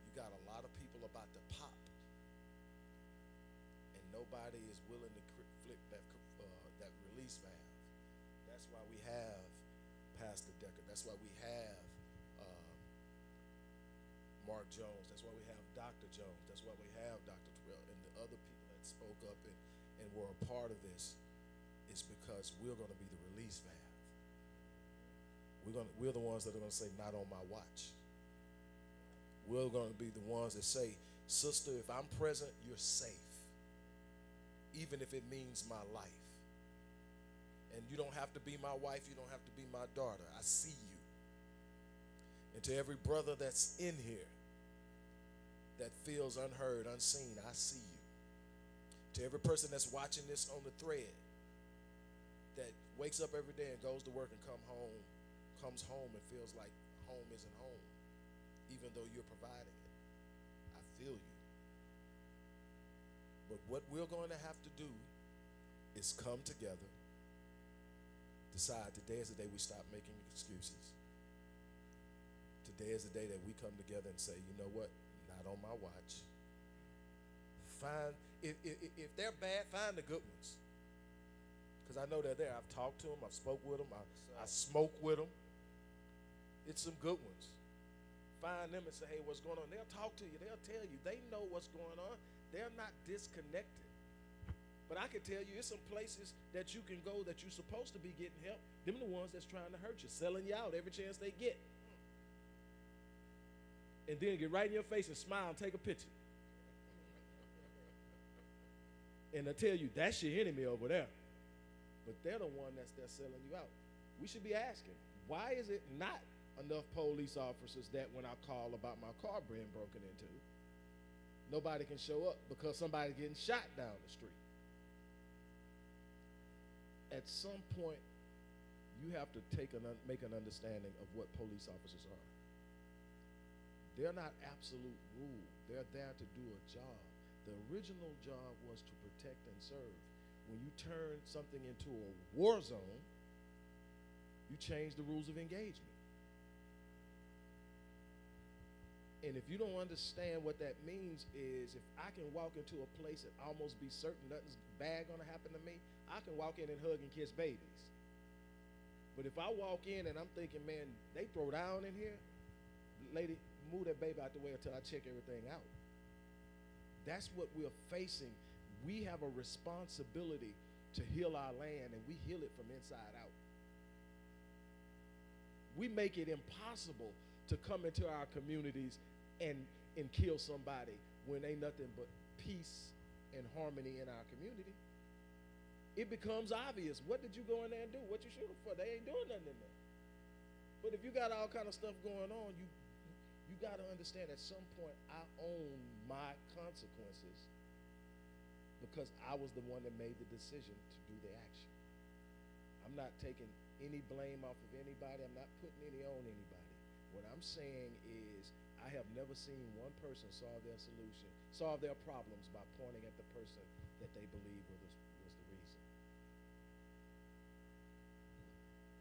You got a lot of people about to pop, and nobody is willing to flip that release valve. That's why we have Pastor Deckard. That's why we have Mark Jones. That's why we have Dr. Jones. That's why we have Dr. Terrell and the other people that spoke up and were a part of this. Is because we're going to be the release valve. We're the ones that are going to say, not on my watch. We're going to be the ones that say, sister, if I'm present, you're safe, even if it means my life. And you don't have to be my wife. You don't have to be my daughter. I see you. And to every brother that's in here that feels unheard, unseen, I see you. To every person that's watching this on the thread that wakes up every day and goes to work and comes home and feels like home isn't home, even though you're providing it. I feel you. But what we're going to have to do is come together, decide today is the day we stop making excuses. Today is the day that we come together and say, you know what, not on my watch. If they're bad, find the good ones. Because I know they're there. I've talked to them. I've spoke with them. I smoke with them. It's some good ones. Find them and say, hey, what's going on? They'll talk to you. They'll tell you. They know what's going on. They're not disconnected. But I can tell you, it's some places that you can go that you're supposed to be getting help. Them are the ones that's trying to hurt you, selling you out every chance they get. And then get right in your face and smile and take a picture. And they'll tell you, that's your enemy over there. But they're the one that's selling you out. We should be asking, why is it not enough police officers that when I call about my car being broken into, nobody can show up because somebody's getting shot down the street. At some point, you have to make an understanding of what police officers are. They're not absolute rule. They're there to do a job. The original job was to protect and serve. When you turn something into a war zone, you change the rules of engagement. And if you don't understand what that means is, if I can walk into a place and almost be certain nothing's bad gonna happen to me, I can walk in and hug and kiss babies. But if I walk in and I'm thinking, man, they throw down in here, lady, move that baby out the way until I check everything out. That's what we're facing. We have a responsibility to heal our land, and we heal it from inside out. We make it impossible to come into our communities and kill somebody when ain't nothing but peace and harmony in our community. It becomes obvious. What did you go in there and do? What you shooting for? They ain't doing nothing in there. But if you got all kind of stuff going on, you got to understand at some point I own my consequences because I was the one that made the decision to do the action. I'm not taking any blame off of anybody. I'm not putting any on anybody. What I'm saying is I have never seen one person solve their problems by pointing at the person that they believe was the reason.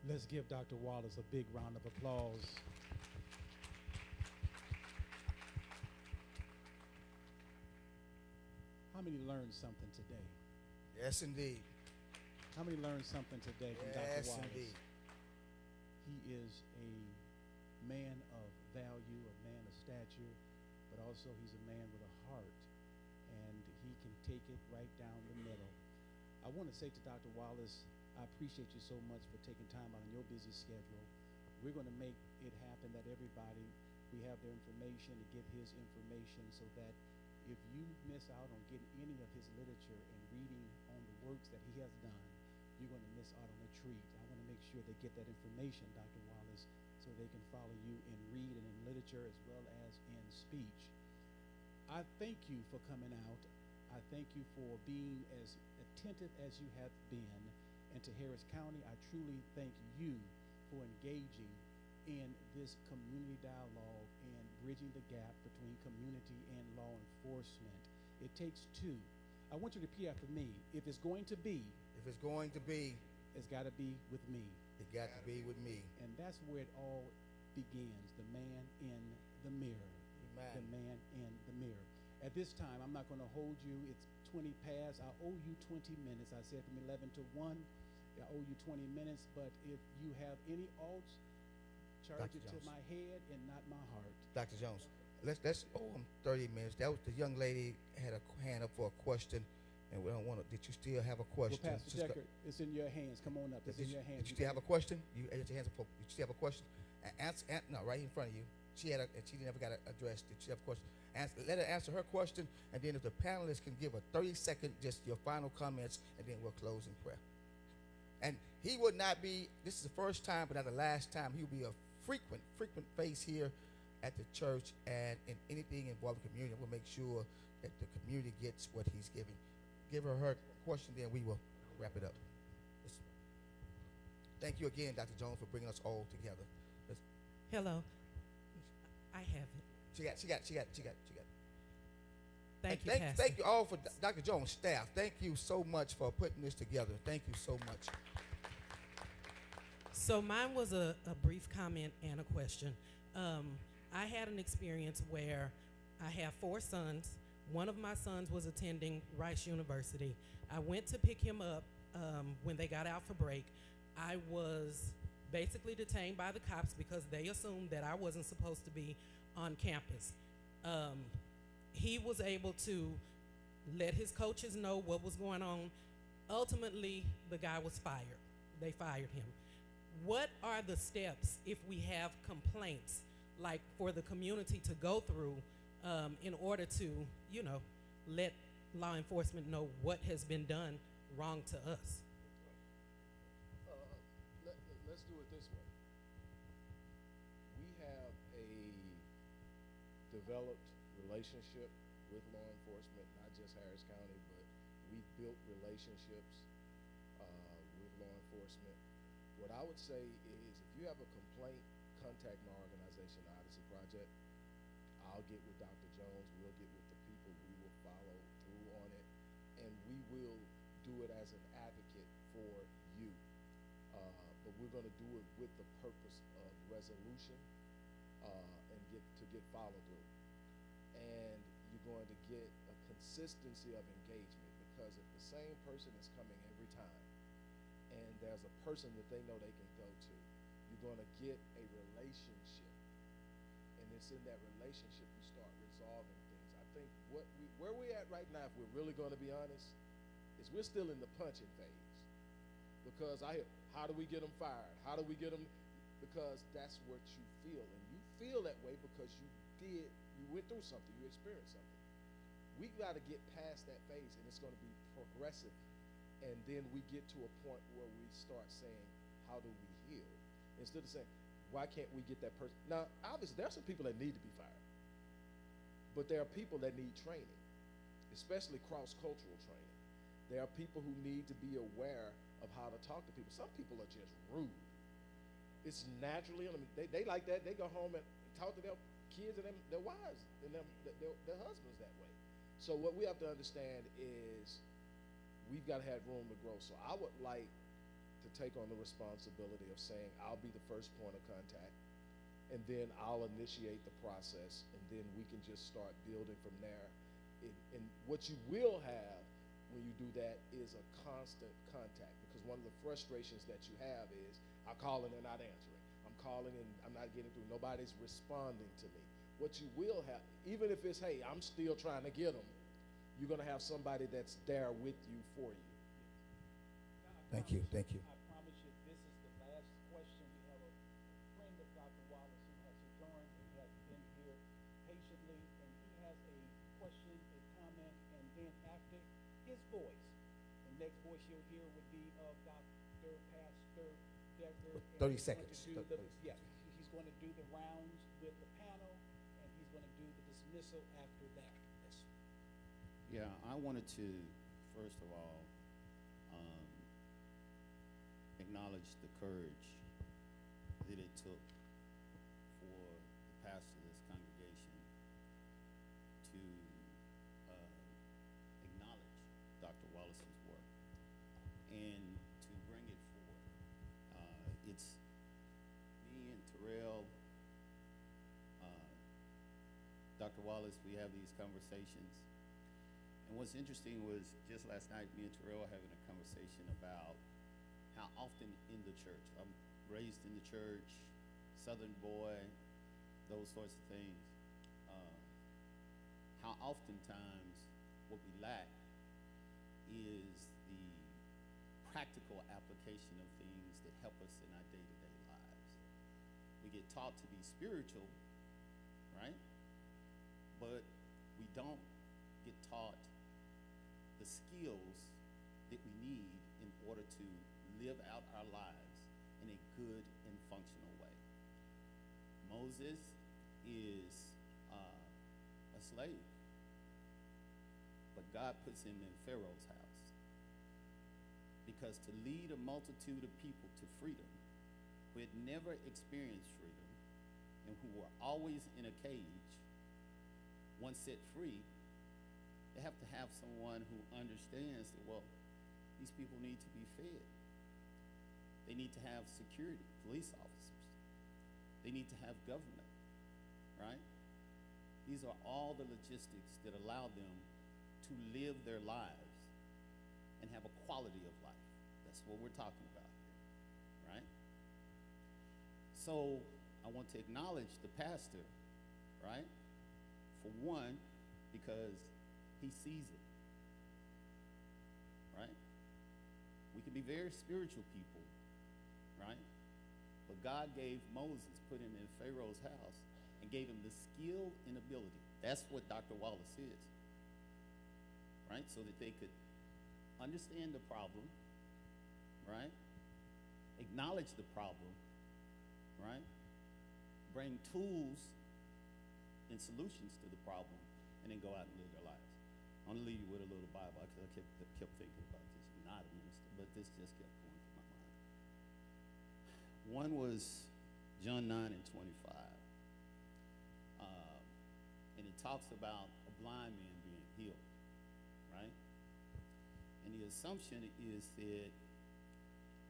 Let's give Dr. Wallace a big round of applause. How many learned something today? Yes, indeed. How many learned something today from Dr. Yes, Wallace? indeed. He is a man of value, a man of stature, but also he's a man with a heart, and he can take it right down the middle. I want to say to Dr. Wallace, I appreciate you so much for taking time out on your busy schedule. We're going to make it happen that everybody, we have their information to get his information so that if you miss out on getting any of his literature and reading on the works that he has done, you're going to miss out on a treat. I want to make sure they get that information, Dr. Wallace, so they can follow you in read and in literature as well as in speech. I thank you for coming out. I thank you for being as attentive as you have been. And to Harris County, I truly thank you for engaging in this community dialogue and bridging the gap between community and law enforcement. It takes two. I want you to repeat after me. If it's going to be, If it's going to be, it's got to be with me. it got to be with me. And that's where it all begins, the man in the mirror. Amen. The man in the mirror. At this time, I'm not going to hold you. It's 20 past. I owe you 20 minutes. I said from 11 to 1, I owe you 20 minutes. But if you have any alts, charge Dr. it Jones. to my head and not my heart. Dr. Jones, let's owe him 30 minutes. That was the young lady had a hand up for a question, and we don't want to. Did you still have a question? Well, Pastor Sister- Deckard, it's in your hands. Come on up. It's in your hands. Did you still have a question? You had your hands up. You still have a question? No, right in front of you. She had and she never got it addressed. Did she have a question? Let her answer her question, and then if the panelists can give a 30-second, just your final comments, and then we'll close in prayer. And he would not be, this is the first time, but not the last time, he will be a frequent face here at the church and in anything involving community. We'll make sure that the community gets what he's giving. Give her question, then we will wrap it up. Thank you again, Dr. Jones, for bringing us all together. Hello. I have it. She got it. Thank you, Pastor. Pastor. Thank you all for Dr. Jones' staff. Thank you so much for putting this together. Thank you so much. So mine was a brief comment and a question. I had an experience where I have 4 sons. One of my sons was attending Rice University. I went to pick him up when they got out for break. I was basically detained by the cops because they assumed that I wasn't supposed to be on campus. He was able to let his coaches know what was going on. Ultimately, the guy was fired. They fired him. What are the steps if we have complaints, like for the community to go through in order to, let law enforcement know what has been done wrong to us? Let's do it this way. We have a developed relationship with law enforcement, not just Harris County, but we built relationships with law enforcement. What I would say is if you have a complaint, contact my organization, the Odyssey Project. I'll get with Dr. Jones, we'll get with the people, we will follow through on it, and we will do it as an advocate for you. But we're gonna do it with the purpose of resolution and get follow through. And you're going to get a consistency of engagement, because if the same person is coming every time and there's a person that they know they can go to, you're going to get a relationship. And it's in that relationship you start resolving things. I think where we're at right now, if we're really going to be honest, is we're still in the punching phase. Because how do we get them fired? How do we get them? Because that's what you feel. And you feel that way because you went through something, you experienced something. We got to get past that phase, and it's going to be progressive. And then we get to a point where we start saying, how do we heal? Instead of saying, why can't we get that person? Now, obviously, there are some people that need to be fired. But there are people that need training, especially cross-cultural training. There are people who need to be aware of how to talk to people. Some people are just rude. It's naturally, I mean, they like that. They go home and talk to their kids and their wives and their husbands that way. So what we have to understand is we've got to have room to grow. So I would like to take on the responsibility of saying I'll be the first point of contact, and then I'll initiate the process, and then we can just start building from there. And what you will have when you do that is a constant contact, because one of the frustrations that you have is I call and they're not answering. I'm calling and I'm not getting through. Nobody's responding to me. What you will have, even if it's, hey, I'm still trying to get them, you're going to have somebody that's there with you for you. Thank you. Thank you. I promise you, this is the last question. We have a friend of Dr. Wallace who has adjourned and has been here patiently, and he has a question, a comment, and then after his voice, the next voice you'll hear would be of Dr. Pastor Deckard. 30 seconds. Yeah, he's going to do the rounds with the panel, and he's going to do the dismissal after that. Yes. Yeah, I wanted to, first of all, acknowledge the courage that it took for the pastor of this congregation to acknowledge Dr. Wallace's work and to bring it forward. It's me and Terrell, Dr. Wallace, we have these conversations. And what's interesting was just last night, me and Terrell were having a conversation about how often in the church, I'm raised in the church, Southern boy, those sorts of things, how oftentimes what we lack is the practical application of things that help us in our day-to-day lives. We get taught to be spiritual, right? But we don't get taught the skills that we need in order to live out our lives in a good and functional way. Moses is a slave, but God puts him in Pharaoh's house because to lead a multitude of people to freedom who had never experienced freedom and who were always in a cage, once set free, they have to have someone who understands that, well, these people need to be fed. They need to have security, police officers. They need to have government, right? These are all the logistics that allow them to live their lives and have a quality of life. That's what we're talking about here, right? So I want to acknowledge the pastor, right? For one, because he sees it, right? We can be very spiritual people, right? But God gave Moses, put him in Pharaoh's house, and gave him the skill and ability. That's what Dr. Wallace is, right? So that they could understand the problem, right? Acknowledge the problem, right? Bring tools and solutions to the problem, and then go out and live their lives. I'm going to leave you with a little Bible because I kept thinking about this. I'm not a minister, but this just kept going through my mind. One was John 9:25. And it talks about a blind man being healed, right? And the assumption is that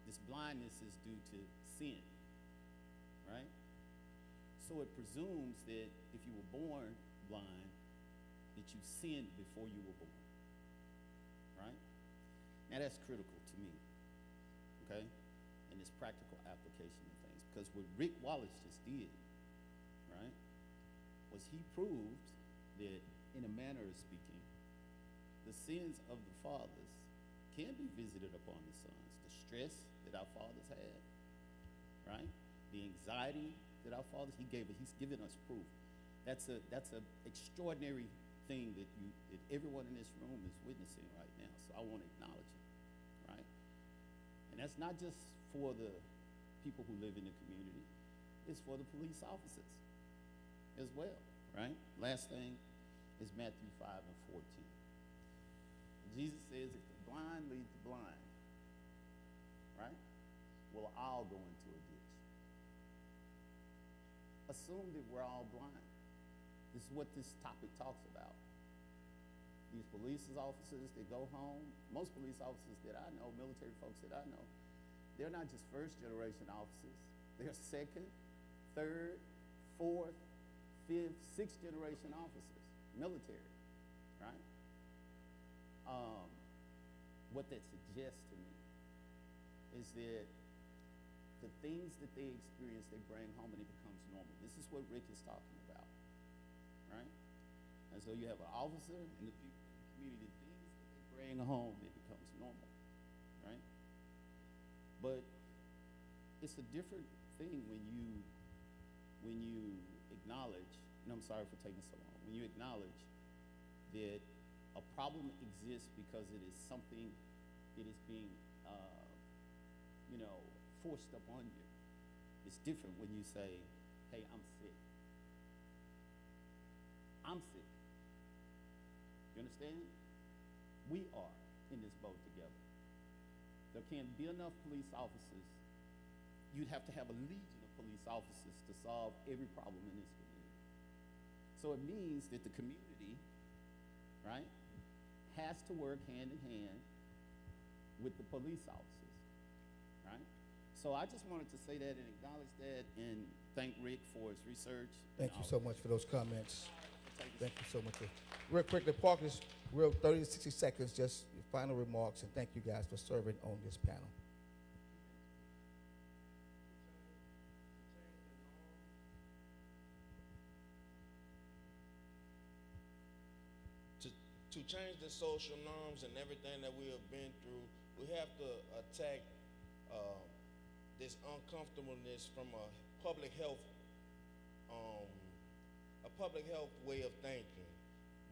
this blindness is due to sin, right? So it presumes that if you were born blind, that you sinned before you were born, right? Now that's critical to me, okay? In this practical application of things, because what Rick Wallace just did, right, was he proved that, in a manner of speaking, the sins of the fathers can be visited upon the sons. The stress that our fathers had, right? The anxiety that our fathers, he's given us proof. That's a extraordinary thing that everyone in this room is witnessing right now. So I want to acknowledge it, right? And that's not just for the people who live in the community. It's for the police officers as well, right? Last thing is Matthew 5:14. Jesus says, if the blind lead the blind, right, we'll all go into a ditch. Assume that we're all blind. This is what this topic talks about. These police officers that go home, most police officers that I know, military folks that I know, they're not just first generation officers. They're second, third, fourth, fifth, sixth generation officers, military, right? What that suggests to me is that the things that they experience, they bring home and it becomes normal. This is what Rick is talking about, right? And so you have an officer and the people in the community, the things that they bring home, it becomes normal, right? But it's a different thing when you acknowledge, and I'm sorry for taking so long, when you acknowledge that a problem exists because it is something that is being, forced upon you. It's different when you say, hey, I'm sick. I'm sick. You understand? We are in this boat together. There can't be enough police officers. You'd have to have a legion of police officers to solve every problem in this community. So it means that the community, right, has to work hand in hand with the police officers, right? So I just wanted to say that and acknowledge that and thank Rick for his research. Thank you so much for those comments. Thank you so much. Real quickly, Park is real 30 to 60 seconds, just your final remarks, and thank you guys for serving on this panel. To change the social norms and everything that we have been through, we have to attack this uncomfortableness from a public health way of thinking.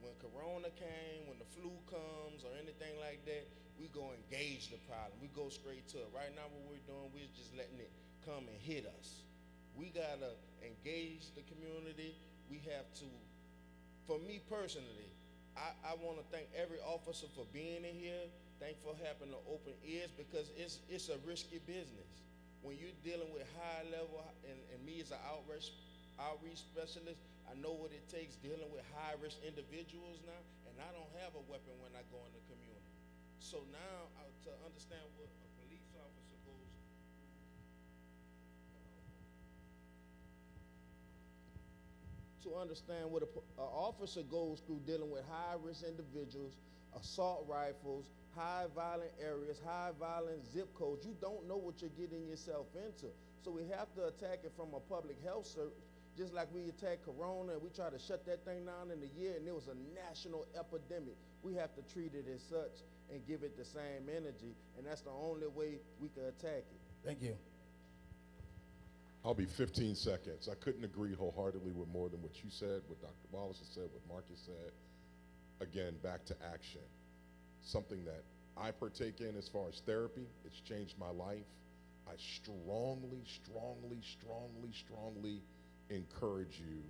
When Corona came, when the flu comes or anything like that, we go engage the problem. We go straight to it. Right now what we're doing, we're just letting it come and hit us. We gotta engage the community. We have to, for me personally, I want to thank every officer for being in here. Thank for having the open ears because it's a risky business. When you're dealing with high level, and me as an outreach specialist, I know what it takes dealing with high risk individuals now, and I don't have a weapon when I go in the community. So now to understand what a police officer goes through dealing with high-risk individuals, assault rifles, high violent areas, high violent zip codes. You don't know what you're getting yourself into. So we have to attack it from a public health search, just like we attacked Corona and we tried to shut that thing down in a year and it was a national epidemic. We have to treat it as such and give it the same energy, and that's the only way we can attack it. Thank you. I'll be 15 seconds. I couldn't agree wholeheartedly with more than what you said, what Dr. Wallace has said, what Marcus said. Again, back to action. Something that I partake in as far as therapy, it's changed my life. I strongly, strongly, strongly, strongly encourage you,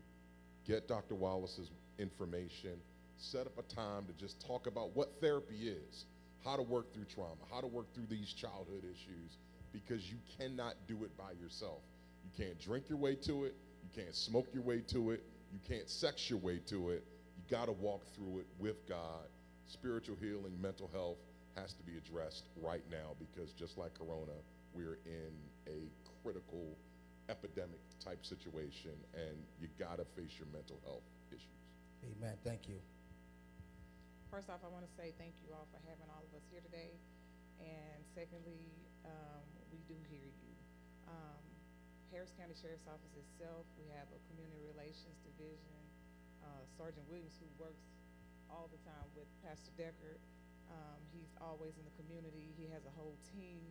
get Dr. Wallace's information, set up a time to just talk about what therapy is, how to work through trauma, how to work through these childhood issues, because you cannot do it by yourself. You can't drink your way to it. You can't smoke your way to it. You can't sex your way to it. You got to walk through it with God. Spiritual healing, mental health has to be addressed right now, because just like Corona, we're in a critical epidemic type situation, and you got to face your mental health issues. Amen. Thank you. First off, I want to say thank you all for having all of us here today. And secondly, we do hear you. Harris County Sheriff's Office itself, we have a community relations division. Sergeant Williams, who works all the time with Pastor Deckard, he's always in the community. He has a whole team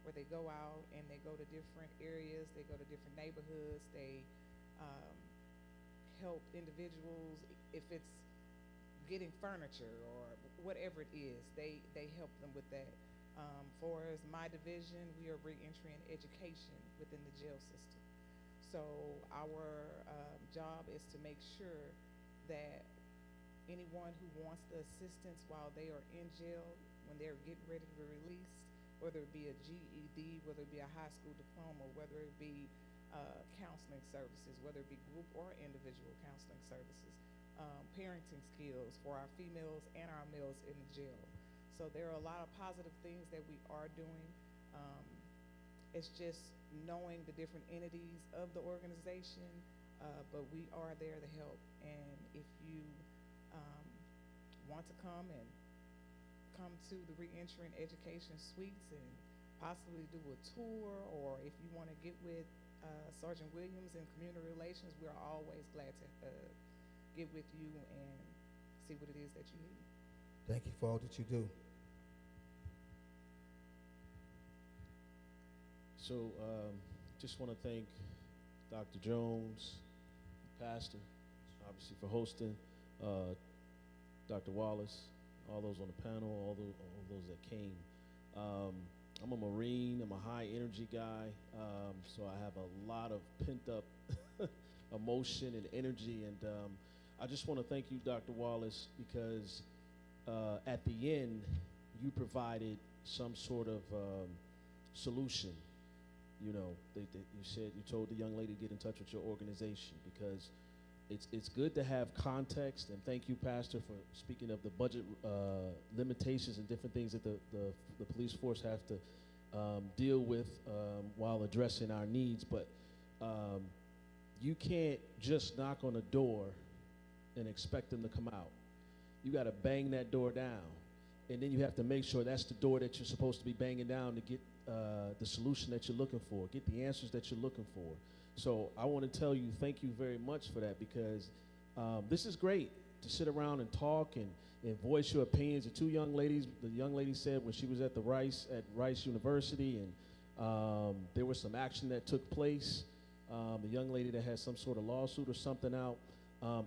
where they go out and they go to different areas, they go to different neighborhoods, they help individuals. If it's getting furniture or whatever it is, they help them with that. For as my division, we are reentry and education within the jail system. So our job is to make sure that anyone who wants the assistance while they are in jail, when they're getting ready to be released, whether it be a GED, whether it be a high school diploma, whether it be counseling services, whether it be group or individual counseling services, parenting skills for our females and our males in the jail. So there are a lot of positive things that we are doing. It's just knowing the different entities of the organization, but we are there to help. And if you want to come to the reentry and education suites and possibly do a tour, or if you want to get with Sergeant Williams in community relations, we're always glad to get with you and see what it is that you need. Thank you for all that you do. So just want to thank Dr. Jones, Pastor, obviously for hosting, Dr. Wallace, all those on the panel, all those that came. I'm a Marine, I'm a high energy guy, so I have a lot of pent up emotion and energy, and I just want to thank you, Dr. Wallace, because at the end, you provided some sort of solution. You know, you told the young lady to get in touch with your organization, because it's good to have context. And thank you, Pastor, for speaking of the budget limitations and different things that the police force have to deal with while addressing our needs. But you can't just knock on a door and expect them to come out. You got to bang that door down, and then you have to make sure that's the door that you're supposed to be banging down to get the solution that you're looking for, get the answers that you're looking for. So I want to tell you thank you very much for that, because this is great to sit around and talk and voice your opinions. The two young ladies, the young lady said when she was at Rice University, and there was some action that took place. The young lady that had some sort of lawsuit or something out.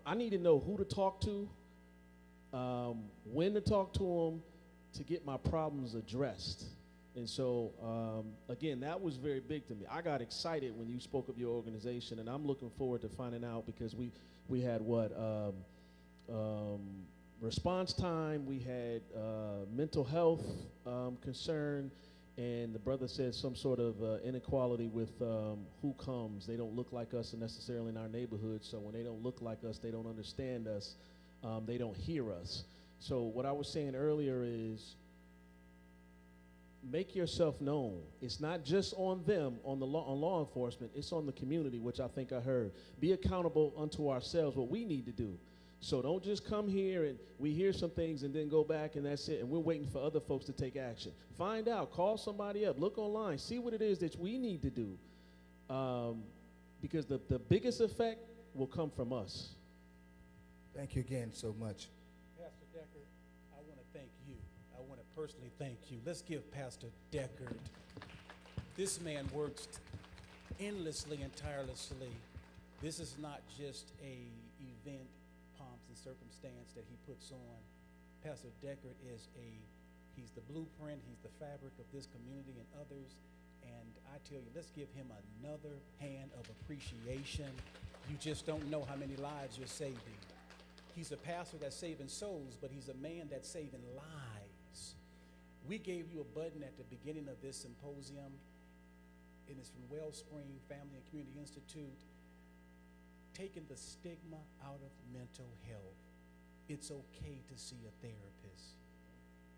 I need to know who to talk to, when to talk to them, to get my problems addressed. And so, again, that was very big to me. I got excited when you spoke of your organization, and I'm looking forward to finding out, because we had response time, we had mental health concern, and the brother said some sort of inequality with who comes. They don't look like us necessarily in our neighborhood, so when they don't look like us, they don't understand us, they don't hear us. So what I was saying earlier is, make yourself known. It's not just on them, on law enforcement, it's on the community, which I think I heard. Be accountable unto ourselves, what we need to do. So don't just come here and we hear some things and then go back and that's it, and we're waiting for other folks to take action. Find out, call somebody up, look online, see what it is that we need to do. Because the biggest effect will come from us. Thank you again so much. Pastor Deckard, I want to thank you. I want to personally thank you. Let's give Pastor Deckard. This man works endlessly and tirelessly. This is not just a event, pomps and circumstance that he puts on. Pastor Deckard is he's the blueprint, he's the fabric of this community and others. And I tell you, let's give him another hand of appreciation. You just don't know how many lives you're saving. He's a pastor that's saving souls, but he's a man that's saving lives. We gave you a button at the beginning of this symposium, and it's from Wellspring Family and Community Institute, taking the stigma out of mental health. It's okay to see a therapist.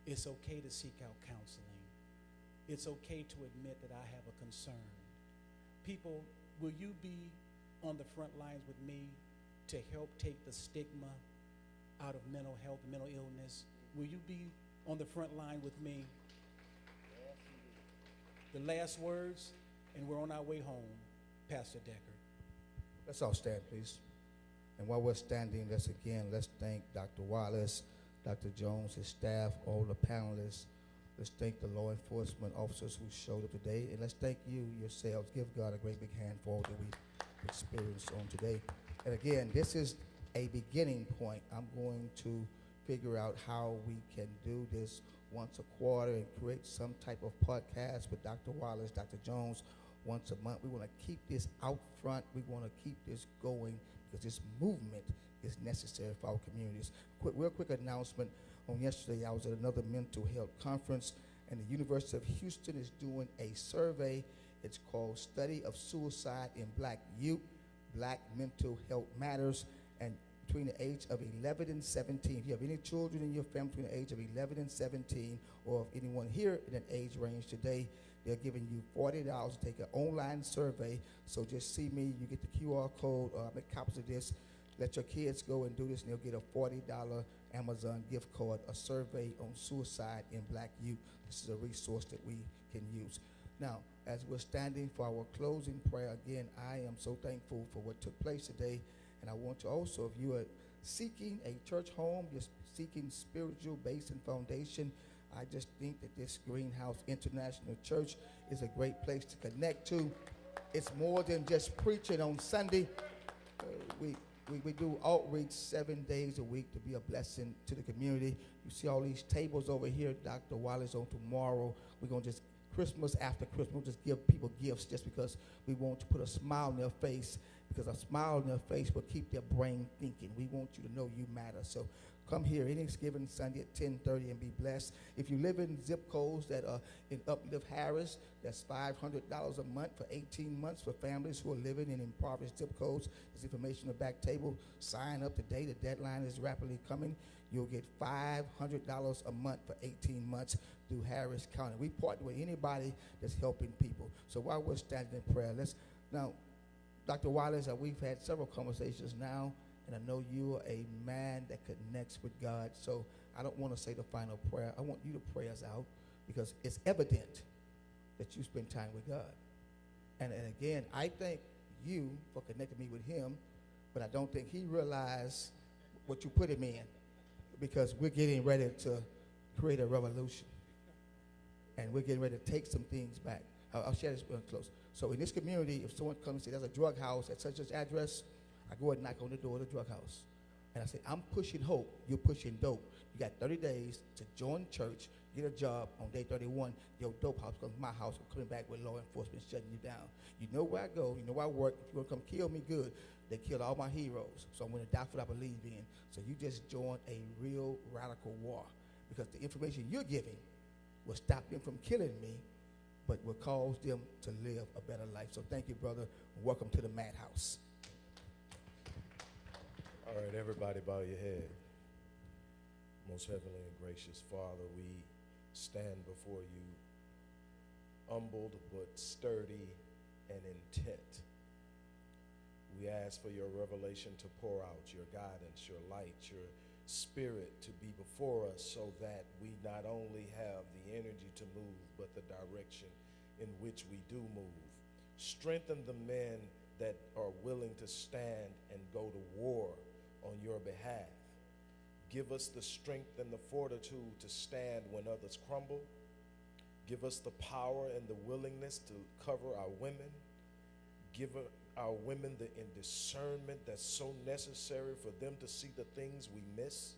It's okay to seek out counseling. It's okay to admit that I have a concern. People, will you be on the front lines with me to help take the stigma out of mental health and mental illness? Will you be on the front line with me? The last words, and we're on our way home, Pastor Deckard. Let's all stand, please. And while we're standing, let's thank Dr. Wallace, Dr. Jones, his staff, all the panelists. Let's thank the law enforcement officers who showed up today. And let's thank you yourselves. Give God a great big hand for all that we experienced on today. And again, this is a beginning point. I'm going to figure out how we can do this once a quarter and create some type of podcast with Dr. Wallace, Dr. Jones, once a month. We want to keep this out front. We want to keep this going because this movement is necessary for our communities. Real quick announcement. On yesterday, I was at another mental health conference, and the University of Houston is doing a survey. It's called Study of Suicide in Black Youth, Black Mental Health Matters, and between the age of 11 and 17. If you have any children in your family between the age of 11 and 17, or if anyone here in that age range today, they're giving you $40 to take an online survey. So just see me, you get the QR code, make copies of this. Let your kids go and do this, and they'll get a $40 Amazon gift card, a survey on suicide in Black youth. This is a resource that we can use. Now, as we're standing for our closing prayer, again, I am so thankful for what took place today. And I want to also, if you are seeking a church home, just seeking spiritual base and foundation, I just think that this Greenhouse International Church is a great place to connect to. It's more than just preaching on Sunday. We do outreach 7 days a week to be a blessing to the community. You see all these tables over here, Dr. Wallace, on tomorrow. We're going to just, Christmas after Christmas, we'll just give people gifts just because we want to put a smile on their face, because a smile on their face will keep their brain thinking. We want you to know you matter. So come here any given Sunday at 10:30 and be blessed. If you live in zip codes that are in Uplift Harris, that's $500 a month for 18 months for families who are living in impoverished zip codes. There's information on the back table. Sign up today. The deadline is rapidly coming. You'll get $500 a month for 18 months through Harris County. We partner with anybody that's helping people. So while we're standing in prayer, now, Dr. Wallace, we've had several conversations now, and I know you are a man that connects with God. So I don't want to say the final prayer. I want you to pray us out because it's evident that you spend time with God. And again, I thank you for connecting me with him, but I don't think he realized what you put him in, because we're getting ready to create a revolution. And we're getting ready to take some things back. I'll share this real close. So in this community, if someone comes and says, there's a drug house at such an address, I go and knock on the door of the drug house. And I say, I'm pushing hope, you're pushing dope. You got 30 days to join church, get a job. On day 31, your dope house becomes my house. I'm coming back with law enforcement shutting you down. You know where I go, you know where I work. If you want to come kill me, good. They killed all my heroes, so I'm going to die for what I believe in. So you just joined a real radical war, because the information you're giving will stop them from killing me, but will cause them to live a better life. So thank you, brother. Welcome to the madhouse. All right, everybody bow your head. Most heavenly and gracious Father, we stand before you humbled but sturdy and intent. We ask for your revelation to pour out, your guidance, your light, your spirit to be before us, so that we not only have the energy to move, but the direction in which we do move. Strengthen the men that are willing to stand and go to war on your behalf. Give us the strength and the fortitude to stand when others crumble. Give us the power and the willingness to cover our women. Give our women the discernment that's so necessary for them to see the things we miss.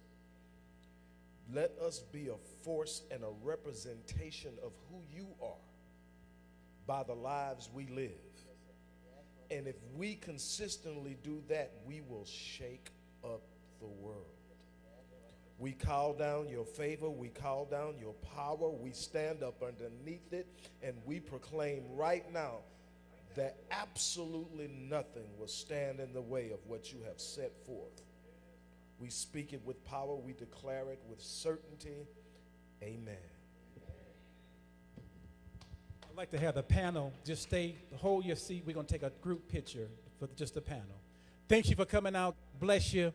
Let us be a force and a representation of who you are by the lives we live. And if we consistently do that, we will shake up the world. We call down your favor, we call down your power, we stand up underneath it, and we proclaim right now that absolutely nothing will stand in the way of what you have set forth. We speak it with power, we declare it with certainty. Amen. I'd like to have the panel just stay, hold your seat. We're going to take a group picture for just the panel. Thank you for coming out. Bless you.